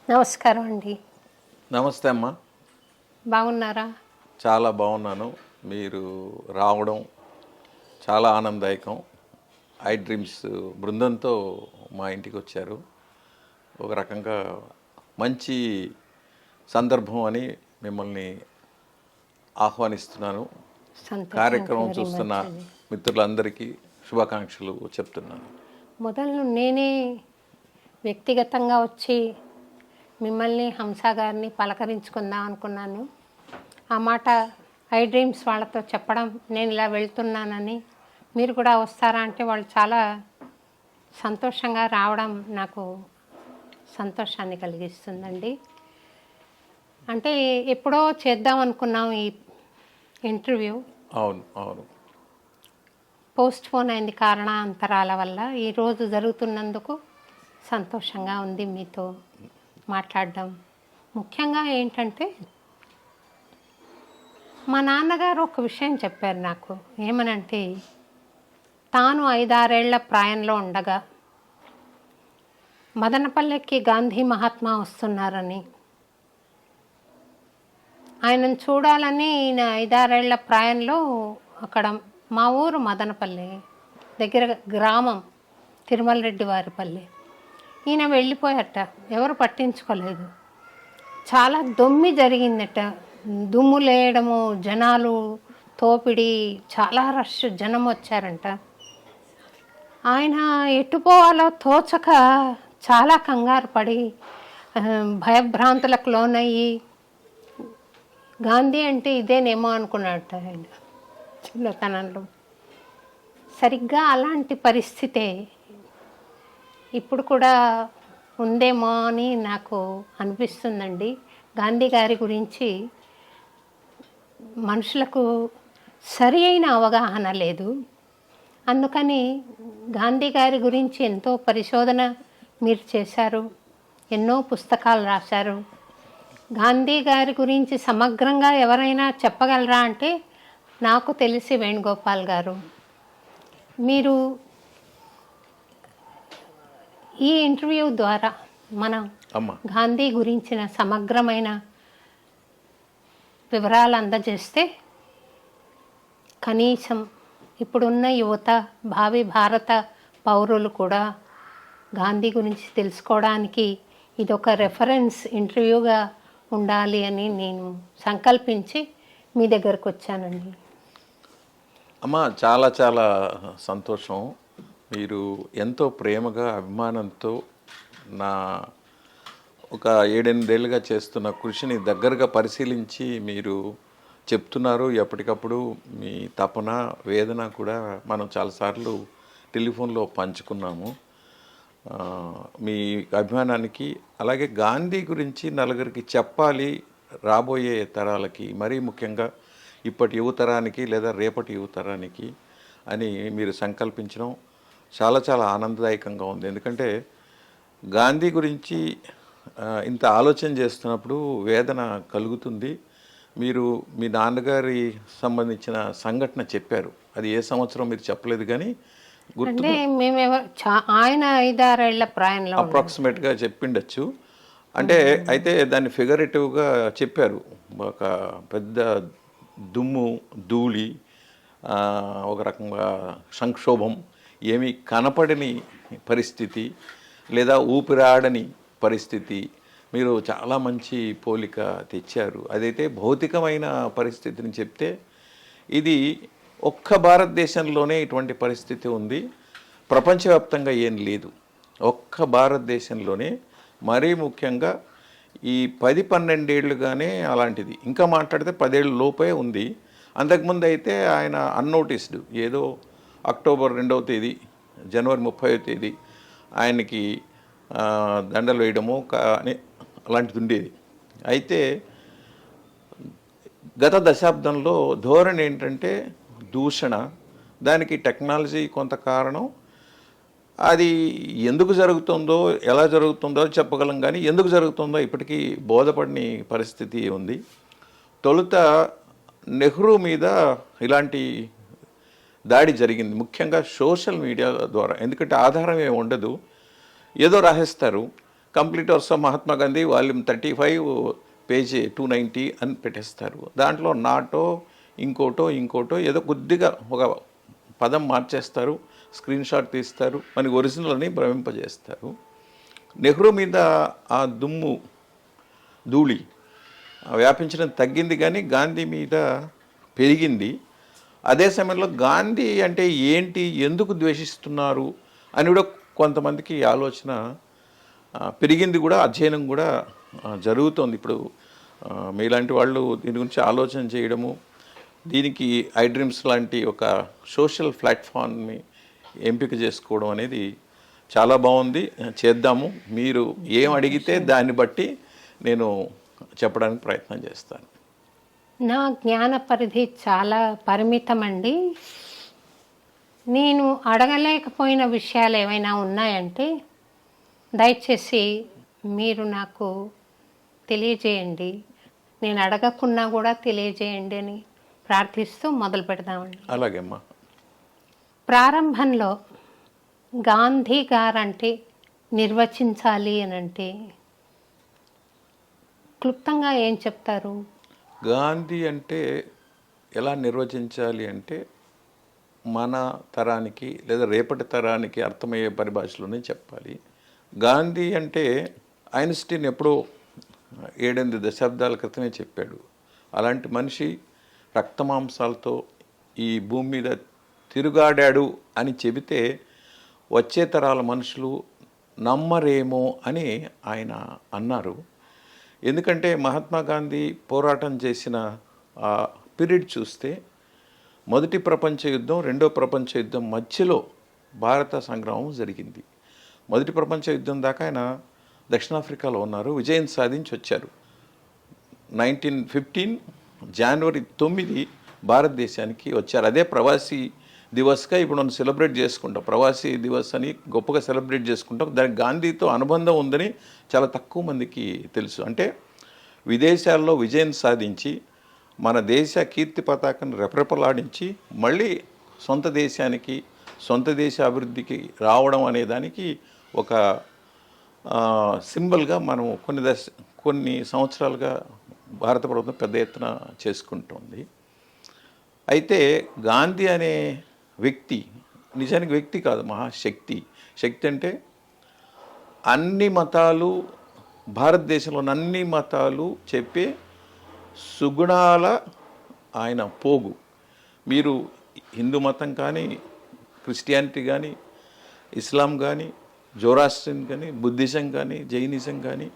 నమస్కారం అండి. నమస్తే అమ్మ. బాగున్నారా? చాలా బాగున్నాను. మీరు రావడం చాలా ఆనందదాయకం. ఐ డ్రీమ్స్ బృందంతో మా ఇంటికి వచ్చారు. ఒక రకంగా మంచి సందర్భం అని మిమ్మల్ని ఆహ్వానిస్తున్నాను. కార్యక్రమం చూస్తున్న మిత్రులందరికీ శుభాకాంక్షలు చెప్తున్నాను. మొదలు నేనే వ్యక్తిగతంగా వచ్చి మిమ్మల్ని హంస గారిని పలకరించుకుందాం అనుకున్నాను. ఆ మాట ఐ డ్రీమ్స్ వాళ్ళతో చెప్పడం, నేను ఇలా వెళ్తున్నానని, మీరు కూడా వస్తారా అంటే వాళ్ళు చాలా సంతోషంగా రావడం నాకు సంతోషాన్ని కలిగిస్తుందండి. అంటే ఎప్పుడో చేద్దాం అనుకున్నాం ఈ ఇంటర్వ్యూ. అవును అవును పోస్ట్ పోన్ అయింది కారణాంతరాల వల్ల. ఈరోజు జరుగుతున్నందుకు సంతోషంగా ఉంది మీతో మాట్లాడడం. ముఖ్యంగా ఏంటంటే మా నాన్నగారు ఒక విషయం చెప్పారు నాకు. ఏమనంటే, తాను 5-6 ఏళ్ల ప్రాయంలో ఉండగా మదనపల్లెకి గాంధీ మహాత్మా వస్తున్నారని, ఆయనను చూడాలని ఈయన 5-6 ఏళ్ల ప్రాయంలో అక్కడ మా ఊరు మదనపల్లె దగ్గర గ్రామం తిరుమల రెడ్డి వారిపల్లె. ఈయన వెళ్ళిపోయారట, ఎవరు పట్టించుకోలేదు. చాలా దొమ్మి జరిగిందట, దుమ్ము లేయడము, జనాలు తోపిడి, చాలా రష్ జనం వచ్చారంట. ఆయన ఎట్టుపోవాలో తోచక చాలా కంగారు పడి భయభ్రాంతులకు లోనయ్యి గాంధీ అంటే ఇదేనేమో అనుకున్నాడట ఆయన చిన్నతనంలో. సరిగ్గా అలాంటి పరిస్థితే ఇప్పుడు కూడా ఉందేమో అని నాకు అనిపిస్తుందండి. గాంధీ గారి గురించి మనుషులకు సరి అయిన అవగాహన లేదు. అందుకని గాంధీ గారి గురించి ఎంతో పరిశోధన మీరు చేశారు, ఎన్నో పుస్తకాలు రాశారు. గాంధీ గారి గురించి సమగ్రంగా ఎవరైనా చెప్పగలరా అంటే నాకు తెలిసి వేణుగోపాల్ గారు. మీరు ఈ ఇంటర్వ్యూ ద్వారా మనం గాంధీ గురించిన సమగ్రమైన వివరాలు అందజేస్తే కనీసం ఇప్పుడున్న యువత, భావి భారత పౌరులు కూడా గాంధీ గురించి తెలుసుకోవడానికి ఇదొక రెఫరెన్స్ ఇంటర్వ్యూగా ఉండాలి అని నేను సంకల్పించి మీ దగ్గరకు వచ్చానండి. అమ్మ, చాలా చాలా సంతోషం. మీరు ఎంతో ప్రేమగా, అభిమానంతో నా ఒక 7-8 ఏళ్ళుగా చేస్తున్న కృషిని దగ్గరగా పరిశీలించి మీరు చెప్తున్నారు. ఎప్పటికప్పుడు మీ తపన, వేదన కూడా మనం చాలాసార్లు టెలిఫోన్లో పంచుకున్నాము. మీ అభిమానానికి, అలాగే గాంధీ గురించి నలుగురికి చెప్పాలి రాబోయే తరాలకి, మరీ ముఖ్యంగా ఇప్పటి యువతరానికి లేదా రేపటి యువతరానికి అని మీరు సంకల్పించడం చాలా చాలా ఆనందదాయకంగా ఉంది. ఎందుకంటే గాంధీ గురించి ఇంత ఆలోచన చేస్తున్నప్పుడు వేదన కలుగుతుంది. మీరు మీ నాన్నగారి సంబంధించిన సంఘటన చెప్పారు, అది ఏ సంవత్సరం మీరు చెప్పలేదు కానీ ఆయన 5-6 ఏళ్ల ప్రాయంలో అప్రాక్సిమేట్గా చెప్పిండొచ్చు. అంటే అయితే దాన్ని ఫిగరేటివ్గా చెప్పారు. ఒక పెద్ద దుమ్ము, ధూళి, ఒక రకంగా సంక్షోభం, ఏమీ కనపడని పరిస్థితి లేదా ఊపిరాడని పరిస్థితి. మీరు చాలా మంచి పోలిక తెచ్చారు. అదైతే భౌతికమైన పరిస్థితిని చెప్తే, ఇది ఒక్క భారతదేశంలోనే ఇటువంటి పరిస్థితి ఉంది, ప్రపంచవ్యాప్తంగా ఏం లేదు. ఒక్క భారతదేశంలోనే, మరీ ముఖ్యంగా ఈ 10-12 ఏళ్ళుగానే అలాంటిది. ఇంకా మాట్లాడితే 10 ఏళ్ళ లోపే ఉంది. అంతకుముందు అయితే ఆయన అన్నోటిస్డ్, ఏదో అక్టోబర్ 2వ తేదీ, జనవరి 30వ తేదీ ఆయనకి దండలు వేయడము అని అలాంటిది ఉండేది. అయితే గత దశాబ్దంలో ధోరణి ఏంటంటే దూషణ. దానికి టెక్నాలజీ కొంత కారణం. అది ఎందుకు జరుగుతుందో, ఎలా జరుగుతుందో చెప్పగలం, కానీ ఎందుకు జరుగుతుందో ఇప్పటికీ బోధపడని పరిస్థితి ఉంది. తొలుత నెహ్రూ మీద ఇలాంటి దాడి జరిగింది, ముఖ్యంగా సోషల్ మీడియా ద్వారా. ఎందుకంటే ఆధారం ఏమి ఉండదు, ఏదో రాసేస్తారు. Complete works of Mahatma Gandhi volume 35 page 290 అని పెట్టేస్తారు. దాంట్లో నాటో ఇంకోటో ఏదో కొద్దిగా ఒక పదం మార్చేస్తారు, స్క్రీన్ షాట్ తీస్తారు, మనకి ఒరిజినల్ అని భ్రమింపజేస్తారు. నెహ్రూ మీద ఆ ధూళి వ్యాపించడం తగ్గింది, కానీ గాంధీ మీద పెరిగింది. అదే సమయంలో గాంధీ అంటే ఏంటి, ఎందుకు ద్వేషిస్తున్నారు అని కూడా కొంతమందికి ఆలోచన పెరిగింది, కూడా అధ్యయనం కూడా జరుగుతోంది. ఇప్పుడు మీలాంటి వాళ్ళు దీని గురించి ఆలోచన చేయడము, దీనికి ఐ డ్రీమ్స్ లాంటి ఒక సోషల్ ప్లాట్ఫామ్ని ఎంపిక చేసుకోవడం అనేది చాలా బాగుంది. చేద్దాము. మీరు ఏం అడిగితే దాన్ని బట్టి నేను చెప్పడానికి ప్రయత్నం చేస్తాను. నా జ్ఞాన పరిధి చాలా పరిమితమండి. నేను అడగలేకపోయిన విషయాలు ఏమైనా ఉన్నాయంటే దయచేసి మీరు నాకు తెలియజేయండి, నేను అడగకున్నా కూడా తెలియజేయండి అని ప్రార్థిస్తూ మొదలు పెడదామండి. అలాగేమ్మా. ప్రారంభంలో గాంధీ గారంటే నిర్వచించాలి అని అంటే క్లుప్తంగా ఏం చెప్తారు? గాంధీ అంటే ఎలా నిర్వచించాలి అంటే మన తరానికి లేదా రేపటి తరానికి అర్థమయ్యే పరిభాషలోనే చెప్పాలి. గాంధీ అంటే ఐన్స్టీన్ ఎప్పుడో 7-8 దశాబ్దాల క్రితమే చెప్పాడు. అలాంటి మనిషి రక్తమాంసాలతో ఈ భూమి మీద తిరుగాడాడు అని చెబితే వచ్చే తరాల మనుషులు నమ్మరేమో అని ఆయన అన్నారు. ఎందుకంటే మహాత్మా గాంధీ పోరాటం చేసిన ఆ పీరియడ్ చూస్తే మొదటి ప్రపంచ యుద్ధం, రెండో ప్రపంచ యుద్ధం మధ్యలో భారత సంగ్రామం జరిగింది. మొదటి ప్రపంచ యుద్ధం దాకా ఆయన దక్షిణాఫ్రికాలో ఉన్నారు, విజయం సాధించి వచ్చారు. 1915 జనవరి 9 భారతదేశానికి వచ్చారు. అదే ప్రవాసీ దివస్గా ఇప్పుడు మనం సెలబ్రేట్ చేసుకుంటాం. ప్రవాసీ దివస్ అని గొప్పగా సెలబ్రేట్ చేసుకుంటాం. దానికి గాంధీతో అనుబంధం ఉందని చాలా తక్కువ మందికి తెలుసు. అంటే విదేశాల్లో విజయం సాధించి మన దేశ కీర్తి పతాకాన్ని రెపరెపలాడించి మళ్ళీ సొంత దేశానికి, సొంత దేశ అభివృద్ధికి రావడం అనే దానికి ఒక సింబల్గా మనం కొన్ని సంవత్సరాలుగా భారత ప్రభుత్వం పెద్ద ఎత్తున చేసుకుంటుంది. అయితే గాంధీ అనే వ్యక్తి నిజానికి వ్యక్తి కాదు, మహాశక్తి. శక్తి అంటే అన్ని మతాలు, భారతదేశంలోని అన్ని మతాలు చెప్పే సుగుణాల ఆయన పోగు. మీరు హిందూ మతం కానీ, క్రిస్టియానిటీ కానీ, ఇస్లాం కానీ, జోరాస్ట్రియన్ కానీ, బుద్ధిజం కానీ, జైనిజం కానీ,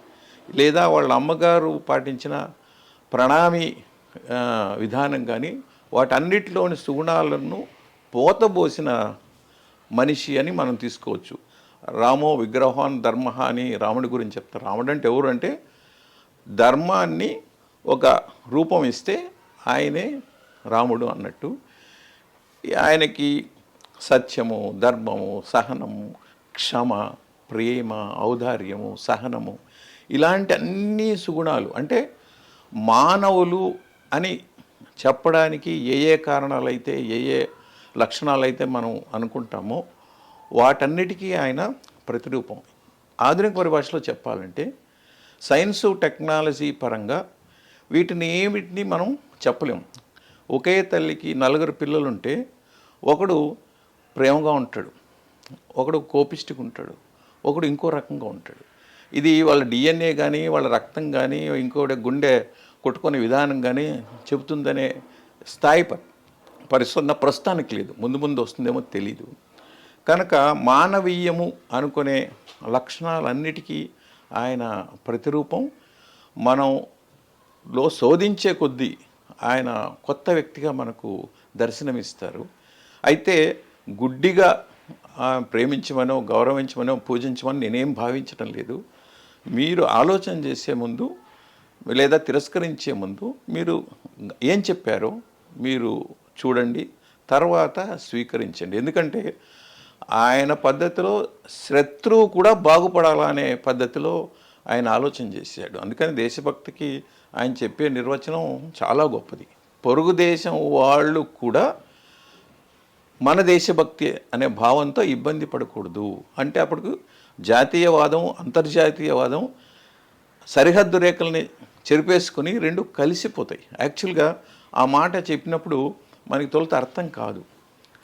లేదా వాళ్ళ అమ్మగారు పాటించిన ప్రణామి విధానం కానీ, వాటన్నిటిలోని సుగుణాలను పోతబోసిన మనిషి అని మనం తీసుకోవచ్చు. రామో విగ్రహాన్ ధర్మ అని రాముడి గురించి చెప్తారు. రాముడు అంటే ఎవరు అంటే ధర్మాన్ని ఒక రూపం ఇస్తే ఆయనే రాముడు అన్నట్టు. ఆయనకి సత్యము, ధర్మము, సహనము, క్షమ, ప్రేమ, ఔదార్యము, సహనము ఇలాంటి అన్ని సుగుణాలు, అంటే మానవులు అని చెప్పడానికి ఏ కారణాలైతే, ఏ లక్షణాలైతే మనం అనుకుంటామో వాటన్నిటికీ ఆయన ప్రతిరూపం. ఆధునిక పరిభాషలో చెప్పాలంటే సైన్సు, టెక్నాలజీ పరంగా వీటిని మనం చెప్పలేం. ఒకే తల్లికి 4 పిల్లలుంటే ఒకడు ప్రేమగా ఉంటాడు, ఒకడు కోపిష్టిగా ఉంటాడు, ఒకడు ఇంకో రకంగా ఉంటాడు. ఇది వాళ్ళ డిఎన్ఏ కానీ, వాళ్ళ రక్తం కానీ, ఇంకోటి గుండె కొట్టుకునే విధానం కానీ చెబుతుందనే స్థాయి పరిస్థితి ప్రస్తుతానికి లేదు. ముందు వస్తుందేమో తెలీదు. కనుక మానవీయము అనుకునే లక్షణాలన్నిటికీ ఆయన ప్రతిరూపం. మనంలో శోధించే కొద్దీ ఆయన కొత్త వ్యక్తిగా మనకు దర్శనమిస్తారు. అయితే గుడ్డిగా ప్రేమించమనో, గౌరవించమనో, పూజించమని నేనేం భావించడం లేదు. మీరు ఆలోచన చేసే ముందు లేదా తిరస్కరించే ముందు మీరు ఏం చెప్పారో మీరు చూడండి, తర్వాత స్వీకరించండి. ఎందుకంటే ఆయన పద్ధతిలో శత్రువు కూడా బాగుపడాలనే పద్ధతిలో ఆయన ఆలోచన చేశాడు. అందుకని దేశభక్తికి ఆయన చెప్పే నిర్వచనం చాలా గొప్పది. పొరుగు దేశం వాళ్ళు కూడా మన దేశభక్తి అనే భావంతో ఇబ్బంది పడకూడదు. అంటే అప్పుడు జాతీయవాదం అంతర్జాతీయవాదం సరిహద్దు రేఖల్ని చెరిపేసుకుని రెండు కలిసిపోతాయి. యాక్చువల్గా ఆ మాట చెప్పినప్పుడు మనకి తొలుత అర్థం కాదు,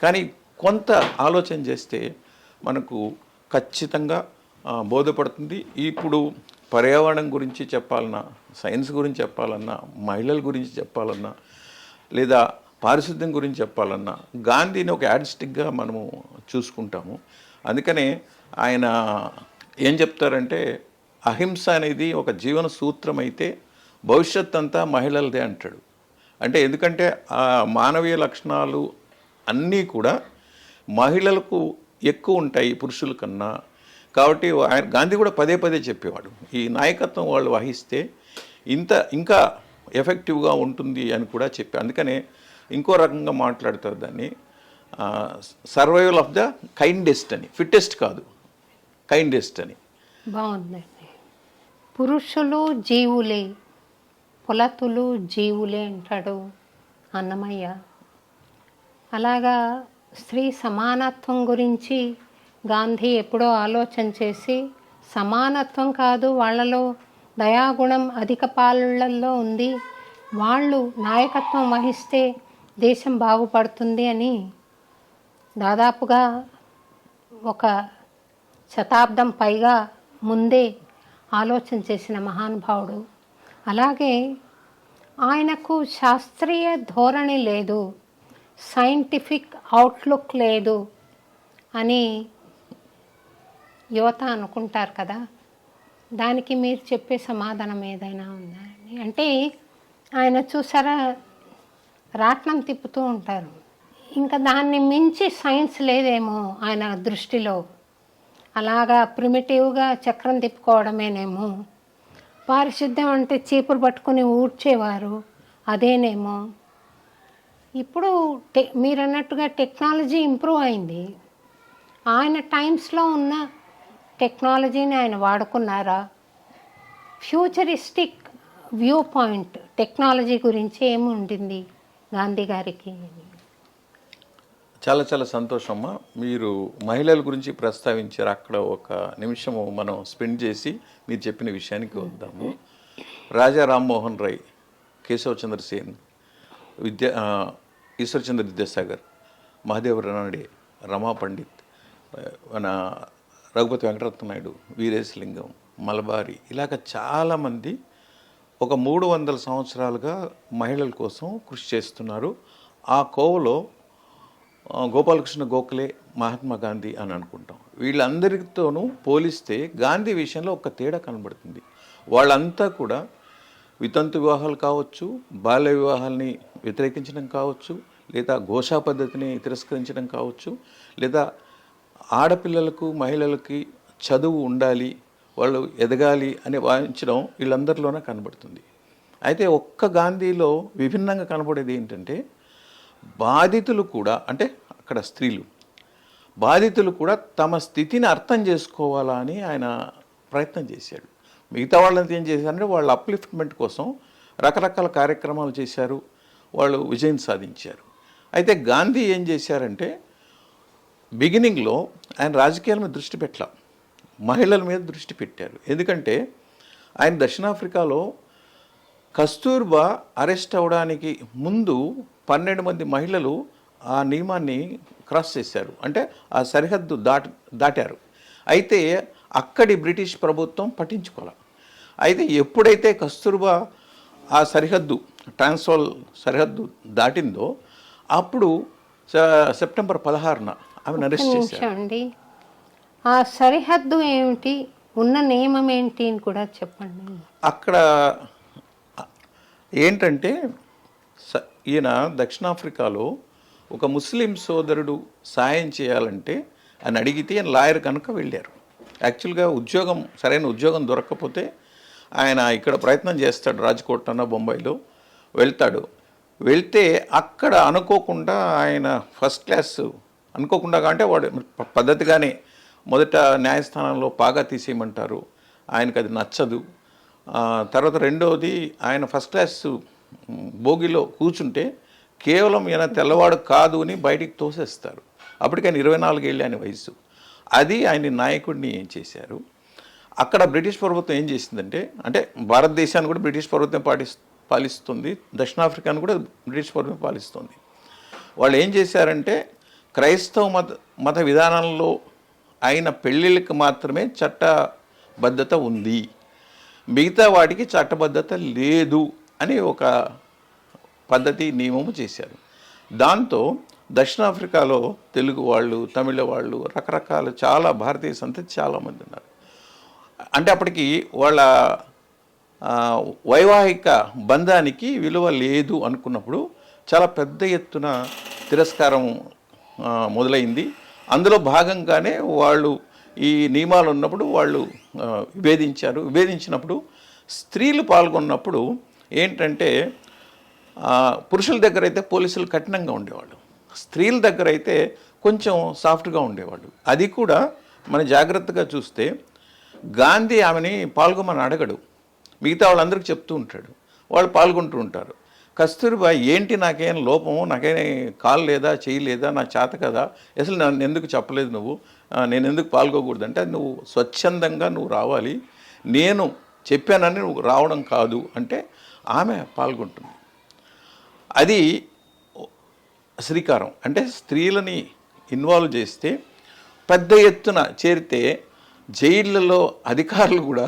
కానీ కొంత ఆలోచన చేస్తే మనకు ఖచ్చితంగా బోధపడుతుంది. ఇప్పుడు పర్యావరణం గురించి చెప్పాలన్నా, సైన్స్ గురించి చెప్పాలన్నా, మహిళల గురించి చెప్పాలన్నా, లేదా పారిశుద్ధ్యం గురించి చెప్పాలన్నా గాంధీని ఒక యాడ్స్టిక్గా మనము చూసుకుంటాము. అందుకనే ఆయన ఏం చెప్తారంటే, అహింస అనేది ఒక జీవన సూత్రం అయితే భవిష్యత్ అంతా మహిళలదే అంటాడు. అంటే ఎందుకంటే ఆ మానవీయ లక్షణాలు అన్నీ కూడా మహిళలకు ఎక్కువ ఉంటాయి పురుషుల కన్నా. కాబట్టి ఆయన గాంధీ కూడా పదే పదే చెప్పేవాడు, ఈ నాయకత్వం వాళ్ళు వహిస్తే ఇంకా ఎఫెక్టివ్గా ఉంటుంది అని కూడా చెప్పారు. అందుకనే ఇంకో రకంగా మాట్లాడుతారు దాన్ని, సర్వైవల్ ఆఫ్ ద కైండెస్ట్ అని, ఫిట్టెస్ట్ కాదు, కైండెస్ట్ అని. బాగుందండి. పురుషులు జీవులే, పులతులు జీవులే అంటాడు అన్నమయ్య. అలాగా స్త్రీ సమానత్వం గురించి గాంధీ ఎప్పుడో ఆలోచన చేసి, సమానత్వం కాదు, వాళ్ళలో దయాగుణం అధిక పాలల్లో ఉంది, వాళ్ళు నాయకత్వం వహిస్తే దేశం బాగుపడుతుంది అని దాదాపుగా ఒక శతాబ్దం పైగా ముందే ఆలోచన చేసిన మహానుభావుడు. అలాగే ఆయనకు శాస్త్రీయ ధోరణి లేదు, సైంటిఫిక్ అవుట్లుక్ లేదు అని యువత అనుకుంటారు కదా. దానికి మీరు చెప్పే సమాధానం ఏదైనా ఉందా? అంటే ఆయన చూసారా, రాట్నం తిప్పుతూ ఉంటారు, ఇంకా దాన్ని మించి సైన్స్ లేదేమో ఆయన దృష్టిలో. అలాగా ప్రిమిటివ్గా చక్రం తిప్పుకోవడమేనేమో. పారిశుద్ధ్యం అంటే చీపురు పట్టుకుని ఊడ్చేవారు, అదేనేమో. ఇప్పుడు మీరు అన్నట్టుగా టెక్నాలజీ ఇంప్రూవ్ అయింది. ఆయన టైమ్స్లో ఉన్న టెక్నాలజీని ఆయన వాడుకున్నారా? ఫ్యూచరిస్టిక్ వ్యూ పాయింట్ టెక్నాలజీ గురించి ఏముంటుంది గాంధీ గారికి? చాలా చాలా సంతోషమ్మా, మీరు మహిళల గురించి ప్రస్తావించారు. అక్కడ ఒక నిమిషము మనం స్పెండ్ చేసి మీరు చెప్పిన విషయానికి వద్దాము. రాజా రామ్మోహన్ రాయ్, కేశవ్ చంద్ర సేన్, ఈశ్వర్చంద్ర విద్యాసాగర్, మహాదేవ రానడే, రమా పండిత్, మన రఘుపతి వెంకటరత్న నాయుడు, వీరేశలింగం, మలబారి, ఇలాగ చాలామంది ఒక 300 సంవత్సరాలుగా మహిళల కోసం కృషి చేస్తున్నారు. ఆ కోవలో గోపాలకృష్ణ గోఖలే, మహాత్మా గాంధీ అని అనుకుంటాం. వీళ్ళందరితోనూ పోలిస్తే గాంధీ విషయంలో ఒక తేడా కనబడుతుంది. వాళ్ళంతా కూడా వితంతు వివాహాలు కావచ్చు, బాల్య వివాహాలని వ్యతిరేకించడం కావచ్చు, లేదా ఘోషా పద్ధతిని తిరస్కరించడం కావచ్చు, లేదా ఆడపిల్లలకు మహిళలకి చదువు ఉండాలి, వాళ్ళు ఎదగాలి అని వాయించడం వీళ్ళందరిలోనే కనబడుతుంది. అయితే ఒక్క గాంధీలో విభిన్నంగా కనబడేది ఏంటంటే, బాధితులు కూడా, అంటే అక్కడ స్త్రీలు బాధితులు కూడా తమ స్థితిని అర్థం చేసుకోవాలా అని ఆయన ప్రయత్నం చేశాడు. మిగతా వాళ్ళని ఏం చేశారంటే వాళ్ళ అప్లిఫ్ట్మెంట్ కోసం రకరకాల కార్యక్రమాలు చేశారు, వాళ్ళు విజయం సాధించారు. అయితే గాంధీ ఏం చేశారంటే, బిగినింగ్లో ఆయన రాజకీయాల మీద దృష్టి పెట్టాల, మహిళల మీద దృష్టి పెట్టారు. ఎందుకంటే ఆయన దక్షిణాఫ్రికాలో కస్తూర్బా అరెస్ట్ అవ్వడానికి ముందు 12 మంది మహిళలు ఆ నియమాన్ని క్రాస్ చేశారు, అంటే ఆ సరిహద్దు దాటారు. అయితే అక్కడి బ్రిటిష్ ప్రభుత్వం పట్టించుకోవాలి. అయితే ఎప్పుడైతే కస్తూర్బా ఆ సరిహద్దు, ట్రాన్స్వాల్ సరిహద్దు దాటిందో అప్పుడు సెప్టెంబర్ 16న ఆమెను అరెస్ట్ చేశారు. ఆ సరిహద్దు ఏమిటి, ఉన్న నియమం ఏంటి అని కూడా చెప్పండి. అక్కడ ఏంటంటే ఈయన దక్షిణాఫ్రికాలో ఒక ముస్లిం సోదరుడు సాయం చేయాలంటే అని అడిగితే ఆయన లాయర్ కనుక వెళ్ళారు. యాక్చువల్గా ఉద్యోగం, సరైన ఉద్యోగం దొరకకపోతే ఆయన ఇక్కడ ప్రయత్నం చేస్తాడు, రాజ్కోట్ అన్న బొంబాయిలో వెళ్తాడు. వెళ్తే అక్కడ అనుకోకుండా ఆయన ఫస్ట్ క్లాస్, అనుకోకుండా అంటే వాడు పద్ధతిగానే మొదట న్యాయస్థానంలో పాగా తీసేయమంటారు, ఆయనకు అది నచ్చదు. తర్వాత రెండవది, ఆయన ఫస్ట్ క్లాస్ బోగిలో కూర్చుంటే కేవలం ఈయన తెల్లవాడు కాదు అని బయటికి తోసేస్తారు. అప్పటికైనా 24 ఏళ్ళు ఆయన వయసు. అది ఆయన నాయకుడిని ఏం చేశారు. అక్కడ బ్రిటిష్ ప్రభుత్వం ఏం చేసిందంటే, అంటే భారతదేశాన్ని కూడా బ్రిటిష్ ప్రభుత్వం పాలిస్తుంది, దక్షిణాఫ్రికాను కూడా బ్రిటిష్ ప్రభుత్వం పాలిస్తుంది. వాళ్ళు ఏం చేశారంటే క్రైస్తవ మత విధానంలో అయిన పెళ్ళిళ్ళకి మాత్రమే చట్టబద్ధత ఉంది, మిగతా వాటికి చట్టబద్ధత లేదు అని ఒక పద్ధతి నియమము చేశారు. దాంతో దక్షిణాఫ్రికాలో తెలుగు వాళ్ళు, తమిళ వాళ్ళు, రకరకాల చాలా భారతీయ సంతతి చాలామంది ఉన్నారు. అంటే అప్పటికి వాళ్ళ వైవాహిక బంధానికి విలువ లేదు అనుకున్నప్పుడు చాలా పెద్ద ఎత్తున తిరస్కారం మొదలైంది. అందులో భాగంగానే వాళ్ళు ఈ నియమాలు ఉన్నప్పుడు వాళ్ళు విభేదించినప్పుడు స్త్రీలు పాల్గొన్నప్పుడు ఏంటంటే పురుషుల దగ్గర అయితే పోలీసులు కఠినంగా ఉండేవాళ్ళు, స్త్రీల దగ్గర అయితే కొంచెం సాఫ్ట్గా ఉండేవాళ్ళు. అది కూడా మన జాగ్రత్తగా చూస్తే గాంధీ ఆమెని పాల్గొమని అడగడు, మిగతా వాళ్ళందరికీ చెప్తూ ఉంటాడు, వాళ్ళు పాల్గొంటూ ఉంటారు. కస్తూరిబా ఏంటి నాకేం లోపము, నాకేం కాలు లేదా, చెయ్యి లేదా, నా చేత కదా, అసలు నన్ను ఎందుకు చెప్పలేదు నువ్వు, నేను ఎందుకు పాల్గొకూడదు అంటే నువ్వు స్వచ్ఛందంగా నువ్వు రావాలి, నేను చెప్పానని నువ్వు రావడం కాదు అంటే ఆమె పాల్గొంటుంది. అది శ్రీకారం. అంటే స్త్రీలని ఇన్వాల్వ్ చేస్తే పెద్ద ఎత్తున చేరితే జైళ్ళలో అధికారులు కూడా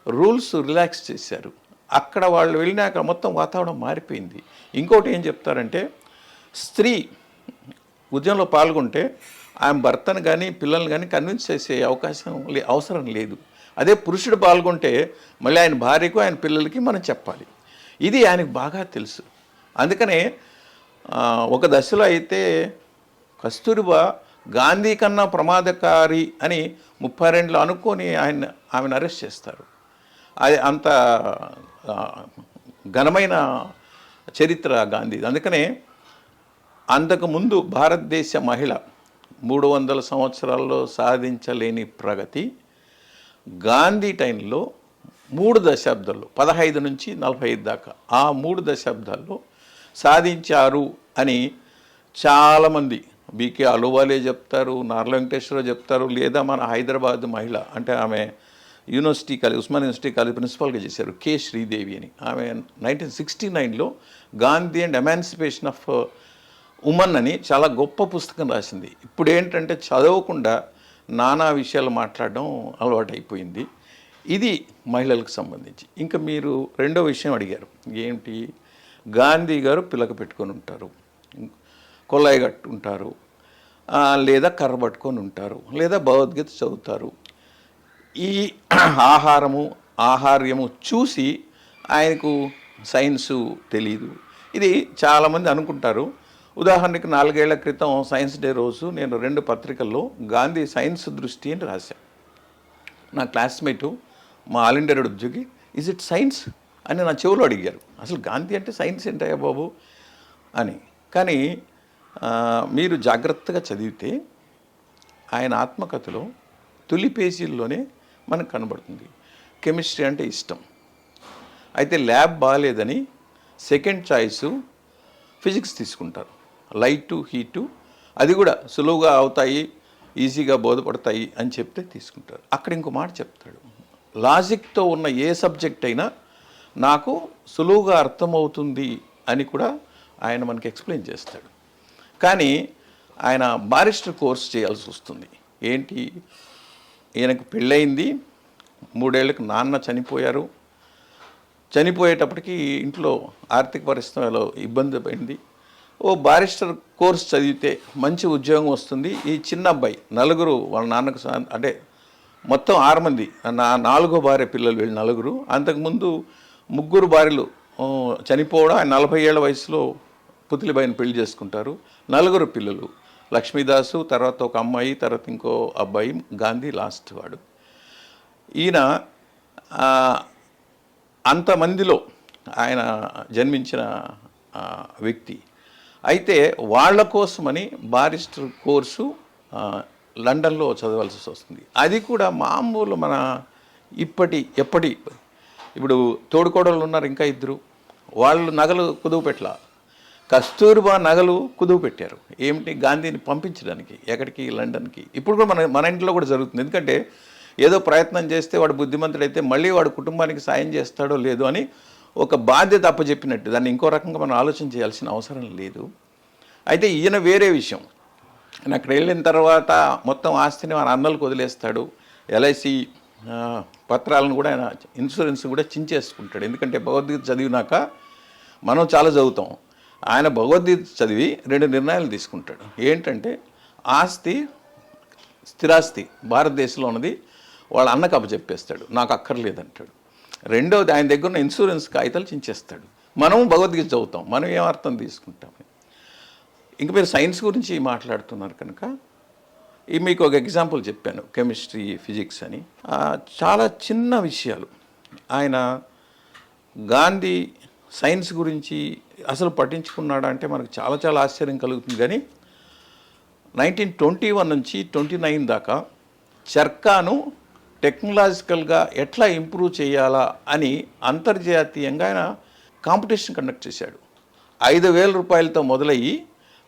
రూల్స్ రిలాక్స్ చేశారు. అక్కడ వాళ్ళు వెళ్ళినాక మొత్తం వాతావరణం మారిపోయింది. ఇంకోటి ఏం చెప్తారంటే స్త్రీ ఉద్యమంలో పాల్గొంటే ఆమె భర్తను కానీ పిల్లల్ని కానీ కన్విన్స్ చేసే అవసరం లేదు. అదే పురుషుడు పాల్గొంటే మళ్ళీ ఆయన భార్యకు ఆయన పిల్లలకి మనం చెప్పాలి. ఇది ఆయనకు బాగా తెలుసు. అందుకనే ఒక దశలో అయితే కస్తూరిబా గాంధీ కన్నా ప్రమాదకారి అని 32లో అనుకొని ఆమెను అరెస్ట్ చేస్తారు. అది అంత ఘనమైన చరిత్ర గాంధీ. అందుకనే అంతకుముందు భారతదేశ మహిళ 300 సంవత్సరాల్లో సాధించలేని ప్రగతి గాంధీ టైంలో 3 దశాబ్దాల్లో 15 నుంచి 45 దాకా ఆ 3 దశాబ్దాల్లో సాధించారు అని చాలామంది బీకే అలువాలే చెప్తారు, నార్ల వెంకటేశ్వరరావు చెప్తారు, లేదా మన హైదరాబాద్ మహిళ అంటే ఆమె university college, Osman university college ప్రిన్సిపాల్గా చేశారు, కే శ్రీదేవి అని. ఆమె 1969లో Gandhi and emancipation of women అని చాలా గొప్ప పుస్తకం రాసింది. ఇప్పుడు ఏంటంటే చదవకుండా నానా విషయాలు మాట్లాడడం అలవాటైపోయింది. ఇది మహిళలకు సంబంధించి. ఇంకా మీరు రెండో విషయం అడిగారు, ఏంటి, గాంధీ గారు పిలక పెట్టుకొని ఉంటారు, కొల్లాయి కట్టు ఉంటారు, లేదా కర్ర పట్టుకొని ఉంటారు, లేదా భగవద్గీత చదువుతారు. ఈ ఆహార్యము చూసి ఆయనకు సైన్సు తెలీదు. ఇది చాలామంది అనుకుంటారు. ఉదాహరణకి 4 ఏళ్ల క్రితం సైన్స్ డే రోజు నేను 2 పత్రికల్లో గాంధీ సైన్స్ దృష్టి అని రాశాను. నా క్లాస్మేటు మా ఆల్ ఇండియా రేడియో ఉద్యోగి, ఈజ్ ఇట్ సైన్స్ అని నా చెవులో అడిగారు. అసలు గాంధీ అంటే సైన్స్ ఏంటయ్యా బాబు అని. కానీ మీరు జాగ్రత్తగా చదివితే ఆయన ఆత్మకథలో తొలి పేజీల్లోనే మనకు కనబడుతుంది కెమిస్ట్రీ అంటే ఇష్టం. అయితే ల్యాబ్ బాగాలేదని సెకండ్ చాయిస్ ఫిజిక్స్ తీసుకుంటారు, లైటు హీటు, అది కూడా సులువుగా అవుతాయి, ఈజీగా బోధపడతాయి అని చెప్తే తీసుకుంటారు. అక్కడ ఇంకో మాట చెప్తాడు, లాజిక్తో ఉన్న ఏ సబ్జెక్ట్ అయినా నాకు సులువుగా అర్థమవుతుంది అని కూడా ఆయన మనకి ఎక్స్ప్లెయిన్ చేస్తాడు. కానీ ఆయన బారిస్టర్ కోర్స్ చేయాల్సి వస్తుంది. ఏంటి, ఈయనకు పెళ్ళయింది, 3 ఏళ్ళకి నాన్న చనిపోయారు. చనిపోయేటప్పటికి ఇంట్లో ఆర్థిక పరిస్థితుల్లో ఇబ్బంది పడింది. ఓ బారిస్టర్ కోర్స్ చదివితే మంచి ఉద్యోగం వస్తుంది. ఈ చిన్న అబ్బాయి 4 వాళ్ళ నాన్నకు అంటే మొత్తం 6 మంది, నా 4వ భార్య పిల్లలు వీళ్ళు 4. అంతకుముందు 3 భార్యలు చనిపోవడం, ఆయన 40 ఏళ్ల వయసులో పుత్లిబాయిని పెళ్లి చేసుకుంటారు. 4 పిల్లలు, లక్ష్మీదాసు, తర్వాత ఒక అమ్మాయి, తర్వాత ఇంకో అబ్బాయి, గాంధీ లాస్ట్ వాడు. ఈయన అంతమందిలో ఆయన జన్మించిన వ్యక్తి. అయితే వాళ్ళ కోసమని బారిస్టర్ కోర్సు లండన్లో చదవాల్సి వస్తుంది. అది కూడా మామూలు మన ఇప్పుడు తోడుకోడళ్ళు ఉన్నారు ఇంకా 2, వాళ్ళు నగలు కుదువు పెట్టల, కస్తూర్బా నగలు కుదువు పెట్టారు. ఏమిటి? గాంధీని పంపించడానికి ఎక్కడికి? లండన్కి. ఇప్పుడు కూడా మన ఇంట్లో కూడా జరుగుతుంది. ఎందుకంటే ఏదో ప్రయత్నం చేస్తే వాడు బుద్ధిమంతుడైతే మళ్ళీ వాడు కుటుంబానికి సాయం చేస్తాడో లేదో అని ఒక బాధ్యత అప్పచెప్పినట్టు. దాన్ని ఇంకో రకంగా మనం ఆలోచన చేయాల్సిన అవసరం లేదు. అయితే ఈయన వేరే విషయం. ఆయన అక్కడ వెళ్ళిన తర్వాత మొత్తం ఆస్తిని మన అన్నలకు వదిలేస్తాడు. ఎల్ఐసి పత్రాలను కూడా ఆయన ఇన్సూరెన్స్ కూడా చించేసుకుంటాడు. ఎందుకంటే భగవద్గీత చదివినాక మనం చాలా చదువుతాం. ఆయన భగవద్గీత చదివి 2 నిర్ణయాలు తీసుకుంటాడు. ఏంటంటే ఆస్తి, స్థిరాస్తి భారతదేశంలో ఉన్నది వాళ్ళ అన్నకు అప్పచెప్పేస్తాడు, నాకు అక్కర్లేదంటాడు. రెండవది ఆయన దగ్గర ఉన్న ఇన్సూరెన్స్ కాగితాలు చించేస్తాడు. మనం భగవద్గీత చదువుతాం, మనం ఏం అర్థం తీసుకుంటాం. ఇంక మీరు సైన్స్ గురించి మాట్లాడుతున్నారు కనుక మీకు ఒక ఎగ్జాంపుల్ చెప్పాను, కెమిస్ట్రీ, ఫిజిక్స్ అని. చాలా చిన్న విషయాలు. ఆయన గాంధీ సైన్స్ గురించి అసలు పట్టించుకున్నాడా అంటే మనకు చాలా చాలా ఆశ్చర్యం కలుగుతుంది. కానీ 1921 నుంచి 29 దాకా చర్కాను టెక్నాలజికల్గా ఎట్లా ఇంప్రూవ్ చేయాలా అని అంతర్జాతీయంగా ఆయన కాంపిటీషన్ కండక్ట్ చేశాడు. 5,000 రూపాయలతో మొదలయ్యి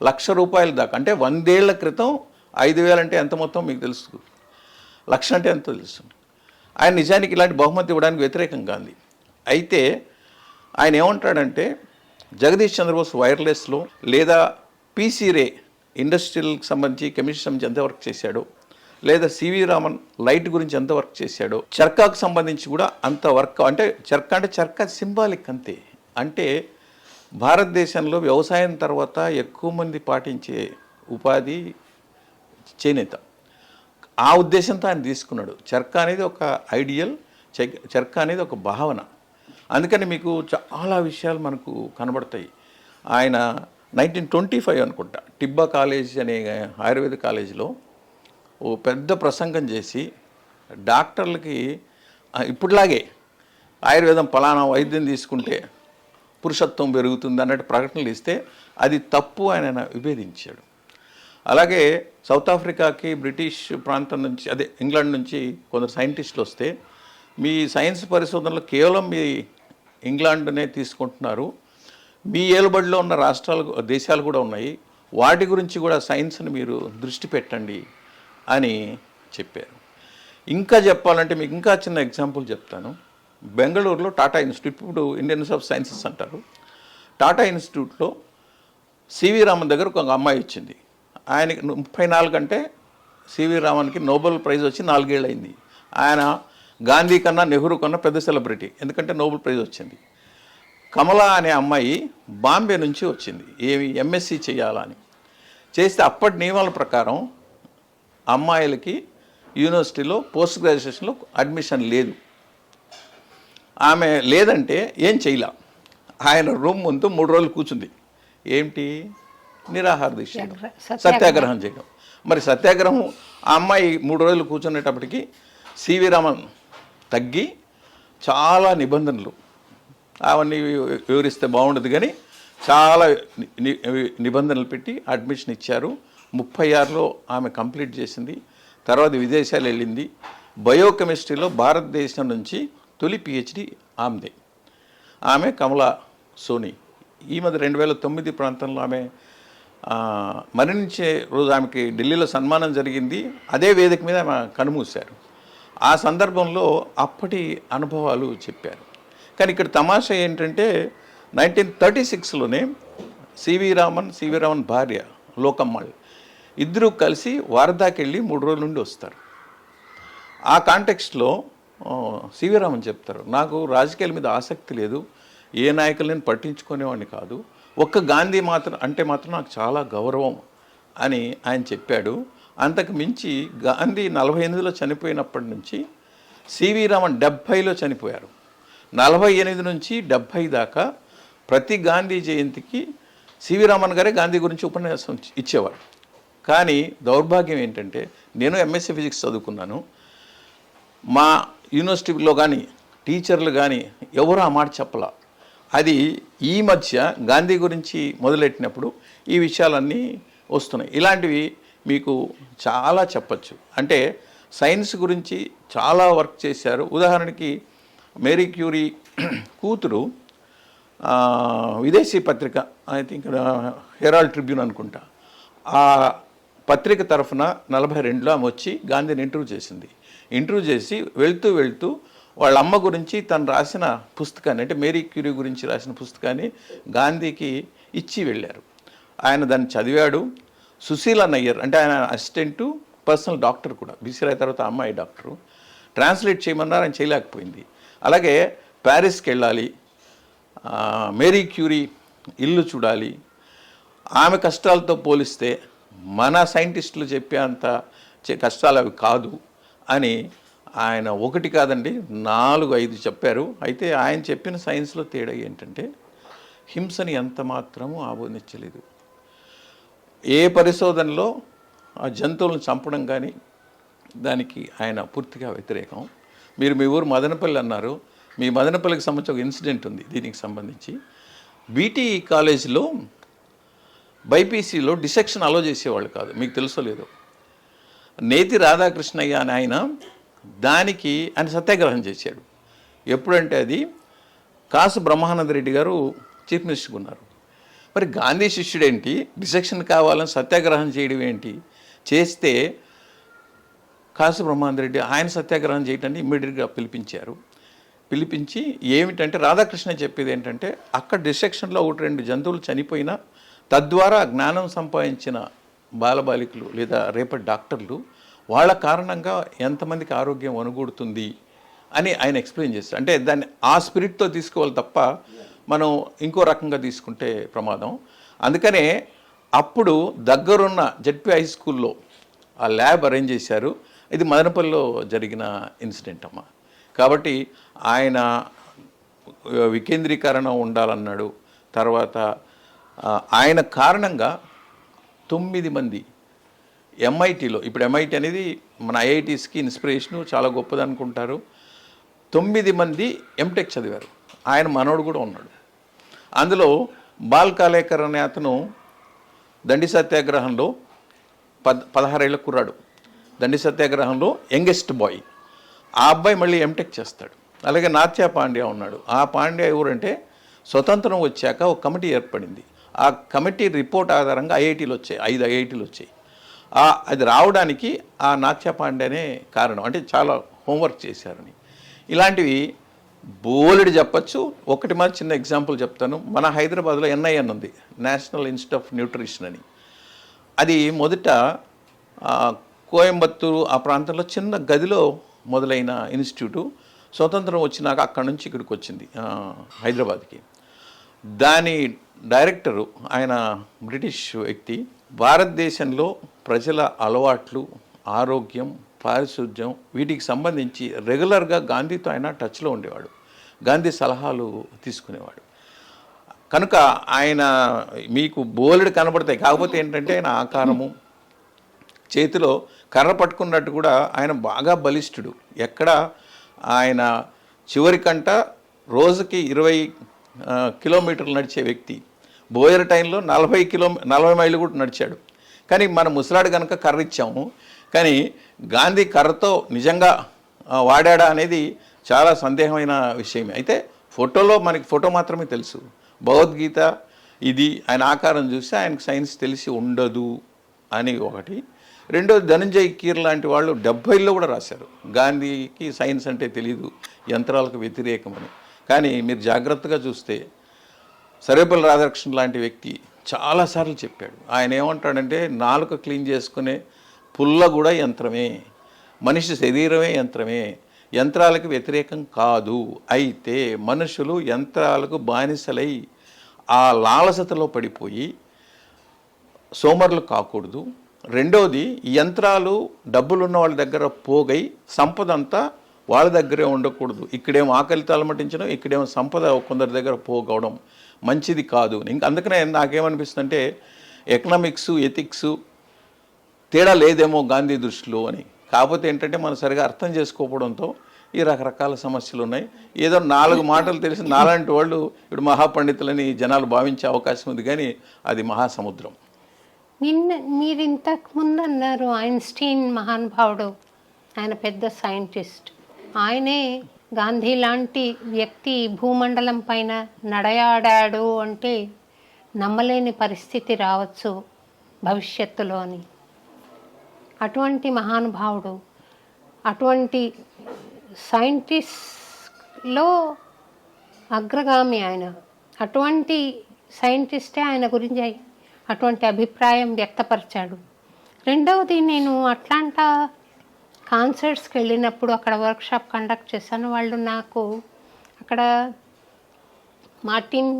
1,00,000 రూపాయల దాకా. అంటే 100 ఏళ్ల క్రితం 5,000 అంటే ఎంత మొత్తం మీకు తెలుసు, 1,00,000 అంటే ఎంత తెలుసు. ఆయన నిజానికి ఇలాంటి బహుమతి ఇవ్వడానికి వ్యతిరేకం గాంధీ. అయితే ఆయన ఏమంటాడంటే జగదీష్ చంద్రబోస్ వైర్లెస్లో లేదా పీసీ రే ఇండస్ట్రియల్కి సంబంధించి, కెమిస్ట్రీ సంబంధించి ఎంత వర్క్ చేశాడో, లేదా సివి రామన్ లైట్ గురించి ఎంత వర్క్ చేశాడో, చర్కాకు సంబంధించి కూడా అంత వర్క్. అంటే చర్కా సింబాలిక్ అంతే. అంటే భారతదేశంలో వ్యవసాయం తర్వాత ఎక్కువ మంది పాటించే ఉపాధి చేనేత. ఆ ఉద్దేశంతో ఆయన తీసుకున్నాడు. చర్కా అనేది ఒక ఐడియల్, చర్కా అనేది ఒక భావన. అందుకని మీకు చాలా విషయాలు మనకు కనబడతాయి. ఆయన 1925 అనుకుంటా టిబ్బా కాలేజ్ అనే ఆయుర్వేద కాలేజీలో ఓ పెద్ద ప్రసంగం చేసి డాక్టర్లకి ఇప్పుడులాగే ఆయుర్వేదం పలానా వైద్యం తీసుకుంటే పురుషత్వం పెరుగుతుంది అన్నట్టు ప్రకటనలు ఇస్తే అది తప్పు ఆయన విభేదించాడు. అలాగే సౌత్ ఆఫ్రికాకి బ్రిటిష్ ప్రాంతం నుంచి, అదే ఇంగ్లాండ్ నుంచి కొందరు సైంటిస్టులు వస్తే మీ సైన్స్ పరిశోధనలు కేవలం మీ ఇంగ్లాండ్నే తీసుకుంటున్నారు, మీ ఏలుబడిలో ఉన్న దేశాలు కూడా ఉన్నాయి, వాటి గురించి కూడా సైన్స్ని మీరు దృష్టి పెట్టండి అని చెప్పారు. ఇంకా చెప్పాలంటే మీకు ఇంకా చిన్న ఎగ్జాంపుల్ చెప్తాను. బెంగళూరులో టాటా ఇన్స్టిట్యూట్, ఇప్పుడు ఇండియన్ ఇన్స్టిట్యూట్ ఆఫ్ సైన్సెస్ అంటారు, టాటా ఇన్స్టిట్యూట్లో సివి రామన్ దగ్గర ఒక అమ్మాయి వచ్చింది. ఆయనకి 34 అంటే సివి రామన్కి నోబెల్ ప్రైజ్ వచ్చి 4 ఏళ్ళు అయింది. ఆయన గాంధీ కన్నా నెహ్రూ కన్నా పెద్ద సెలబ్రిటీ, ఎందుకంటే నోబెల్ ప్రైజ్ వచ్చింది. కమలా అనే అమ్మాయి బాంబే నుంచి వచ్చింది, ఏమి ఎంఎస్సి చేయాలని. చేస్తే అప్పటి నియమాల ప్రకారం అమ్మాయిలకి యూనివర్సిటీలో పోస్ట్ గ్రాడ్యుయేషన్లో అడ్మిషన్ లేదు. ఆమె లేదంటే ఏం చేయలే. ఆయన రూమ్ ముందు 3 రోజులు కూర్చుంది. ఏమిటి? నిరాహార దీక్ష, సత్యాగ్రహం చేయడం. మరి సత్యాగ్రహం ఆ అమ్మాయి 3 రోజులు కూర్చునేటప్పటికి సివి రామన్ తగ్గి చాలా నిబంధనలు, అవన్నీ వివరిస్తే బాగుండదు కానీ చాలా నిబంధనలు పెట్టి అడ్మిషన్ ఇచ్చారు. 36లో ఆమె కంప్లీట్ చేసింది. తర్వాత విదేశాలు వెళ్ళింది. బయోకెమిస్ట్రీలో భారతదేశం నుంచి తొలి పిహెచ్డి ఆమెదే. ఆమె కమలా సోని. ఈ మధ్య 2009 ప్రాంతంలో ఆమె మరణించే రోజు ఆమెకి ఢిల్లీలో సన్మానం జరిగింది. అదే వేదిక మీద ఆమె కనుమూశారు. ఆ సందర్భంలో అప్పటి అనుభవాలు చెప్పారు. కానీ ఇక్కడ తమాషా ఏంటంటే 1936లోనే సివి రామన్ భార్య లోకమ్మాళ్ ఇద్దరూ కలిసి వారదాకి వెళ్ళి 3 రోజుల నుండి వస్తారు. ఆ కాంటెక్స్ట్లో సివి రామన్ చెప్తారు, నాకు రాజకీయాల మీద ఆసక్తి లేదు, ఏ నాయకులను పట్టించుకునేవాడిని కాదు, ఒక్క గాంధీ మాత్రం నాకు చాలా గౌరవం అని ఆయన చెప్పాడు. అంతకు మించి గాంధీ 48లో చనిపోయినప్పటి నుంచి సివి రామన్ 70లో చనిపోయారు. 48 నుంచి 70 దాకా ప్రతి గాంధీ జయంతికి సివి రామన్ గారే గాంధీ గురించి ఉపన్యాసం ఇచ్చేవారు. కానీ దౌర్భాగ్యం ఏంటంటే నేను ఎంఎస్సీ ఫిజిక్స్ చదువుకున్నాను, మా యూనివర్సిటీలో కానీ టీచర్లు కానీ ఎవరు ఆ మాట చెప్పలా. అది ఈ మధ్య గాంధీ గురించి మొదలెట్టినప్పుడు ఈ విషయాలన్నీ వస్తున్నాయి. ఇలాంటివి మీకు చాలా చెప్పచ్చు. అంటే సైన్స్ గురించి చాలా వర్క్ చేశారు. ఉదాహరణకి మేరీ క్యూరీ కూతురు విదేశీ పత్రిక, ఐ థింక్ హెరాల్డ్ ట్రిబ్యూన్ అనుకుంటా, ఆ పత్రిక తరఫున 42లో ఆమె వచ్చి గాంధీని ఇంటర్వ్యూ చేసింది. ఇంటర్వ్యూ చేసి వెళ్తూ వాళ్ళ అమ్మ గురించి తను రాసిన పుస్తకాన్ని, అంటే మేరీ క్యూరీ గురించి రాసిన పుస్తకాన్ని గాంధీకి ఇచ్చి వెళ్ళారు. ఆయన దాన్ని చదివాడు. సుశీల నయ్యర్, అంటే ఆయన అసిస్టెంటు, పర్సనల్ డాక్టర్ కూడా, బీసీ రాయ్ తర్వాత అమ్మాయి డాక్టరు, ట్రాన్స్లేట్ చేయమన్నారు, ఆయన చేయలేకపోయింది. అలాగే ప్యారిస్కి వెళ్ళాలి, మేరీ క్యూరీ ఇల్లు చూడాలి, ఆమె కష్టాలతో పోలిస్తే మన సైంటిస్టులు చెప్పేంత కష్టాలు అవి కాదు అని ఆయన ఒకటి కాదండి 4-5 చెప్పారు. అయితే ఆయన చెప్పిన సైన్స్లో తేడా ఏంటంటే హింసని ఎంత మాత్రము ఆమోదించలేదు. ఏ పరిశోధనలో ఆ జంతువులను చంపడం కానీ దానికి ఆయన పూర్తిగా వ్యతిరేకం. మీరు మీ ఊరు మదనపల్లి అన్నారు, మీ మదనపల్లికి సంబంధించి ఒక ఇన్సిడెంట్ ఉంది దీనికి సంబంధించి. బీటీ కాలేజీలో బైపీసీలో డిసెక్షన్ అలో చేసేవాళ్ళు కాదు, మీకు తెలుసో లేదో. నేతి రాధాకృష్ణయ్య అని ఆయన దానికి ఆయన సత్యాగ్రహం చేశాడు. ఎప్పుడంటే అది కాసు బ్రహ్మానంద రెడ్డి గారు చీఫ్ మినిస్టర్గా ఉన్నారు. మరి గాంధీ శిష్యుడేంటి డిసెక్షన్ కావాలని సత్యాగ్రహం చేయడం ఏంటి? చేస్తే కాసు బ్రహ్మానంద రెడ్డి ఆయన సత్యాగ్రహం చేయటాన్ని ఇమ్మీడియట్గా పిలిపించి ఏమిటంటే రాధాకృష్ణ చెప్పేది ఏంటంటే అక్కడ డిసెక్షన్లో 1-2 జంతువులు చనిపోయినా తద్వారా జ్ఞానం సంపాదించిన బాలబాలికలు లేదా రేపటి డాక్టర్లు వాళ్ళ కారణంగా ఎంతమందికి ఆరోగ్యం వనగూడుతుంది అని ఆయన ఎక్స్ప్లెయిన్ చేస్తారు. అంటే దాన్ని ఆ స్పిరిట్తో తీసుకోవాలి తప్ప మనం ఇంకో రకంగా తీసుకుంటే ప్రమాదం. అందుకనే అప్పుడు దగ్గరున్న జెడ్పీ హై స్కూల్లో ఆ ల్యాబ్ అరేంజ్ చేశారు. ఇది మదనపల్లిలో జరిగిన ఇన్సిడెంట్ అమ్మ. కాబట్టి ఆయన వికేంద్రీకరణ ఉండాలన్నాడు. తర్వాత ఆయన కారణంగా 9 మంది ఎంఐటీలో, ఇప్పుడు ఎంఐటీ అనేది మన ఐఐటీస్కి ఇన్స్పిరేషను, చాలా గొప్పది అనుకుంటారు. 9 మంది ఎంటెక్ చదివారు. ఆయన మనోడు కూడా ఉన్నాడు. అందులో బాల్ కాలేకర్ అనే అతను దండి సత్యాగ్రహంలో 16 ఏళ్ళ కుర్రాడు, దండి సత్యాగ్రహంలో యంగెస్ట్ బాయ్. ఆ అబ్బాయి మళ్ళీ ఎంటెక్ చేస్తాడు. అలాగే నాత్యా పాండ్యా ఉన్నాడు. ఆ పాండ్యా ఎవరంటే స్వతంత్రం వచ్చాక ఒక కమిటీ ఏర్పడింది. ఆ కమిటీ రిపోర్ట్ ఆధారంగా ఐఐటీలు వచ్చాయి, 5 ఐఐటీలు వచ్చాయి. అది రావడానికి ఆ నాత్యా పాండ్యానే కారణం. అంటే చాలా హోంవర్క్ చేశారని. ఇలాంటివి బోలెడు చెప్పచ్చు. ఒకటి మాత్రం చిన్న ఎగ్జాంపుల్ చెప్తాను. మన హైదరాబాద్లో ఎన్ఐఎన్ ఉంది, నేషనల్ ఇన్స్టిట్యూట్ ఆఫ్ న్యూట్రిషన్ అని. అది మొదట కోయంబత్తూరు ఆ ప్రాంతంలో చిన్న గదిలో మొదలైన ఇన్స్టిట్యూటు. స్వతంత్రం వచ్చినాక అక్కడి నుంచి ఇక్కడికి వచ్చింది హైదరాబాద్కి. దాని డైరెక్టరు ఆయన బ్రిటిష్ వ్యక్తి. భారతదేశంలో ప్రజల అలవాట్లు, ఆరోగ్యం, పారిశుద్ధ్యం వీటికి సంబంధించి రెగ్యులర్గా గాంధీతో ఆయన టచ్లో ఉండేవాడు, గాంధీ సలహాలు తీసుకునేవాడు. కనుక ఆయన మీకు బోలెడు కనబడతాయి. కాకపోతే ఏంటంటే ఆయన ఆకారము, చేతిలో కర్ర పట్టుకున్నట్టు కూడా ఆయన బాగా బలిష్ఠుడు. ఎక్కడ ఆయన చివరికంట రోజుకి 20 కిలోమీటర్లు నడిచే వ్యక్తి. బోయర్ టైంలో 40 మైళ్ళు కూడా నడిచాడు. కానీ మన ముసలాడు కనుక కర్ర ఇచ్చాము, కానీ గాంధీ కర్రతో నిజంగా వాడాడా అనేది చాలా సందేహమైన విషయమే. అయితే ఫోటోలో మనకి ఫోటో మాత్రమే తెలుసు. భగవద్గీత ఇది ఆయన ఆకారం చూస్తే ఆయనకు సైన్స్ తెలిసి ఉండదు అని ఒకటి. రెండోది ధనంజయ్ కీర్ లాంటి వాళ్ళు 70లో కూడా రాశారు గాంధీకి సైన్స్ అంటే తెలీదు, యంత్రాలకు వ్యతిరేకమని. కానీ మీరు జాగ్రత్తగా చూస్తే సర్వేపల్లి రాధాకృష్ణ లాంటి వ్యక్తి చాలాసార్లు చెప్పాడు. ఆయన ఏమంటాడంటే నాలుక క్లీన్ చేసుకునే పుల్ల కూడా యంత్రమే, మనిషి శరీరమే యంత్రమే, యంత్రాలకు వ్యతిరేకం కాదు. అయితే మనుషులు యంత్రాలకు బానిసలై ఆ లాలసతలో పడిపోయి సోమరులు కాకూడదు. రెండోది యంత్రాలు డబ్బులున్న వాళ్ళ దగ్గర పోగై సంపద అంతా వాళ్ళ దగ్గరే ఉండకూడదు. ఇక్కడేమో ఆకలి తలమటించడం, ఇక్కడేమో సంపద కొందరి దగ్గర పోగవడం మంచిది కాదు. ఇంక అందుకనే నాకేమనిపిస్తుంది అంటే ఎకనామిక్స్, ఎథిక్స్ తేడా లేదేమో గాంధీ దృష్టిలో అని. కాకపోతే ఏంటంటే మనం సరిగా అర్థం చేసుకోకపోవడంతో ఈ రకరకాల సమస్యలు ఉన్నాయి. ఏదో 4 మాటలు తెలిసి నాలాంటి వాళ్ళు ఇప్పుడు మహాపండితులని జనాలు భావించే అవకాశం ఉంది, కానీ అది మహాసముద్రం. మీరు ఇంతకు ముందు అన్నారు ఐన్స్టీన్ మహానుభావుడు, ఆయన పెద్ద సైంటిస్ట్, ఆయనే గాంధీ లాంటి వ్యక్తి భూమండలం పైన నడయాడాడు అంటే నమ్మలేని పరిస్థితి రావచ్చు భవిష్యత్తులో అని. అటువంటి మహానుభావుడు, అటువంటి సైంటిస్ట్లో అగ్రగామి ఆయన. అటువంటి సైంటిస్టే ఆయన గురించి అటువంటి అభిప్రాయం వ్యక్తపరిచాడు. రెండవది, నేను అట్లాంటా కాన్సర్ట్స్కి వెళ్ళినప్పుడు అక్కడ వర్క్షాప్ కండక్ట్ చేశాను. వాళ్ళు నాకు అక్కడ మార్టిన్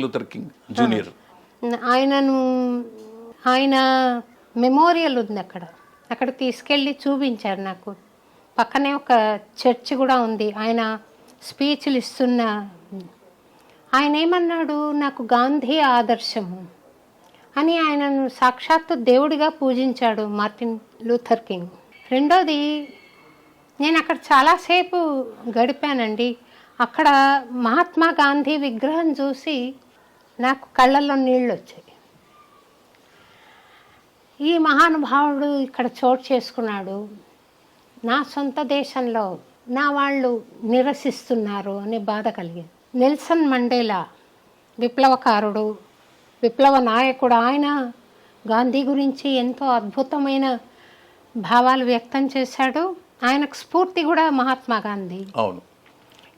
లూథర్ కింగ్ జూనియర్ ఆయన మెమోరియల్ ఉంది అక్కడ తీసుకెళ్ళి చూపించారు నాకు. పక్కనే ఒక చర్చ్ కూడా ఉంది. ఆయన స్పీచ్లు ఇస్తున్న ఆయన ఏమన్నాడు, నాకు గాంధీ ఆదర్శము అని ఆయనను సాక్షాత్తు దేవుడిగా పూజించాడు మార్టిన్ లూథర్ కింగ్. రెండోది, నేను అక్కడ చాలాసేపు గడిపానండి. అక్కడ మహాత్మా గాంధీ విగ్రహం చూసి నాకు కళ్ళల్లో నీళ్ళు వచ్చాయి. ఈ మహానుభావుడు ఇక్కడ చోటు చేసుకున్నాడు, నా సొంత దేశంలో నా వాళ్ళు నిరసిస్తున్నారు అనే బాధ కలిగింది. నెల్సన్ మండేలా విప్లవకారుడు, విప్లవ నాయకుడు. ఆయన గాంధీ గురించి ఎంతో అద్భుతమైన భావాలు వ్యక్తం చేశాడు. ఆయనకు స్ఫూర్తి కూడా మహాత్మా గాంధీ. అవును.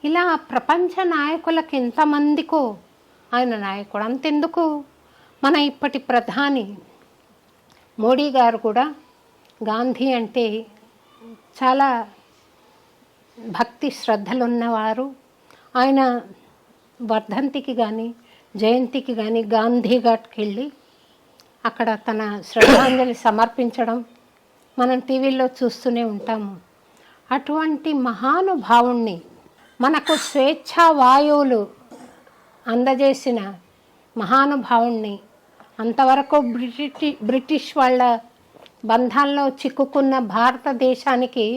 ఇలా ప్రపంచ నాయకులకు ఎంతమందికో ఆయన నాయకుడు. అంతెందుకు, మన ఇప్పటి ప్రధాని మోడీ గారు కూడా గాంధీ అంటే చాలా భక్తి శ్రద్ధలున్నవారు. ఆయన వర్ధంతికి కానీ జయంతికి కానీ గాంధీ ఘాట్కి వెళ్ళి అక్కడ తన శ్రద్ధాంజలి సమర్పించడం మనం టీవీలో చూస్తూనే ఉంటాము. అటువంటి మహానుభావుణ్ణి, మనకు స్వేచ్ఛా వాయువులు అందజేసిన మహానుభావుణ్ణి, అంతవరకు బ్రిటిష్ వాళ్ళ బంధాల్లో చిక్కుకున్న భారతదేశానికి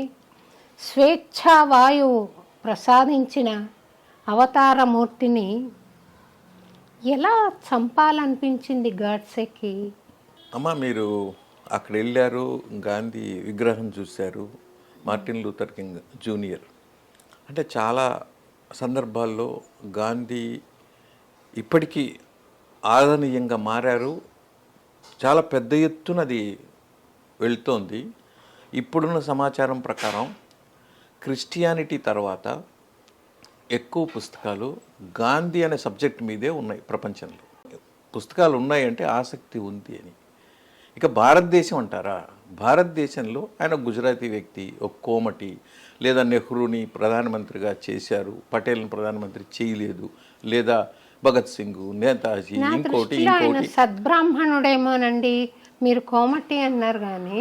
స్వేచ్ఛా వాయువు ప్రసాదించిన అవతారమూర్తిని ఎలా చంపాలనిపించింది గాడ్సేకి? అమ్మ, మీరు అక్కడ వెళ్ళారు, గాంధీ విగ్రహం చూశారు, మార్టిన్ లూథర్ కింగ్ జూనియర్. అంటే చాలా సందర్భాల్లో గాంధీ ఇప్పటికీ ఆదరణీయంగా మారారు. చాలా పెద్ద ఎత్తున అది వెళ్తోంది. ఇప్పుడున్న సమాచారం ప్రకారం క్రిస్టియానిటీ తర్వాత ఎక్కువ పుస్తకాలు గాంధీ అనే సబ్జెక్ట్ మీదే ఉన్నాయి ప్రపంచంలో. పుస్తకాలు ఉన్నాయంటే ఆసక్తి ఉంది అని. ఇక భారతదేశం అంటారా, భారతదేశంలో ఆయన గుజరాతీ వ్యక్తి, ఒక కోమటి, లేదా నెహ్రూని ప్రధానమంత్రిగా చేశారు, పటేల్ని ప్రధానమంత్రి చేయలేదు, లేదా భగత్ సింగ్, నేతాజీ, ఇంకోటి సద్బ్రాహ్మణుడేమోనండి. మీరు కోమటి అన్నారు కానీ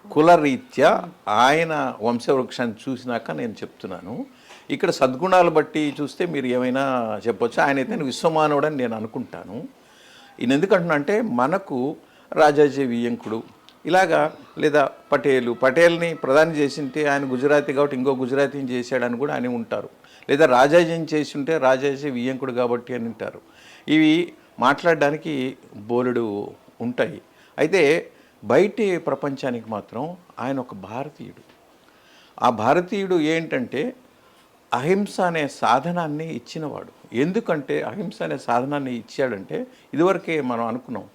కులరీత్యా ఆయన వంశవృక్షాన్ని చూసినాక నేను చెప్తున్నాను. ఇక్కడ సద్గుణాలు బట్టి చూస్తే మీరు ఏమైనా చెప్పొచ్చు. ఆయన అయితే విశ్వమానవుడు అని నేను అనుకుంటాను. ఈయన ఎందుకంటున్నా అంటే, మనకు రాజాజీ వియ్యంకుడు ఇలాగా, లేదా పటేల్ని ప్రధాని చేసింటే ఆయన గుజరాతీ కాబట్టి ఇంకో గుజరాతీని చేశాడని కూడా అని ఉంటారు, లేదా రాజాజీని చేసి ఉంటే రాజాజీ వియ్యంకుడు కాబట్టి అని ఉంటారు. ఇవి మాట్లాడడానికి బోలెడు ఉంటాయి. అయితే బయటి ప్రపంచానికి మాత్రం ఆయన ఒక భారతీయుడు. ఆ భారతీయుడు ఏంటంటే అహింస అనే సాధనాన్ని ఇచ్చినవాడు. ఎందుకంటే అహింస అనే సాధనాన్ని ఇచ్చాడంటే, ఇదివరకే మనం అనుకున్నాం,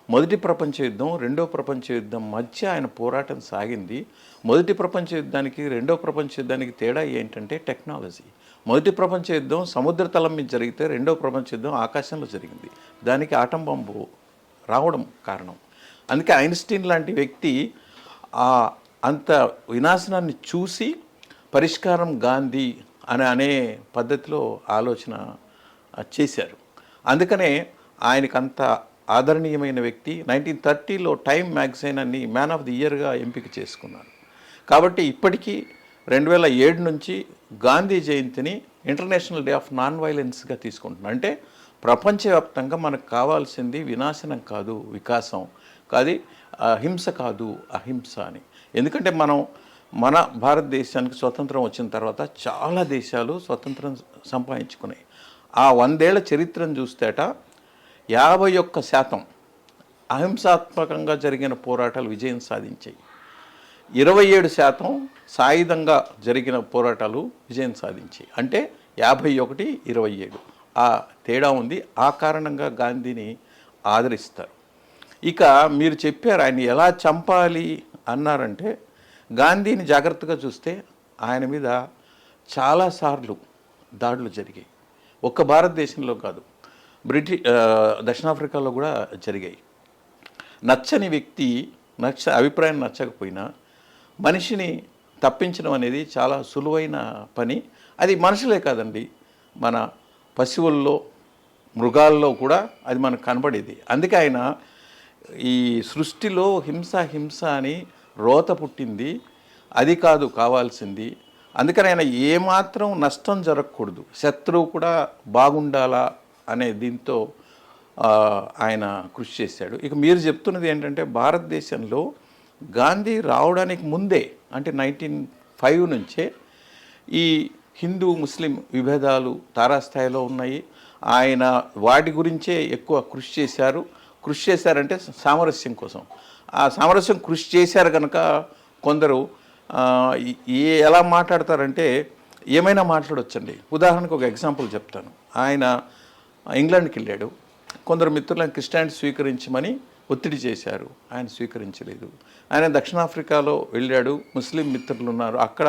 మొదటి ప్రపంచ యుద్ధం, రెండో ప్రపంచ యుద్ధం మధ్య ఆయన పోరాటం సాగింది. మొదటి ప్రపంచ యుద్ధానికి రెండో ప్రపంచ యుద్ధానికి తేడా ఏంటంటే టెక్నాలజీ. మొదటి ప్రపంచ యుద్ధం సముద్ర తలం మీద జరిగితే, రెండో ప్రపంచ యుద్ధం ఆకాశంలో జరిగింది. దానికి ఆటం బాంబు రావడం కారణం. అందుకే ఐన్స్టీన్ లాంటి వ్యక్తి అంత వినాశనాన్ని చూసి పరిష్కారం గాంధీ అనే పద్ధతిలో ఆలోచన చేశారు. అందుకనే ఆయనకంత ఆదరణీయమైన వ్యక్తి. 1930లో టైమ్ మ్యాగజైన్ అని మ్యాన్ ఆఫ్ ది ఇయర్గా ఎంపిక చేసుకున్నారు. కాబట్టి ఇప్పటికీ 2007 నుంచి గాంధీ జయంతిని ఇంటర్నేషనల్ డే ఆఫ్ నాన్ వైలెన్స్గా తీసుకుంటున్నాం. అంటే ప్రపంచవ్యాప్తంగా మనకు కావాల్సింది వినాశనం కాదు, వికాసం కాదు, హింస కాదు, అహింస అని. ఎందుకంటే మన భారతదేశానికి స్వతంత్రం వచ్చిన తర్వాత చాలా దేశాలు స్వతంత్రం సంపాదించుకున్నాయి. ఆ 100 ఏళ్ల చరిత్రను చూస్తేట 51% అహింసాత్మకంగా జరిగిన పోరాటాలు విజయం సాధించాయి. 27% సాయుధంగా జరిగిన పోరాటాలు విజయం సాధించాయి. అంటే 51-27 ఆ తేడా ఉంది. ఆ కారణంగా గాంధీని ఆదరిస్తారు. ఇక మీరు చెప్పారు ఆయన ఎలా చంపాలి అన్నారంటే, గాంధీని జాగ్రత్తగా చూస్తే ఆయన మీద చాలాసార్లు దాడులు జరిగాయి. ఒక్క భారతదేశంలో కాదు, దక్షిణాఫ్రికాలో కూడా జరిగాయి. నచ్చని వ్యక్తి అభిప్రాయం నచ్చకపోయినా మనిషిని తప్పించడం అనేది చాలా సులువైన పని. అది మనుషులే కాదండి, మన పశువుల్లో మృగాల్లో కూడా అది మనకు కనబడేది. అందుకే ఆయన ఈ సృష్టిలో హింస అని రోత పుట్టింది, అది కాదు కావాల్సింది. అందుకని ఆయన ఏమాత్రం నష్టం జరగకూడదు, శత్రువు కూడా బాగుండాలా అనే దీంతో ఆయన కృషి చేశాడు. ఇక మీరు చెప్తున్నది ఏంటంటే, భారతదేశంలో గాంధీ రావడానికి ముందే అంటే 1905 నుంచే ఈ హిందూ ముస్లిం విభేదాలు తారాస్థాయిలో ఉన్నాయి. ఆయన వాటి గురించే ఎక్కువ కృషి చేశారంటే సామరస్యం కోసం. ఆ సామరస్యం కృషి చేశారు కనుక కొందరు ఎలా మాట్లాడతారంటే ఏమైనా మాట్లాడొచ్చండి. ఉదాహరణకు ఒక ఎగ్జాంపుల్ చెప్తాను. ఆయన ఇంగ్లాండ్కి వెళ్ళాడు. కొందరు మిత్రులను క్రిస్టియానిటీ స్వీకరించమని ఒత్తిడి చేశారు, ఆయన స్వీకరించలేదు. ఆయన దక్షిణాఫ్రికాలో వెళ్ళాడు, ముస్లిం మిత్రులు ఉన్నారు, అక్కడ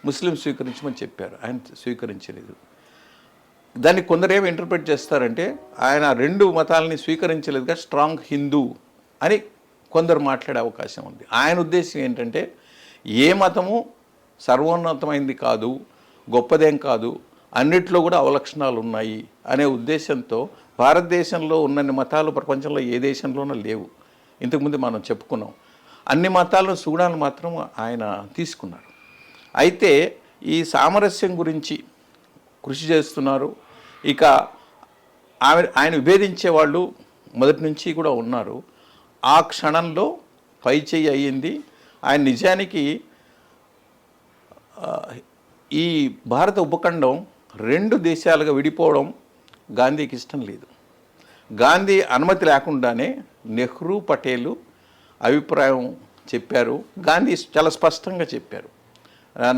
ముస్లిం స్వీకరించమని చెప్పారు, ఆయన స్వీకరించలేదు. దాన్ని కొందరేమో ఇంటర్ప్రిట్ చేస్తారంటే ఆయన 2 మతాలని స్వీకరించలేదుగా, స్ట్రాంగ్ హిందూ అని కొందరు మాట్లాడే అవకాశం ఉంది. ఆయన ఉద్దేశం ఏంటంటే, ఏ మతము సర్వోన్నతమైంది కాదు, గొప్పదేం కాదు, అన్నిట్లో కూడా అవలక్షణాలు ఉన్నాయి అనే ఉద్దేశంతో భారతదేశంలో ఉన్నన్ని మతాలు ప్రపంచంలో ఏ దేశంలోనూ లేవు. ఇంతకుముందు మనం చెప్పుకున్నాం. అన్ని మతాలను చూడాలని మాత్రం ఆయన తీసుకున్నారు. అయితే ఈ సామరస్యం గురించి కృషి చేస్తున్నారు. ఇక ఆయన విభేదించే వాళ్ళు మొదటి నుంచి కూడా ఉన్నారు. ఆ క్షణంలో పైచేయి అయ్యింది. ఆయన నిజానికి ఈ భారత ఉపఖండం 2 దేశాలుగా విడిపోవడం గాంధీకి ఇష్టం లేదు. గాంధీ అనుమతి లేకుండానే నెహ్రూ, పటేలు అభిప్రాయం చెప్పారు. గాంధీ చాలా స్పష్టంగా చెప్పారు,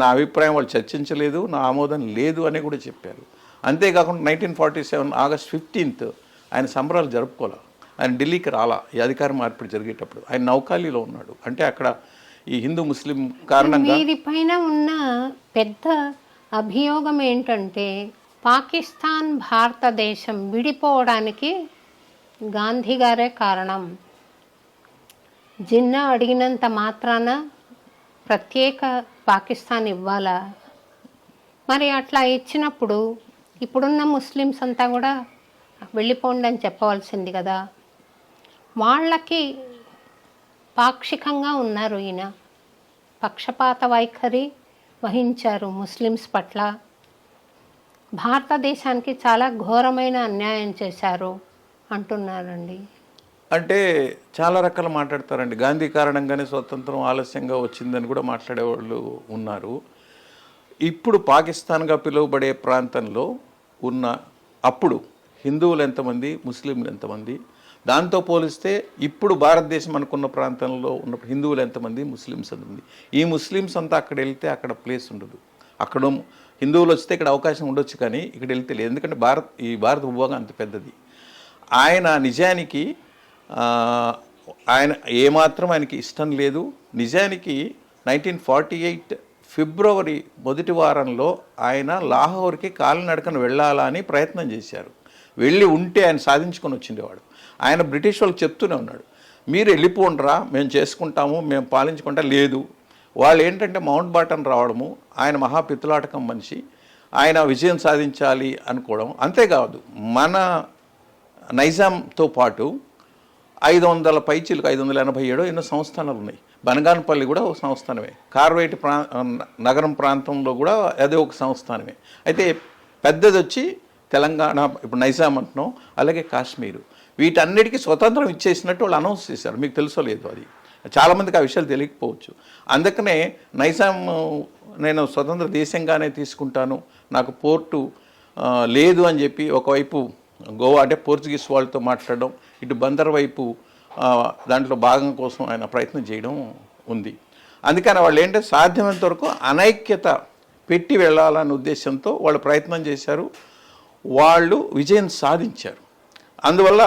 నా అభిప్రాయం వాళ్ళు చర్చించలేదు, నా ఆమోదం లేదు అని కూడా చెప్పారు. అంతేకాకుండా 1947 ఆగస్ట్ 15 ఆయన సంబరాలు జరుపుకోవాలి. ఆయన ఢిల్లీకి రాలా ఈ అధికార మార్పిడి జరిగేటప్పుడు. ఆయన నౌకాలీలో ఉన్నాడు. అంటే అక్కడ ఈ హిందూ ముస్లిం కారణంగా వీరిపైన ఉన్న పెద్ద అభియోగం ఏంటంటే, పాకిస్తాన్ భారతదేశం విడిపోవడానికి గాంధీ గారే కారణం. జిన్నా అడిగినంత మాత్రాన ప్రత్యేక పాకిస్తాన్ ఇవ్వాలా? మరి అట్లా ఇచ్చినప్పుడు ఇప్పుడున్న ముస్లిమ్స్ అంతా కూడా వెళ్ళిపోండి అని చెప్పవలసింది కదా. వాళ్ళకి పాక్షికంగా ఉన్నారు. ఈయన పక్షపాత వైఖరి వహించారు ముస్లిమ్స్ పట్ల. భారతదేశానికి చాలా ఘోరమైన అన్యాయం చేశారు అంటున్నారండి. అంటే చాలా రకాలు మాట్లాడతారండి. గాంధీ కారణంగానే స్వతంత్రం ఆలస్యంగా వచ్చిందని కూడా మాట్లాడేవాళ్ళు ఉన్నారు. ఇప్పుడు పాకిస్తాన్గా పిలువబడే ప్రాంతంలో ఉన్న అప్పుడు హిందువులు ఎంతమంది, ముస్లింలు ఎంతమంది, దాంతో పోలిస్తే ఇప్పుడు భారతదేశం అనుకున్న ప్రాంతంలో ఉన్న హిందువులు ఎంతమంది, ముస్లిమ్స్ ఎంతమంది. ఈ ముస్లిమ్స్ అంతా అక్కడ వెళ్తే అక్కడ ప్లేస్ ఉండదు. అక్కడ హిందువులు వస్తే ఇక్కడ అవకాశం ఉండొచ్చు, కానీ ఇక్కడ వెళ్తే లేదు. ఎందుకంటే ఈ భారత భూభాగం అంత పెద్దది. ఆయన నిజానికి ఆయన ఏమాత్రం ఆయనకి ఇష్టం లేదు. నిజానికి 1948 ఫిబ్రవరి మొదటి వారంలో ఆయన లాహోర్కి కాలినడకన వెళ్ళాలా అని ప్రయత్నం చేశారు. వెళ్ళి ఉంటే ఆయన సాధించుకొని వచ్చిండేవాడు. ఆయన బ్రిటిష్ వాళ్ళకి చెప్తూనే ఉన్నాడు, మీరు వెళ్ళిపోండ్రా, మేము చేసుకుంటాము, మేము పాలించుకుంటా. లేదు, వాళ్ళు ఏంటంటే మౌంట్ బాటన్ రావడము, ఆయన మహాపితులాటకం మనిషి, ఆయన విజయం సాధించాలి అనుకోవడం. అంతేకాదు, మన నైజాంతో పాటు 500 పైచీలకు 587 ఎన్నో సంస్థానాలు ఉన్నాయి. బనగానపల్లి కూడా ఒక సంస్థానమే. కార్వేటి నగరం ప్రాంతంలో కూడా అదే ఒక సంస్థానమే. అయితే పెద్దది వచ్చి తెలంగాణ, ఇప్పుడు నైజాం అంటున్నాం, అలాగే కాశ్మీరు. వీటన్నిటికీ స్వతంత్రం ఇచ్చేసినట్టు వాళ్ళు అనౌన్స్ చేశారు. మీకు తెలుసో లేదు, అది చాలామందికి ఆ విషయాలు తెలియకపోవచ్చు. అందుకనే నైజాం నేను స్వతంత్ర దేశంగానే తీసుకుంటాను, నాకు పోర్టు లేదు అని చెప్పి ఒకవైపు గోవా అంటే పోర్చుగీస్ వాళ్ళతో మాట్లాడడం, ఇటు బందర్ వైపు దాంట్లో భాగం కోసం ఆయన ప్రయత్నం చేయడం ఉంది. అందుకని వాళ్ళు ఏంటంటే సాధ్యమైనంత వరకు అనైక్యత పెట్టి వెళ్ళాలనే ఉద్దేశంతో వాళ్ళు ప్రయత్నం చేశారు, వాళ్ళు విజయం సాధించారు. అందువల్ల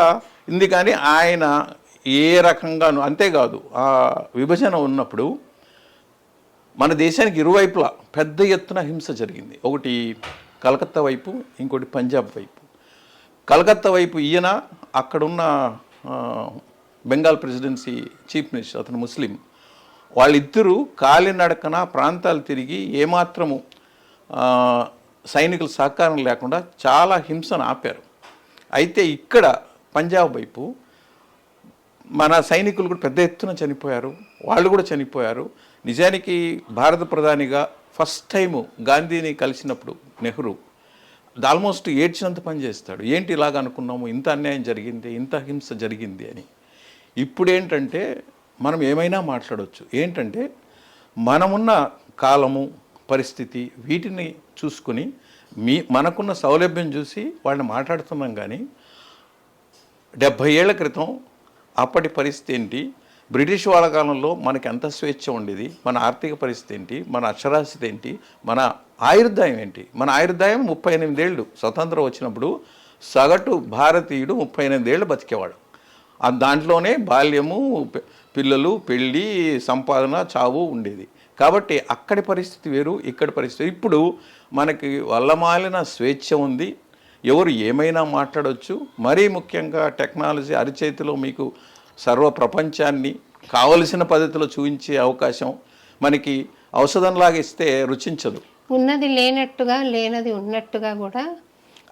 కానీ ఆయన ఏ రకంగానూ, అంతేకాదు ఆ విభజన ఉన్నప్పుడు మన దేశానికి ఇరువైపులా పెద్ద ఎత్తున హింస జరిగింది. ఒకటి కలకత్తా వైపు, ఇంకోటి పంజాబ్ వైపు. కలకత్తా వైపు ఈయన, అక్కడున్న బెంగాల్ ప్రెసిడెన్సీ చీఫ్ మినిస్టర్, అతను ముస్లిం, వాళ్ళిద్దరూ కాలినడకన ప్రాంతాలు తిరిగి ఏమాత్రము సైనికుల సహకారం లేకుండా చాలా హింసను ఆపారు. అయితే ఇక్కడ పంజాబ్ వైపు మన సైనికులు కూడా పెద్ద ఎత్తున చనిపోయారు, వాళ్ళు కూడా చనిపోయారు. నిజానికి భారత ప్రధానిగా ఫస్ట్ టైము గాంధీని కలిసినప్పుడు నెహ్రూ ఆల్మోస్ట్ ఏడ్చినంత పని చేస్తాడు. ఏంటి ఇలాగ అనుకున్నాము, ఇంత అన్యాయం జరిగింది, ఇంత హింస జరిగింది అని. ఇప్పుడు ఏంటంటే మనం ఏమైనా మాట్లాడవచ్చు. ఏంటంటే మనమున్న కాలము, పరిస్థితి, వీటిని చూసుకుని మనకున్న సౌలభ్యం చూసి వాళ్ళని మాట్లాడుతున్నాం. కానీ 70 ఏళ్ల క్రితం అప్పటి పరిస్థితి ఏంటి, బ్రిటిష్ వాళ్ళ కాలంలో మనకి ఎంత స్వేచ్ఛ ఉండేది, మన ఆర్థిక పరిస్థితి ఏంటి, మన అక్షరాస్యత ఏంటి, మన ఆయుర్దాయం ఏంటి. మన ఆయుర్దాయం 38 ఏళ్ళు స్వతంత్రం వచ్చినప్పుడు సగటు భారతీయుడు 38 ఏళ్ళు బతికేవాడు. దాంట్లోనే బాల్యము, పిల్లలు, పెళ్ళి, సంపాదన, చావు ఉండేది. కాబట్టి అక్కడి పరిస్థితి వేరు, ఇక్కడి పరిస్థితి. ఇప్పుడు మనకి వల్లమాలిన స్వేచ్ఛ ఉంది, ఎవరు ఏమైనా మాట్లాడవచ్చు. మరీ ముఖ్యంగా టెక్నాలజీ అరిచేతిలో మీకు సర్వ ప్రపంచాన్ని కావలసిన పద్ధతిలో చూపించే అవకాశం. మనకి ఔషధంలాగా ఇస్తే రుచించదు, ఉన్నది లేనట్టుగా, లేనది ఉన్నట్టుగా కూడా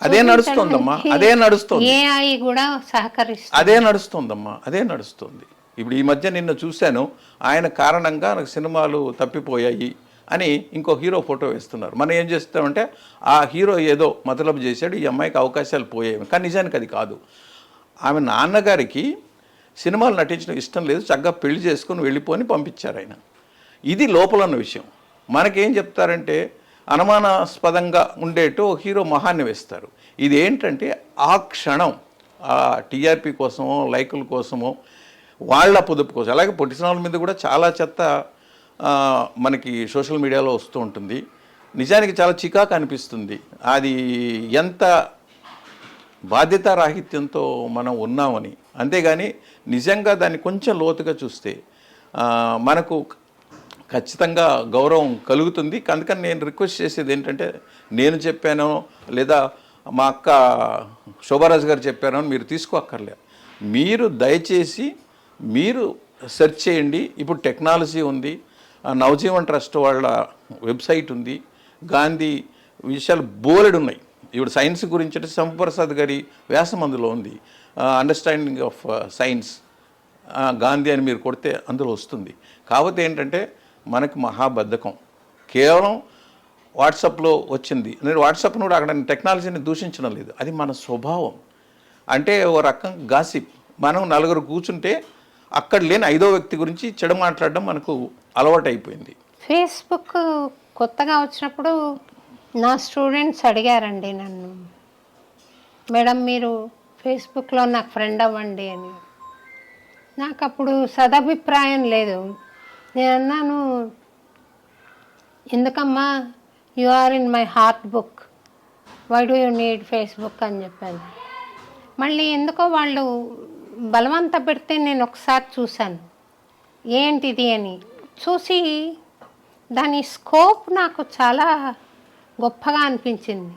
అదే నడుస్తుందమ్మా, అదే నడుస్తుంది. ఏఐ కూడా సహకరిస్తుంది, అదే నడుస్తుందమ్మా, అదే నడుస్తుంది. ఇప్పుడు ఈ మధ్య నిన్న చూశాను, ఆయన కారణంగా నాకు సినిమాలు తప్పిపోయాయి అని ఇంకో హీరో ఫోటో వేస్తున్నారు. మనం ఏం చేస్తామంటే ఆ హీరో ఏదో మతలబు చేశాడు, ఈ అమ్మాయికి అవకాశాలు పోయాయి. కానీ నిజానికి అది కాదు. ఆమె నాన్నగారికి సినిమాలు నటించడం ఇష్టం లేదు, చక్కగా పెళ్లి చేసుకుని వెళ్ళిపోని పంపించారు ఆయన. ఇది లోపల ఉన్న విషయం. మనకేం చెప్తారంటే అనుమానాస్పదంగా ఉండేట్టు హీరో మహాన్ని వేస్తారు. ఇది ఏంటంటే ఆ క్షణం ఆ టీఆర్పీ కోసమో, లైకుల కోసమో, వాళ్ళ పొదుపు కోసం. అలాగే పొట్టి సినిమాల మీద కూడా చాలా చెత్త మనకి సోషల్ మీడియాలో వస్తూ ఉంటుంది. నిజానికి చాలా చికాకు అనిపిస్తుంది. అది ఎంత బాధ్యతారాహిత్యంతో మనం ఉన్నామని. అంతేగాని నిజంగా దాన్ని కొంచెం లోతుగా చూస్తే మనకు ఖచ్చితంగా గౌరవం కలుగుతుంది. అందుకని నేను రిక్వెస్ట్ చేసేది ఏంటంటే, నేను చెప్పానో లేదా మా అక్క శోభారాజు గారు చెప్పానో మీరు తీసుకోక్కర్లేదు. మీరు దయచేసి మీరు సెర్చ్ చేయండి. ఇప్పుడు టెక్నాలజీ ఉంది, నవజీవన్ ట్రస్ట్ వాళ్ళ వెబ్సైట్ ఉంది, గాంధీ విషయాలు బోలెడు ఉన్నాయి. ఇప్పుడు సైన్స్ గురించి అంటే శంభుప్రసాద్ గారి వ్యాసం అందులో ఉంది, అండర్స్టాండింగ్ ఆఫ్ సైన్స్ గాంధీ అని మీరు కొడితే అందులో వస్తుంది. కాకపోతే ఏంటంటే మనకి మహాబద్ధకం. కేవలం వాట్సాప్లో వచ్చింది. నేను వాట్సాప్ను కూడా అక్కడ టెక్నాలజీని దూషించడం లేదు, అది మన స్వభావం. అంటే ఓ రకం గాసిప్. మనం నలుగురు కూర్చుంటే అక్కడ లేని 5వ వ్యక్తి గురించి చెడు మాట్లాడడం మనకు అలవాటు అయిపోయింది. ఫేస్బుక్ కొత్తగా వచ్చినప్పుడు నా స్టూడెంట్స్ అడిగారండి నన్ను, మేడం మీరు ఫేస్బుక్లో నాకు ఫ్రెండ్ అవ్వండి అని. నాకు అప్పుడు సదభిప్రాయం లేదు. నేను అన్నాను, ఎందుకమ్మా, you are in my heart book, why do you need Facebook అని చెప్పాను. మళ్ళీ ఎందుకో వాళ్ళు బలవంత పెడితే నేను ఒకసారి చూశాను ఏంటిది అని. చూసి దాని స్కోప్ నాకు చాలా గొప్పగా అనిపించింది.